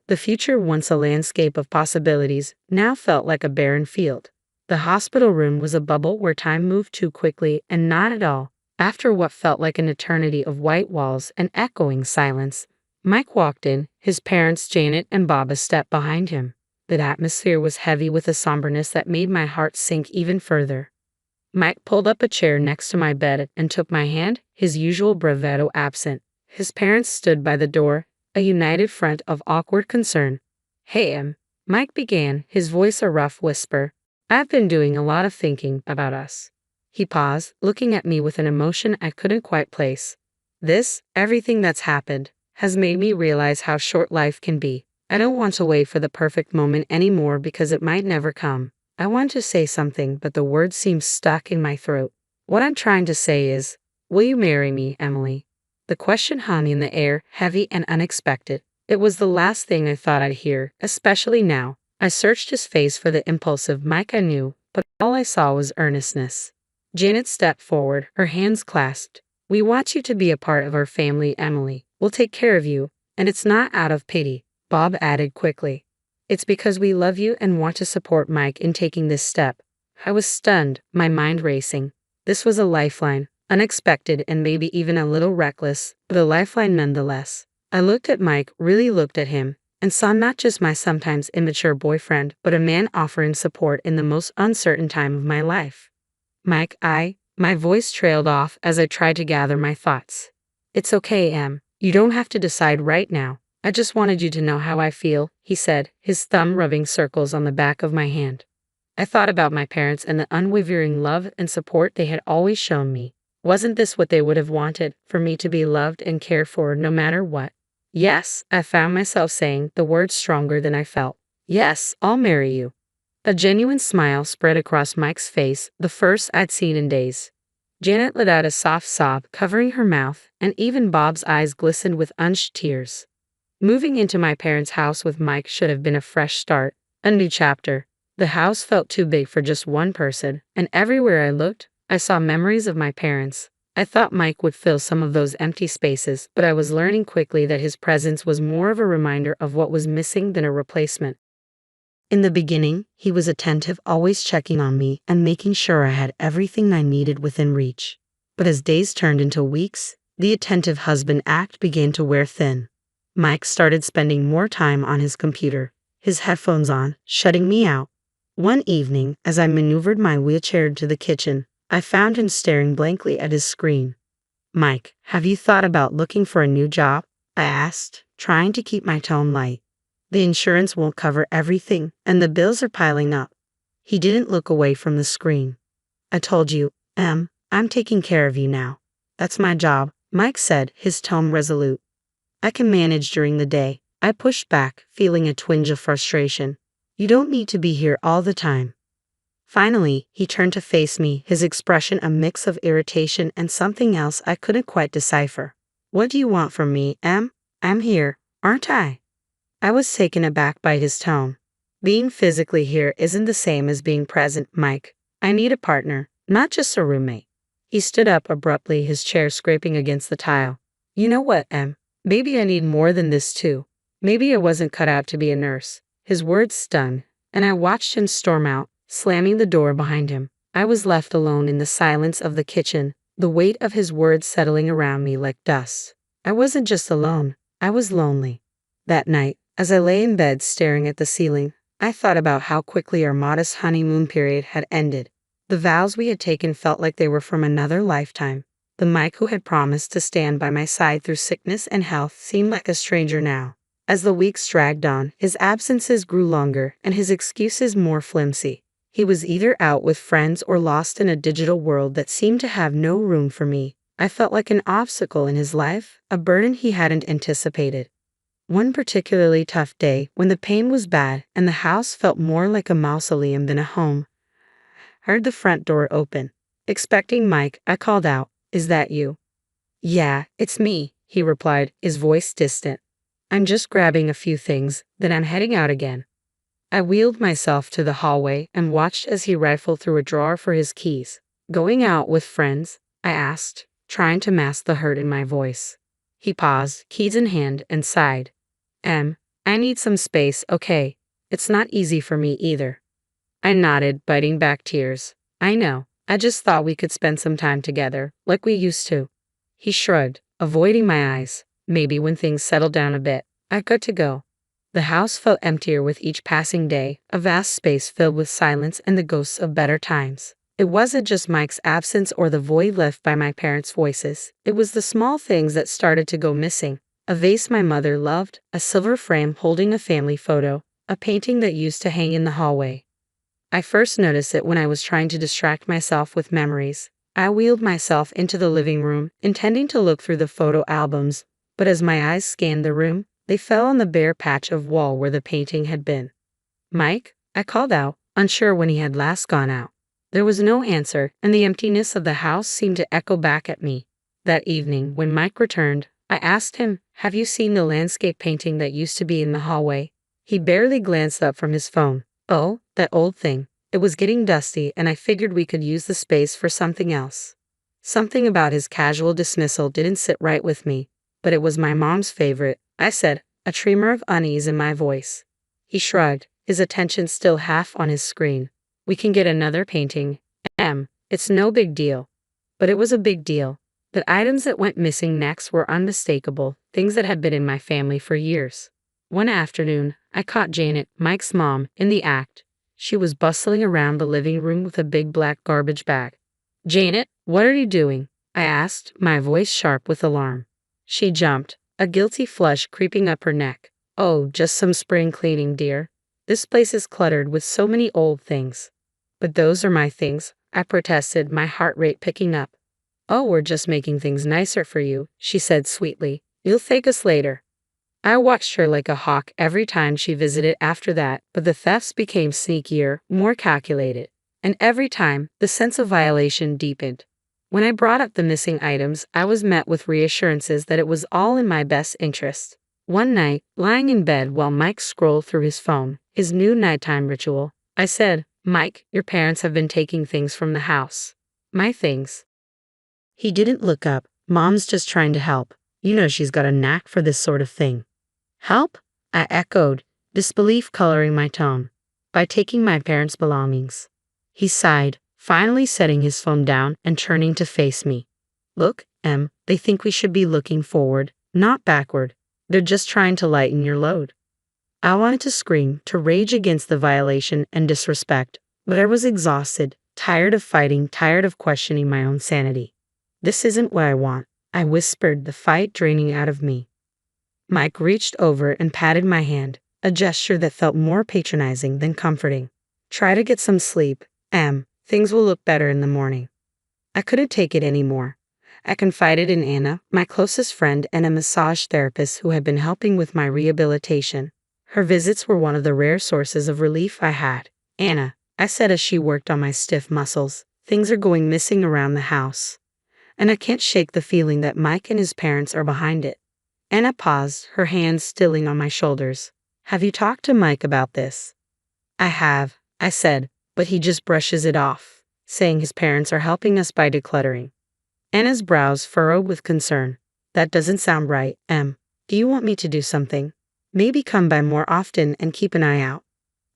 The future, once a landscape of possibilities, now felt like a barren field. The hospital room was a bubble where time moved too quickly and not at all. After what felt like an eternity of white walls and echoing silence, Mike walked in, his parents Janet and Bob a step behind him. The atmosphere was heavy with a somberness that made my heart sink even further. Mike pulled up a chair next to my bed and took my hand, his usual bravado absent. His parents stood by the door, a united front of awkward concern. "Hey, Mike began, his voice a rough whisper. "I've been doing a lot of thinking about us." He paused, looking at me with an emotion I couldn't quite place. Everything that's happened, has made me realize how short life can be. I don't want to wait for the perfect moment anymore because it might never come. I want to say something, but the words seem stuck in my throat. What I'm trying to say is, will you marry me, Emily? The question hung in the air, heavy and unexpected. It was the last thing I thought I'd hear, especially now. I searched his face for the impulsive Mike I knew, but all I saw was earnestness. Janet stepped forward, her hands clasped. "We want you to be a part of our family, Emily. We'll take care of you, and it's not out of pity," Bob added quickly. "It's because we love you and want to support Mike in taking this step." I was stunned, my mind racing. This was a lifeline, unexpected and maybe even a little reckless, but a lifeline nonetheless. I looked at Mike, really looked at him, and saw not just my sometimes immature boyfriend, but a man offering support in the most uncertain time of my life. "Mike, my voice trailed off as I tried to gather my thoughts. "It's okay, Em. You don't have to decide right now. I just wanted you to know how I feel," he said, his thumb rubbing circles on the back of my hand. I thought about my parents and the unwavering love and support they had always shown me. Wasn't this what they would have wanted, for me to be loved and cared for no matter what? "Yes," I found myself saying, the words stronger than I felt. "Yes, I'll marry you." A genuine smile spread across Mike's face, the first I'd seen in days. Janet let out a soft sob, covering her mouth, and even Bob's eyes glistened with unshed tears. Moving into my parents' house with Mike should have been a fresh start, a new chapter. The house felt too big for just one person, and everywhere I looked, I saw memories of my parents. I thought Mike would fill some of those empty spaces, but I was learning quickly that his presence was more of a reminder of what was missing than a replacement. In the beginning, he was attentive, always checking on me and making sure I had everything I needed within reach. But as days turned into weeks, the attentive husband act began to wear thin. Mike started spending more time on his computer, his headphones on, shutting me out. One evening, as I maneuvered my wheelchair to the kitchen, I found him staring blankly at his screen. "Mike, have you thought about looking for a new job?" I asked, trying to keep my tone light. "The insurance won't cover everything, and the bills are piling up." He didn't look away from the screen. "I told you, I'm taking care of you now. That's my job," Mike said, his tone resolute. "I can manage during the day." I pushed back, feeling a twinge of frustration. "You don't need to be here all the time." Finally, he turned to face me, his expression a mix of irritation and something else I couldn't quite decipher. "What do you want from me, Em? I'm here, aren't I?" I was taken aback by his tone. "Being physically here isn't the same as being present, Mike. I need a partner, not just a roommate." He stood up abruptly, his chair scraping against the tile. "You know what, Em? Maybe I need more than this too. Maybe I wasn't cut out to be a nurse." His words stung, and I watched him storm out, slamming the door behind him. I was left alone in the silence of the kitchen, the weight of his words settling around me like dust. I wasn't just alone, I was lonely. That night, as I lay in bed staring at the ceiling, I thought about how quickly our modest honeymoon period had ended. The vows we had taken felt like they were from another lifetime. The Mike who had promised to stand by my side through sickness and health seemed like a stranger now. As the weeks dragged on, his absences grew longer and his excuses more flimsy. He was either out with friends or lost in a digital world that seemed to have no room for me. I felt like an obstacle in his life, a burden he hadn't anticipated. One particularly tough day, when the pain was bad and the house felt more like a mausoleum than a home, I heard the front door open. Expecting Mike, I called out, "Is that you?" "Yeah, it's me," he replied, his voice distant. "I'm just grabbing a few things, then I'm heading out again." I wheeled myself to the hallway and watched as he rifled through a drawer for his keys. "Going out with friends?" I asked, trying to mask the hurt in my voice. He paused, keys in hand, and sighed. I need some space, okay? It's not easy for me either." I nodded, biting back tears. "I know. I just thought we could spend some time together, like we used to." He shrugged, avoiding my eyes. "Maybe when things settle down a bit." I got to go. The house felt emptier with each passing day, a vast space filled with silence and the ghosts of better times. It wasn't just Mike's absence or the void left by my parents' voices. It was the small things that started to go missing. A vase my mother loved, a silver frame holding a family photo, a painting that used to hang in the hallway. I first noticed it when I was trying to distract myself with memories. I wheeled myself into the living room, intending to look through the photo albums, but as my eyes scanned the room, they fell on the bare patch of wall where the painting had been. "Mike?" I called out, unsure when he had last gone out. There was no answer, and the emptiness of the house seemed to echo back at me. That evening, when Mike returned, I asked him, "Have you seen the landscape painting that used to be in the hallway?" He barely glanced up from his phone. "Oh, that old thing. It was getting dusty, and I figured we could use the space for something else." Something about his casual dismissal didn't sit right with me, but it was my mom's favorite, I said, a tremor of unease in my voice. He shrugged, his attention still half on his screen. "We can get another painting. It's no big deal." But it was a big deal. The items that went missing next were unmistakable, things that had been in my family for years. One afternoon, I caught Janet, Mike's mom, in the act. She was bustling around the living room with a big black garbage bag. "Janet, what are you doing?" I asked, my voice sharp with alarm. She jumped, a guilty flush creeping up her neck. "Oh, just some spring cleaning, dear. This place is cluttered with so many old things." "But those are my things," I protested, my heart rate picking up. "Oh, we're just making things nicer for you," she said sweetly. "You'll thank us later." I watched her like a hawk every time she visited after that, but the thefts became sneakier, more calculated. And every time, the sense of violation deepened. When I brought up the missing items, I was met with reassurances that it was all in my best interest. One night, lying in bed while Mike scrolled through his phone, his new nighttime ritual, I said, "Mike, your parents have been taking things from the house." "My things?" He didn't look up. "Mom's just trying to help. You know she's got a knack for this sort of thing." "Help?" I echoed, disbelief coloring my tone. "By taking my parents' belongings." He sighed, finally setting his phone down and turning to face me. "Look, they think we should be looking forward, not backward. They're just trying to lighten your load." I wanted to scream, to rage against the violation and disrespect, but I was exhausted, tired of fighting, tired of questioning my own sanity. "This isn't what I want," I whispered, the fight draining out of me. Mike reached over and patted my hand, a gesture that felt more patronizing than comforting. "Try to get some sleep, things will look better in the morning." I couldn't take it anymore. I confided in Anna, my closest friend and a massage therapist who had been helping with my rehabilitation. Her visits were one of the rare sources of relief I had. "Anna," I said as she worked on my stiff muscles, "things are going missing around the house. And I can't shake the feeling that Mike and his parents are behind it." Anna paused, her hands stilling on my shoulders. "Have you talked to Mike about this?" "I have," I said, "but he just brushes it off, saying his parents are helping us by decluttering." Anna's brows furrowed with concern. "That doesn't sound right, Em. Do you want me to do something? Maybe come by more often and keep an eye out."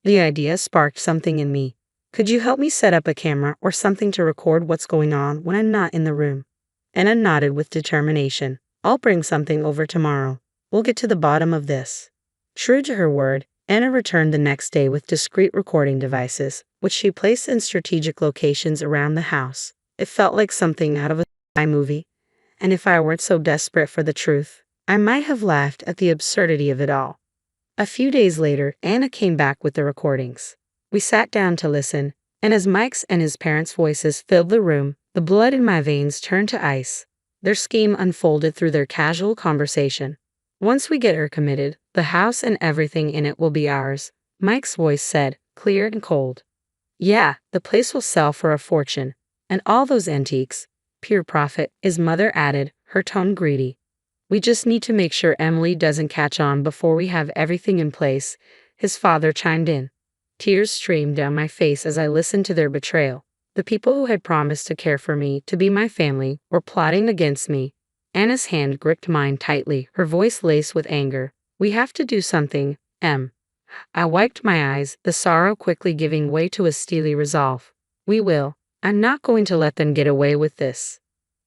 The idea sparked something in me. "Could you help me set up a camera or something to record what's going on when I'm not in the room?" Anna nodded with determination. "I'll bring something over tomorrow. We'll get to the bottom of this." True to her word, Anna returned the next day with discreet recording devices, which she placed in strategic locations around the house. It felt like something out of a spy movie, and if I weren't so desperate for the truth, I might have laughed at the absurdity of it all. A few days later, Anna came back with the recordings. We sat down to listen, and as Mike's and his parents' voices filled the room, the blood in my veins turned to ice. Their scheme unfolded through their casual conversation. "Once we get her committed, the house and everything in it will be ours," Mike's voice said, clear and cold. "Yeah, the place will sell for a fortune. And all those antiques, pure profit," his mother added, her tone greedy. "We just need to make sure Emily doesn't catch on before we have everything in place," his father chimed in. Tears streamed down my face as I listened to their betrayal. The people who had promised to care for me, to be my family, were plotting against me. Anna's hand gripped mine tightly, her voice laced with anger. "We have to do something, Em." I wiped my eyes, the sorrow quickly giving way to a steely resolve. "We will. I'm not going to let them get away with this."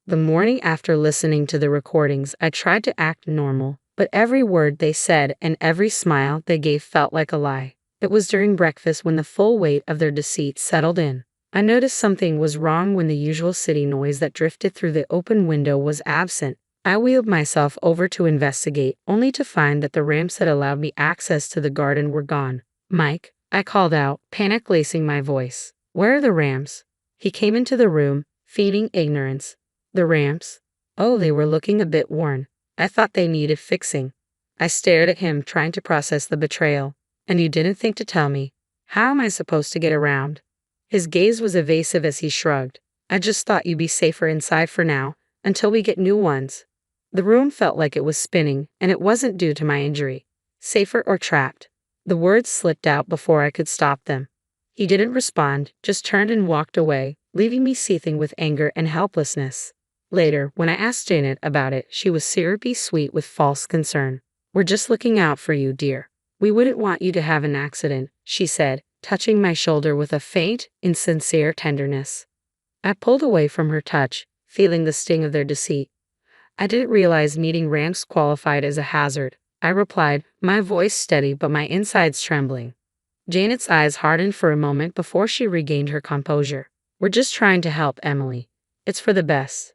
The morning after listening to the recordings, I tried to act normal, but every word they said and every smile they gave felt like a lie. It was during breakfast when the full weight of their deceit settled in. I noticed something was wrong when the usual city noise that drifted through the open window was absent. I wheeled myself over to investigate, only to find that the ramps that allowed me access to the garden were gone. "Mike," I called out, panic lacing my voice. "Where are the ramps?" He came into the room, feigning ignorance. "The ramps? Oh, they were looking a bit worn. I thought they needed fixing." I stared at him, trying to process the betrayal. "And you didn't think to tell me? How am I supposed to get around?" His gaze was evasive as he shrugged. "I just thought you'd be safer inside for now, until we get new ones." The room felt like it was spinning, and it wasn't due to my injury. Safer or trapped? The words slipped out before I could stop them. He didn't respond, just turned and walked away, leaving me seething with anger and helplessness. Later, when I asked Janet about it, she was syrupy sweet with false concern. "We're just looking out for you, dear. We wouldn't want you to have an accident," she said, touching my shoulder with a faint, insincere tenderness. I pulled away from her touch, feeling the sting of their deceit. "I didn't realize meeting ramps qualified as a hazard," I replied, my voice steady but my insides trembling. Janet's eyes hardened for a moment before she regained her composure. "We're just trying to help, Emily. It's for the best."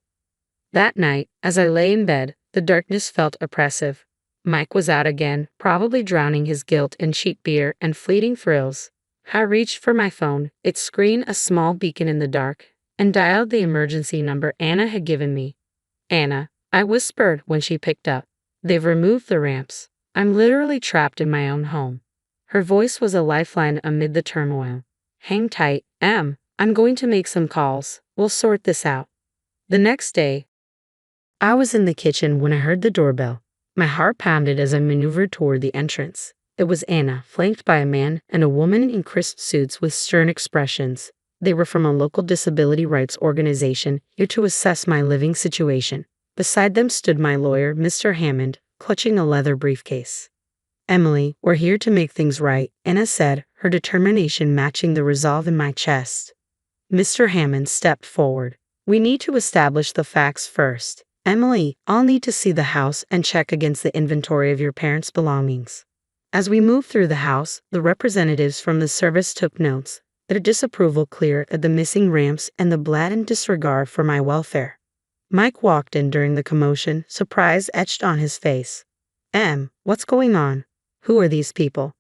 That night, as I lay in bed, the darkness felt oppressive. Mike was out again, probably drowning his guilt in cheap beer and fleeting thrills. I reached for my phone, its screen a small beacon in the dark, and dialed the emergency number Anna had given me. "Anna," I whispered when she picked up. "They've removed the ramps. I'm literally trapped in my own home." Her voice was a lifeline amid the turmoil. "Hang tight, Em. I'm going to make some calls. We'll sort this out." The next day, I was in the kitchen when I heard the doorbell. My heart pounded as I maneuvered toward the entrance. It was Anna, flanked by a man and a woman in crisp suits with stern expressions. They were from a local disability rights organization, here to assess my living situation. Beside them stood my lawyer, Mr. Hammond, clutching a leather briefcase. "Emily, we're here to make things right," Anna said, her determination matching the resolve in my chest. Mr. Hammond stepped forward. "We need to establish the facts first. Emily, I'll need to see the house and check against the inventory of your parents' belongings." As we moved through the house, the representatives from the service took notes, their disapproval clear at the missing ramps and the blatant disregard for my welfare. Mike walked in during the commotion, surprise etched on his face. What's going on? Who are these people?"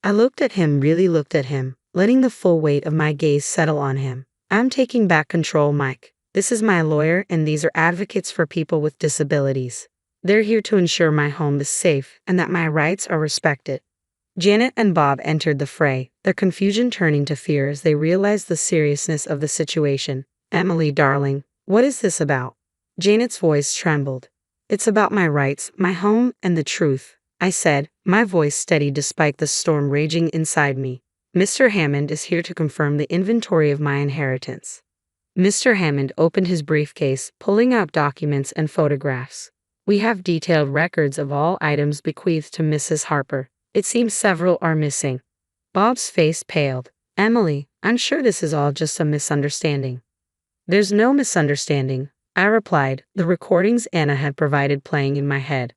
I looked at him, really looked at him, letting the full weight of my gaze settle on him. "I'm taking back control, Mike. This is my lawyer, and these are advocates for people with disabilities. They're here to ensure my home is safe and that my rights are respected." Janet and Bob entered the fray, their confusion turning to fear as they realized the seriousness of the situation. "Emily, darling, what is this about?" Janet's voice trembled. "It's about my rights, my home, and the truth," I said, my voice steady despite the storm raging inside me. "Mr. Hammond is here to confirm the inventory of my inheritance." Mr. Hammond opened his briefcase, pulling out documents and photographs. "We have detailed records of all items bequeathed to Mrs. Harper. It seems several are missing." Bob's face paled. "Emily, I'm sure this is all just a misunderstanding." "There's no misunderstanding," I replied, the recordings Anna had provided playing in my head.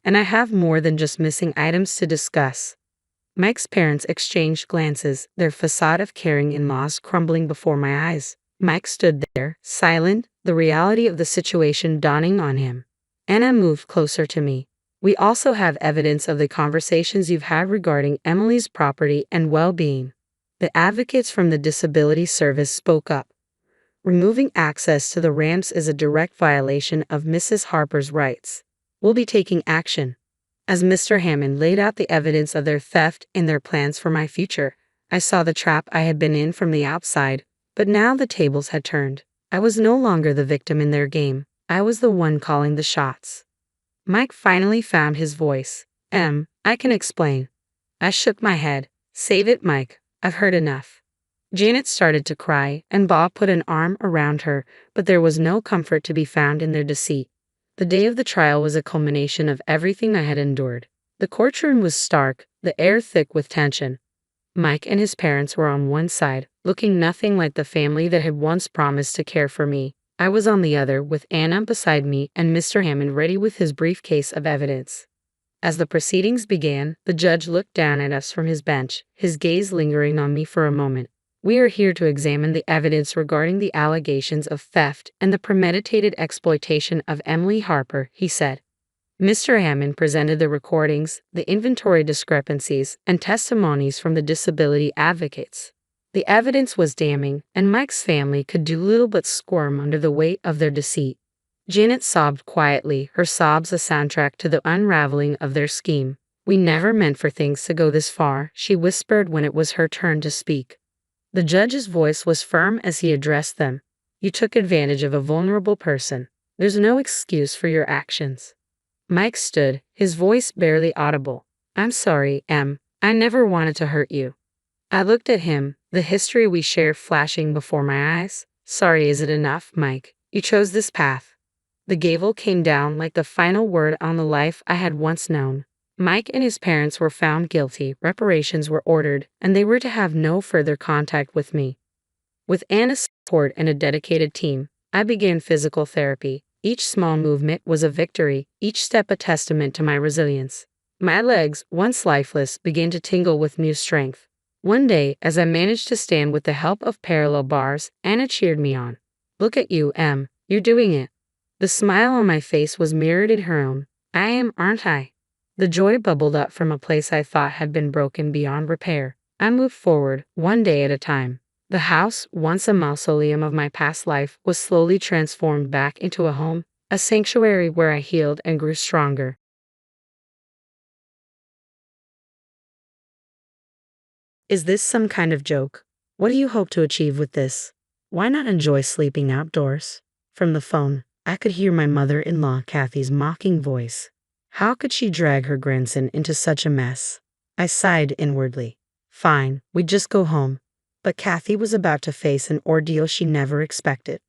"And I have more than just missing items to discuss." Mike's parents exchanged glances, their facade of caring in-laws crumbling before my eyes. Mike stood there, silent, the reality of the situation dawning on him. Anna moved closer to me. "We also have evidence of the conversations you've had regarding Emily's property and well-being." The advocates from the disability service spoke up. "Removing access to the ramps is a direct violation of Mrs. Harper's rights. We'll be taking action." As Mr. Hammond laid out the evidence of their theft and their plans for my future, I saw the trap I had been in from the outside, but now the tables had turned. I was no longer the victim in their game. I was the one calling the shots. Mike finally found his voice. I can explain." I shook my head. "Save it, Mike. I've heard enough." Janet started to cry, and Bob put an arm around her, but there was no comfort to be found in their deceit. The day of the trial was a culmination of everything I had endured. The courtroom was stark, the air thick with tension. Mike and his parents were on one side, looking nothing like the family that had once promised to care for me. I was on the other, with Anna beside me and Mr. Hammond ready with his briefcase of evidence. As the proceedings began, the judge looked down at us from his bench, his gaze lingering on me for a moment. We are here to examine the evidence regarding the allegations of theft and the premeditated exploitation of Emily Harper, he said. Mr. Hammond presented the recordings, the inventory discrepancies, and testimonies from the disability advocates. The evidence was damning, and Mike's family could do little but squirm under the weight of their deceit. Janet sobbed quietly, her sobs a soundtrack to the unraveling of their scheme. "We never meant for things to go this far," she whispered when it was her turn to speak. The judge's voice was firm as he addressed them. "You took advantage of a vulnerable person. There's no excuse for your actions." Mike stood, his voice barely audible. "I'm sorry, Em. I never wanted to hurt you." I looked at him, the history we shared flashing before my eyes. "Sorry isn't enough, Mike. You chose this path." The gavel came down like the final word on the life I had once known. Mike and his parents were found guilty, reparations were ordered, and they were to have no further contact with me. With Anna's support and a dedicated team, I began physical therapy. Each small movement was a victory, each step a testament to my resilience. My legs, once lifeless, began to tingle with new strength. One day, as I managed to stand with the help of parallel bars, Anna cheered me on. "Look at you, Em. You're doing it." The smile on my face was mirrored in her own. "I am, aren't I?" The joy bubbled up from a place I thought had been broken beyond repair. I moved forward, one day at a time. The house, once a mausoleum of my past life, was slowly transformed back into a home, a sanctuary where I healed and grew stronger. Is this some kind of joke? What do you hope to achieve with this? Why not enjoy sleeping outdoors? From the phone, I could hear my mother-in-law Kathy's mocking voice. How could she drag her grandson into such a mess? I sighed inwardly. Fine, we'd just go home. But Kathy was about to face an ordeal she never expected.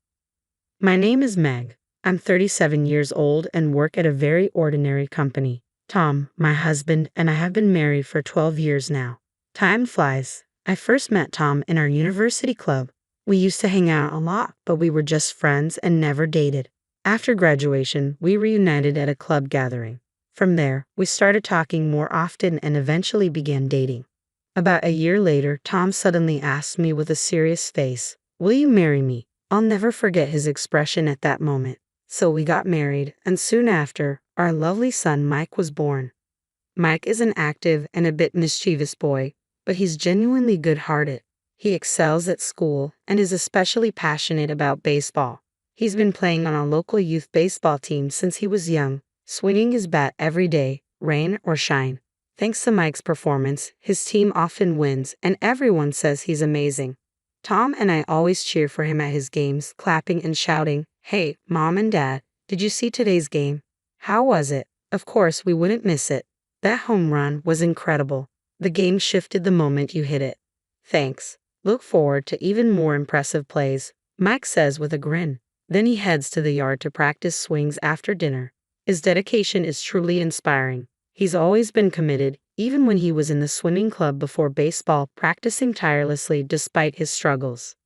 "My name is Meg. I'm 37 years old and work at a very ordinary company. Tom, my husband, and I have been married for 12 years now. Time flies. I first met Tom in our university club. We used to hang out a lot, but we were just friends and never dated. After graduation, we reunited at a club gathering. From there, we started talking more often and eventually began dating. About a year later, Tom suddenly asked me with a serious face, 'Will you marry me?' I'll never forget his expression at that moment. So we got married, and soon after, our lovely son Mike was born. Mike is an active and a bit mischievous boy, but he's genuinely good-hearted. He excels at school and is especially passionate about baseball. He's been playing on a local youth baseball team since he was young, swinging his bat every day, rain or shine. Thanks to Mike's performance, his team often wins, and everyone says he's amazing. Tom and I always cheer for him at his games, clapping and shouting, 'Hey, Mom and Dad, did you see today's game? How was it?' Of course, we wouldn't miss it. That home run was incredible. The game shifted the moment you hit it. Thanks. Look forward to even more impressive plays," Mike says with a grin. Then he heads to the yard to practice swings after dinner. His dedication is truly inspiring. He's always been committed, even when he was in the swimming club before baseball, practicing tirelessly despite his struggles.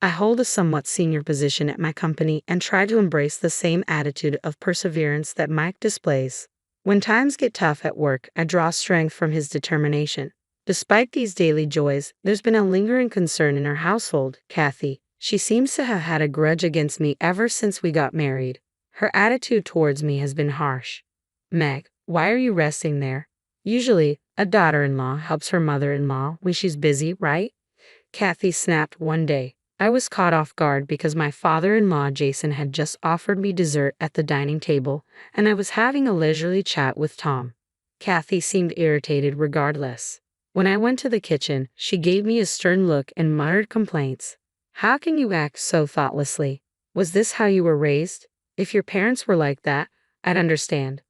I hold a somewhat senior position at my company and try to embrace the same attitude of perseverance that Mike displays. When times get tough at work, I draw strength from his determination. Despite these daily joys, there's been a lingering concern in our household, Kathy. She seems to have had a grudge against me ever since we got married. Her attitude towards me has been harsh. "Meg, why are you resting there? Usually, a daughter-in-law helps her mother-in-law when she's busy, right?" Kathy snapped one day. I was caught off guard because my father-in-law Jason had just offered me dessert at the dining table, and I was having a leisurely chat with Tom. Kathy seemed irritated regardless. When I went to the kitchen, she gave me a stern look and muttered complaints. "How can you act so thoughtlessly? Was this how you were raised? If your parents were like that, I'd understand."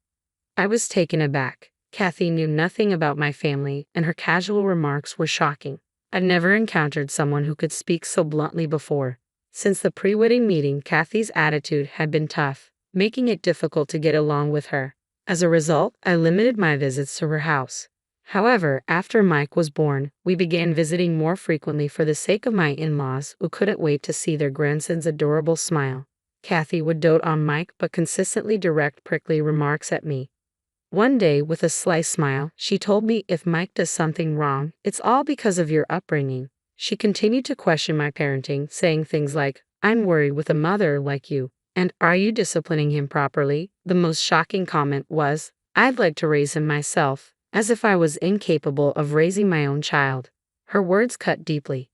I was taken aback. Kathy knew nothing about my family, and her casual remarks were shocking. I'd never encountered someone who could speak so bluntly before. Since the pre-wedding meeting, Kathy's attitude had been tough, making it difficult to get along with her. As a result, I limited my visits to her house. However, after Mike was born, we began visiting more frequently for the sake of my in-laws, who couldn't wait to see their grandson's adorable smile. Kathy would dote on Mike but consistently direct prickly remarks at me. One day, with a sly smile, she told me if Mike does something wrong, it's all because of your upbringing. She continued to question my parenting, saying things like, I'm worried with a mother like you, and are you disciplining him properly? The most shocking comment was, I'd like to raise him myself, as if I was incapable of raising my own child. Her words cut deeply.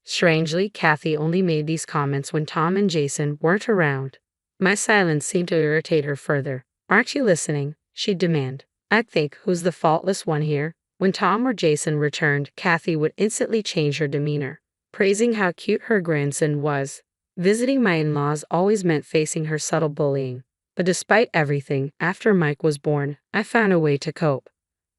Strangely, Kathy only made these comments when Tom and Jason weren't around. My silence seemed to irritate her further. Aren't you listening? She'd demand. I think, who's the faultless one here? When Tom or Jason returned, Kathy would instantly change her demeanor, praising how cute her grandson was. Visiting my in-laws always meant facing her subtle bullying. But despite everything, after Mike was born, I found a way to cope.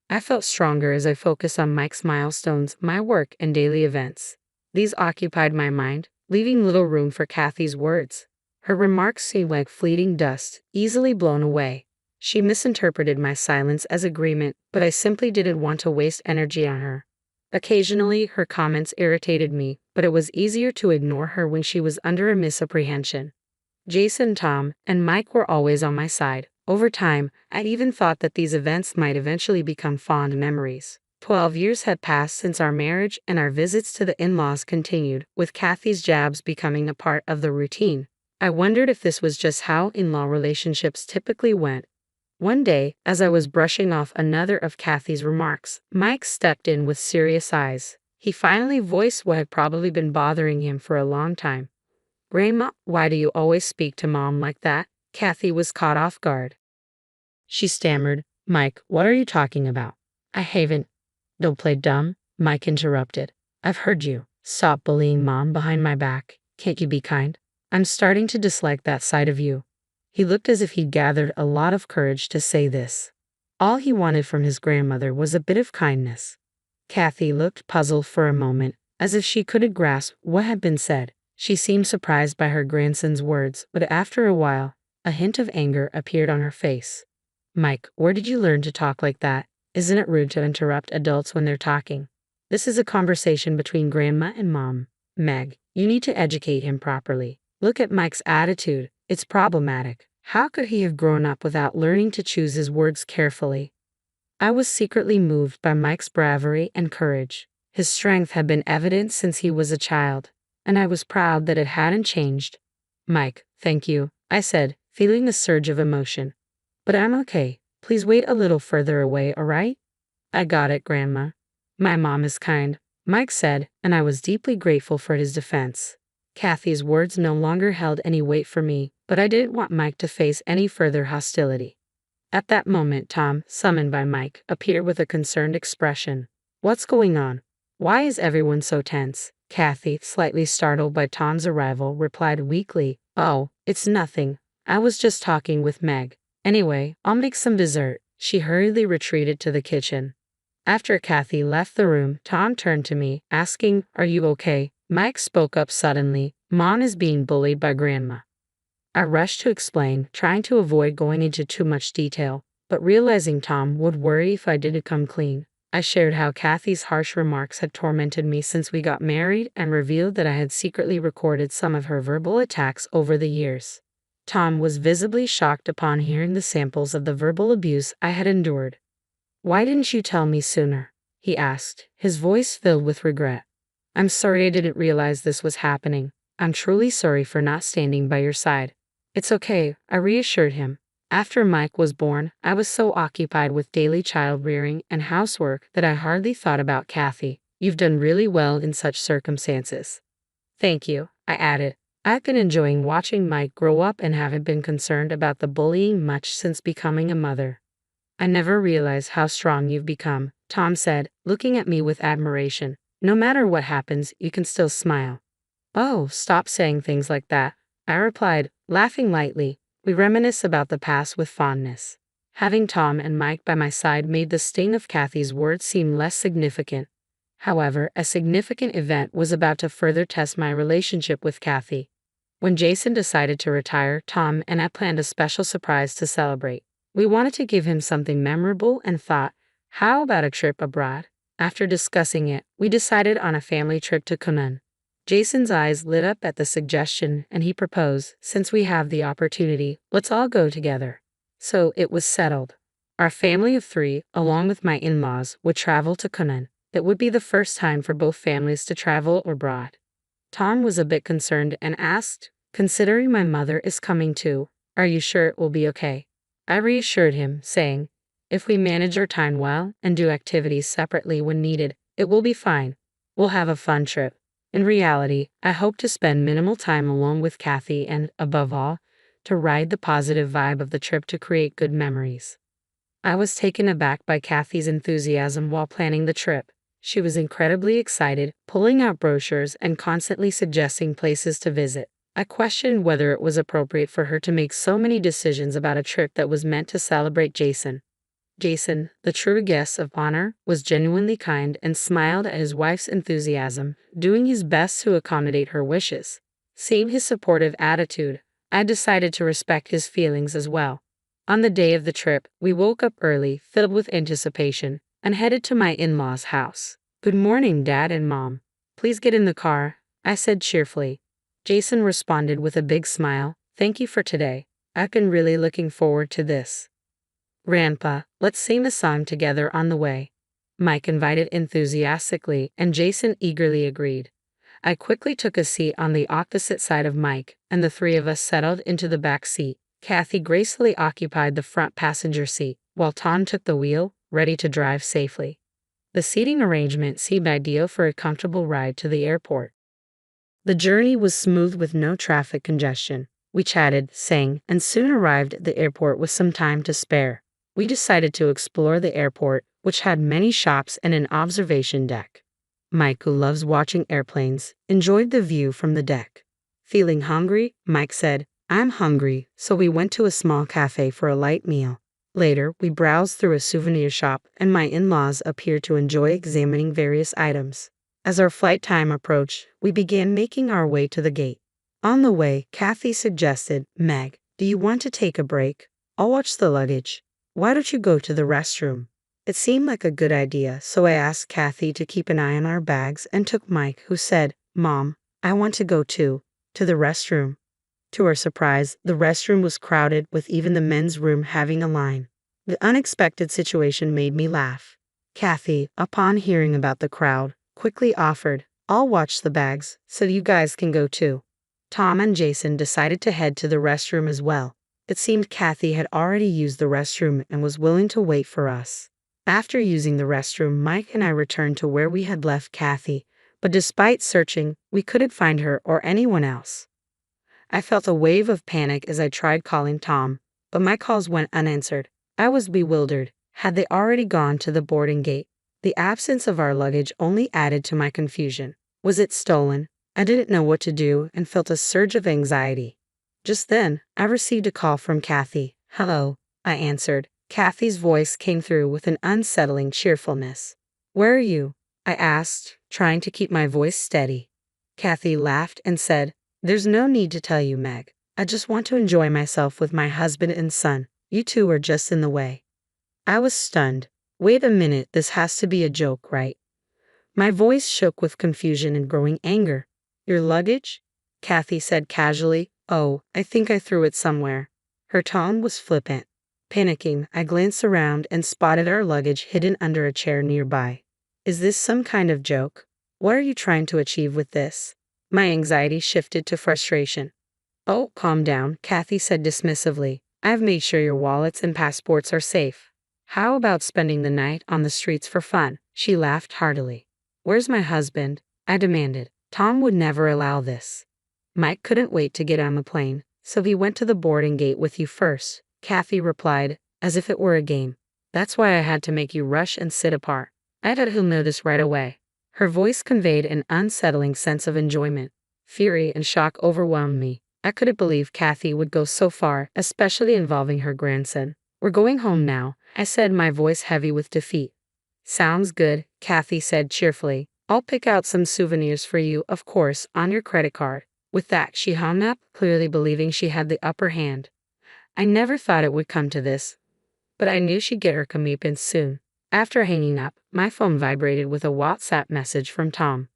I felt stronger as I focused on Mike's milestones, my work, and daily events. These occupied my mind, leaving little room for Kathy's words. Her remarks seemed like fleeting dust, easily blown away. She misinterpreted my silence as agreement, but I simply didn't want to waste energy on her. Occasionally, her comments irritated me, but it was easier to ignore her when she was under a misapprehension. Jason, Tom, and Mike were always on my side. Over time, I'd even thought that these events might eventually become fond memories. 12 years had passed since our marriage, and our visits to the in-laws continued, with Kathy's jabs becoming a part of the routine. I wondered if this was just how in-law relationships typically went. One day, as I was brushing off another of Kathy's remarks, Mike stepped in with serious eyes. He finally voiced what had probably been bothering him for a long time. Grandma, why do you always speak to Mom like that? Kathy was caught off guard. She stammered, Mike, what are you talking about? I haven't. Don't play dumb, Mike interrupted. I've heard you. Stop bullying Mom behind my back. Can't you be kind? I'm starting to dislike that side of you. He looked as if he'd gathered a lot of courage to say this. All he wanted from his grandmother was a bit of kindness. Kathy looked puzzled for a moment, as if she couldn't grasp what had been said. She seemed surprised by her grandson's words, but after a while, a hint of anger appeared on her face. Mike, where did you learn to talk like that? Isn't it rude to interrupt adults when they're talking? This is a conversation between Grandma and Mom. Meg, you need to educate him properly. Look at Mike's attitude. It's problematic. How could he have grown up without learning to choose his words carefully? I was secretly moved by Mike's bravery and courage. His strength had been evident since he was a child, and I was proud that it hadn't changed. Mike, thank you, I said, feeling a surge of emotion. But I'm okay. Please wait a little further away, all right? I got it, Grandma. My mom is kind, Mike said, and I was deeply grateful for his defense. Kathy's words no longer held any weight for me, but I didn't want Mike to face any further hostility. At that moment, Tom, summoned by Mike, appeared with a concerned expression. What's going on? Why is everyone so tense? Kathy, slightly startled by Tom's arrival, replied weakly, Oh, it's nothing. I was just talking with Meg. Anyway, I'll make some dessert. She hurriedly retreated to the kitchen. After Kathy left the room, Tom turned to me, asking, Are you okay? Mike spoke up suddenly, Mom is being bullied by Grandma. I rushed to explain, trying to avoid going into too much detail, but realizing Tom would worry if I didn't come clean. I shared how Kathy's harsh remarks had tormented me since we got married and revealed that I had secretly recorded some of her verbal attacks over the years. Tom was visibly shocked upon hearing the samples of the verbal abuse I had endured. Why didn't you tell me sooner? He asked, his voice filled with regret. I'm sorry I didn't realize this was happening. I'm truly sorry for not standing by your side. It's okay, I reassured him. After Mike was born, I was so occupied with daily child rearing and housework that I hardly thought about Kathy. You've done really well in such circumstances. Thank you, I added. I've been enjoying watching Mike grow up and haven't been concerned about the bullying much since becoming a mother. I never realized how strong you've become, Tom said, looking at me with admiration. No matter what happens, you can still smile. Oh, stop saying things like that, I replied, laughing lightly. We reminisce about the past with fondness. Having Tom and Mike by my side made the sting of Kathy's words seem less significant. However, a significant event was about to further test my relationship with Kathy. When Jason decided to retire, Tom and I planned a special surprise to celebrate. We wanted to give him something memorable and thought, how about a trip abroad? After discussing it, we decided on a family trip to Kunun. Jason's eyes lit up at the suggestion and he proposed, since we have the opportunity, let's all go together. So it was settled. Our family of 3, along with my in-laws, would travel to Kunan. It would be the first time for both families to travel abroad. Tom was a bit concerned and asked, "Considering my mother is coming too, are you sure it will be okay?" I reassured him, saying, "If we manage our time well and do activities separately when needed, it will be fine. We'll have a fun trip." In reality, I hope to spend minimal time along with Kathy and, above all, to ride the positive vibe of the trip to create good memories. I was taken aback by Kathy's enthusiasm while planning the trip. She was incredibly excited, pulling out brochures and constantly suggesting places to visit. I questioned whether it was appropriate for her to make so many decisions about a trip that was meant to celebrate Jason. Jason, the true guest of honor, was genuinely kind and smiled at his wife's enthusiasm, doing his best to accommodate her wishes. Seeing his supportive attitude, I decided to respect his feelings as well. On the day of the trip, we woke up early, filled with anticipation, and headed to my in-laws' house. "Good morning, Dad and Mom. Please get in the car," I said cheerfully. Jason responded with a big smile. "Thank you for today. I've been really looking forward to this." "Grandpa, let's sing a song together on the way," Mike invited enthusiastically, and Jason eagerly agreed. I quickly took a seat on the opposite side of Mike, and the 3 of us settled into the back seat. Kathy gracefully occupied the front passenger seat, while Tom took the wheel, ready to drive safely. The seating arrangement seemed ideal for a comfortable ride to the airport. The journey was smooth with no traffic congestion. We chatted, sang, and soon arrived at the airport with some time to spare. We decided to explore the airport, which had many shops and an observation deck. Mike, who loves watching airplanes, enjoyed the view from the deck. Feeling hungry, Mike said, "I'm hungry," so we went to a small cafe for a light meal. Later, we browsed through a souvenir shop, and my in-laws appeared to enjoy examining various items. As our flight time approached, we began making our way to the gate. On the way, Kathy suggested, "Meg, do you want to take a break? I'll watch the luggage. Why don't you go to the restroom?" It seemed like a good idea, so I asked Kathy to keep an eye on our bags and took Mike, who said, "Mom, I want to go too, to the restroom." To our surprise, the restroom was crowded, with even the men's room having a line. The unexpected situation made me laugh. Kathy, upon hearing about the crowd, quickly offered, "I'll watch the bags, so you guys can go too." Tom and Jason decided to head to the restroom as well. It seemed Kathy had already used the restroom and was willing to wait for us. After using the restroom, Mike and I returned to where we had left Kathy, but despite searching, we couldn't find her or anyone else. I felt a wave of panic as I tried calling Tom, but my calls went unanswered. I was bewildered. Had they already gone to the boarding gate? The absence of our luggage only added to my confusion. Was it stolen? I didn't know what to do and felt a surge of anxiety. Just then, I received a call from Kathy. "Hello," I answered. Kathy's voice came through with an unsettling cheerfulness. "Where are you?" I asked, trying to keep my voice steady. Kathy laughed and said, "There's no need to tell you, Meg. I just want to enjoy myself with my husband and son. You two are just in the way." I was stunned. Wait a minute, this has to be a joke, right? My voice shook with confusion and growing anger. "Your luggage?" Kathy said casually. "Oh, I think I threw it somewhere." Her tone was flippant. Panicking, I glanced around and spotted our luggage hidden under a chair nearby. Is this some kind of joke? What are you trying to achieve with this? My anxiety shifted to frustration. "Oh, calm down," Kathy said dismissively. "I've made sure your wallets and passports are safe. How about spending the night on the streets for fun?" She laughed heartily. "Where's my husband?" I demanded. "Tom would never allow this." "Mike couldn't wait to get on the plane, so he went to the boarding gate with you first," Kathy replied, as if it were a game. "That's why I had to make you rush and sit apart. I thought he'll notice right away." Her voice conveyed an unsettling sense of enjoyment. Fury and shock overwhelmed me. I couldn't believe Kathy would go so far, especially involving her grandson. "We're going home now," I said, my voice heavy with defeat. "Sounds good," Kathy said cheerfully. "I'll pick out some souvenirs for you, of course, on your credit card." With that, she hung up, clearly believing she had the upper hand. I never thought it would come to this, but I knew she'd get her comeuppance soon. After hanging up, my phone vibrated with a WhatsApp message from Tom.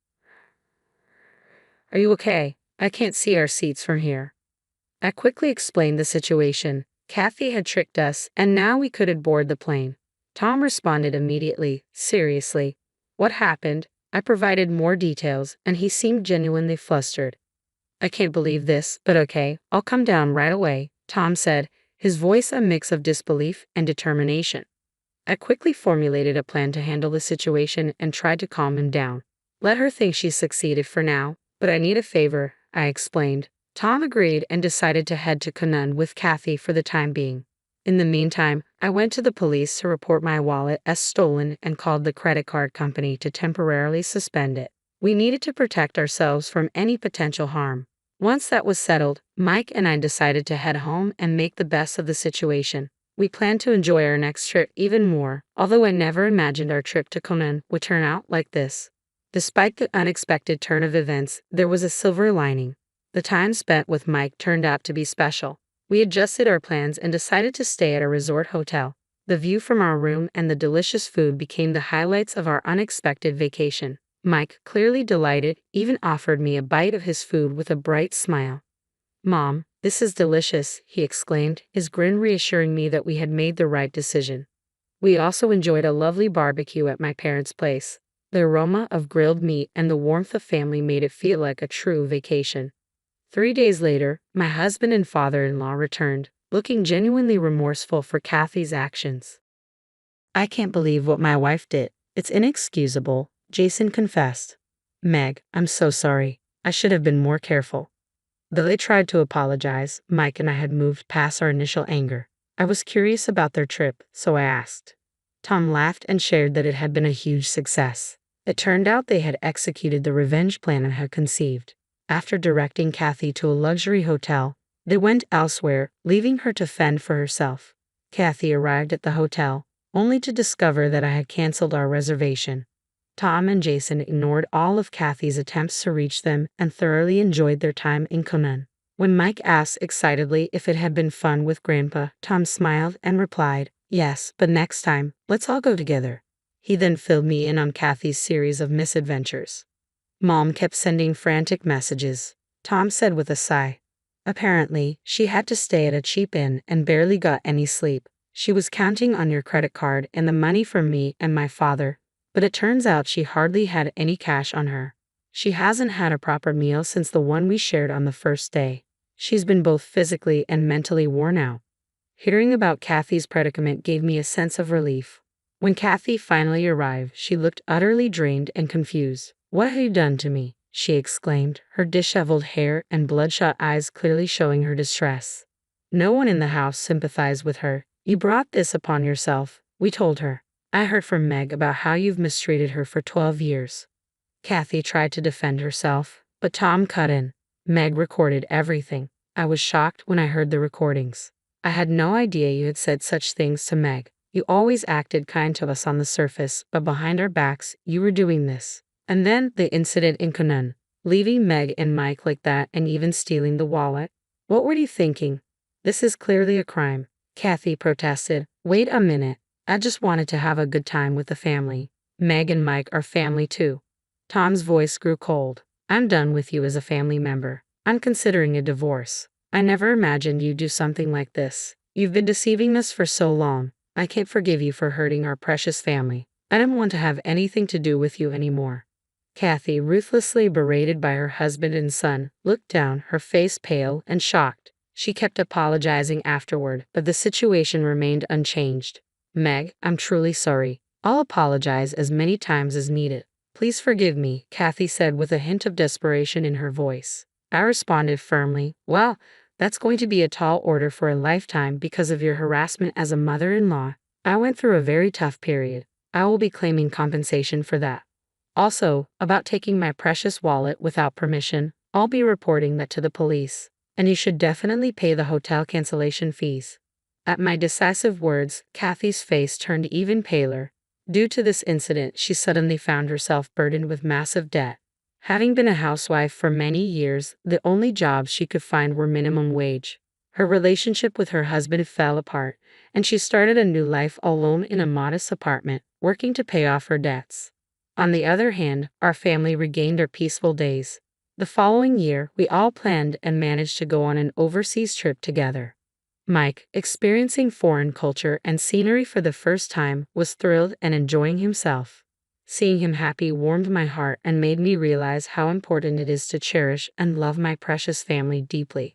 "Are you okay? I can't see our seats from here." I quickly explained the situation. Kathy had tricked us, and now we couldn't board the plane. Tom responded immediately, seriously. What happened? I provided more details, and he seemed genuinely flustered. I can't believe this, but okay, I'll come down right away, Tom said, his voice a mix of disbelief and determination. I quickly formulated a plan to handle the situation and tried to calm him down. Let her think she succeeded for now, but I need a favor, I explained. Tom agreed and decided to head to Canaan with Kathy for the time being. In the meantime, I went to the police to report my wallet as stolen and called the credit card company to temporarily suspend it. We needed to protect ourselves from any potential harm. Once that was settled, Mike and I decided to head home and make the best of the situation. We planned to enjoy our next trip even more, although I never imagined our trip to Canaan would turn out like this. Despite the unexpected turn of events, there was a silver lining. The time spent with Mike turned out to be special. We adjusted our plans and decided to stay at a resort hotel. The view from our room and the delicious food became the highlights of our unexpected vacation. Mike, clearly delighted, even offered me a bite of his food with a bright smile. "Mom, this is delicious," he exclaimed, his grin reassuring me that we had made the right decision. We also enjoyed a lovely barbecue at my parents' place. The aroma of grilled meat and the warmth of family made it feel like a true vacation. 3 days later, my husband and father-in-law returned, looking genuinely remorseful for Kathy's actions. "I can't believe what my wife did. It's inexcusable," Jason confessed. "Meg, I'm so sorry. I should have been more careful." Though they tried to apologize, Mike and I had moved past our initial anger. I was curious about their trip, so I asked. Tom laughed and shared that it had been a huge success. It turned out they had executed the revenge plan I had conceived. After directing Kathy to a luxury hotel, they went elsewhere, leaving her to fend for herself. Kathy arrived at the hotel, only to discover that I had canceled our reservation. Tom and Jason ignored all of Kathy's attempts to reach them and thoroughly enjoyed their time in Canaan. When Mike asked excitedly if it had been fun with Grandpa, Tom smiled and replied, "Yes, but next time, let's all go together." He then filled me in on Kathy's series of misadventures. Mom kept sending frantic messages, Tom said with a sigh. Apparently, she had to stay at a cheap inn and barely got any sleep. She was counting on your credit card and the money from me and my father, but it turns out she hardly had any cash on her. She hasn't had a proper meal since the one we shared on the first day. She's been both physically and mentally worn out. Hearing about Kathy's predicament gave me a sense of relief. When Kathy finally arrived, she looked utterly drained and confused. "What have you done to me?" she exclaimed, her disheveled hair and bloodshot eyes clearly showing her distress. No one in the house sympathized with her. "You brought this upon yourself," we told her. "I heard from Meg about how you've mistreated her for 12 years. Kathy tried to defend herself, but Tom cut in. "Meg recorded everything. I was shocked when I heard the recordings. I had no idea you had said such things to Meg. You always acted kind to us on the surface, but behind our backs, you were doing this. And then the incident in Canaan, leaving Meg and Mike like that and even stealing the wallet. What were you thinking? This is clearly a crime," Kathy protested. "Wait a minute. I just wanted to have a good time with the family. Meg and Mike are family too." Tom's voice grew cold. "I'm done with you as a family member. I'm considering a divorce. I never imagined you'd do something like this. You've been deceiving us for so long. I can't forgive you for hurting our precious family. I don't want to have anything to do with you anymore." Kathy, ruthlessly berated by her husband and son, looked down, her face pale and shocked. She kept apologizing afterward, but the situation remained unchanged. "Meg, I'm truly sorry. I'll apologize as many times as needed. Please forgive me," Kathy said with a hint of desperation in her voice. I responded firmly, "Well, that's going to be a tall order for a lifetime because of your harassment as a mother-in-law. I went through a very tough period. I will be claiming compensation for that. Also, about taking my precious wallet without permission, I'll be reporting that to the police. And you should definitely pay the hotel cancellation fees." At my decisive words, Kathy's face turned even paler. Due to this incident, she suddenly found herself burdened with massive debt. Having been a housewife for many years, the only jobs she could find were minimum wage. Her relationship with her husband fell apart, and she started a new life alone in a modest apartment, working to pay off her debts. On the other hand, our family regained our peaceful days. The following year, we all planned and managed to go on an overseas trip together. Mike, experiencing foreign culture and scenery for the first time, was thrilled and enjoying himself. Seeing him happy warmed my heart and made me realize how important it is to cherish and love my precious family deeply.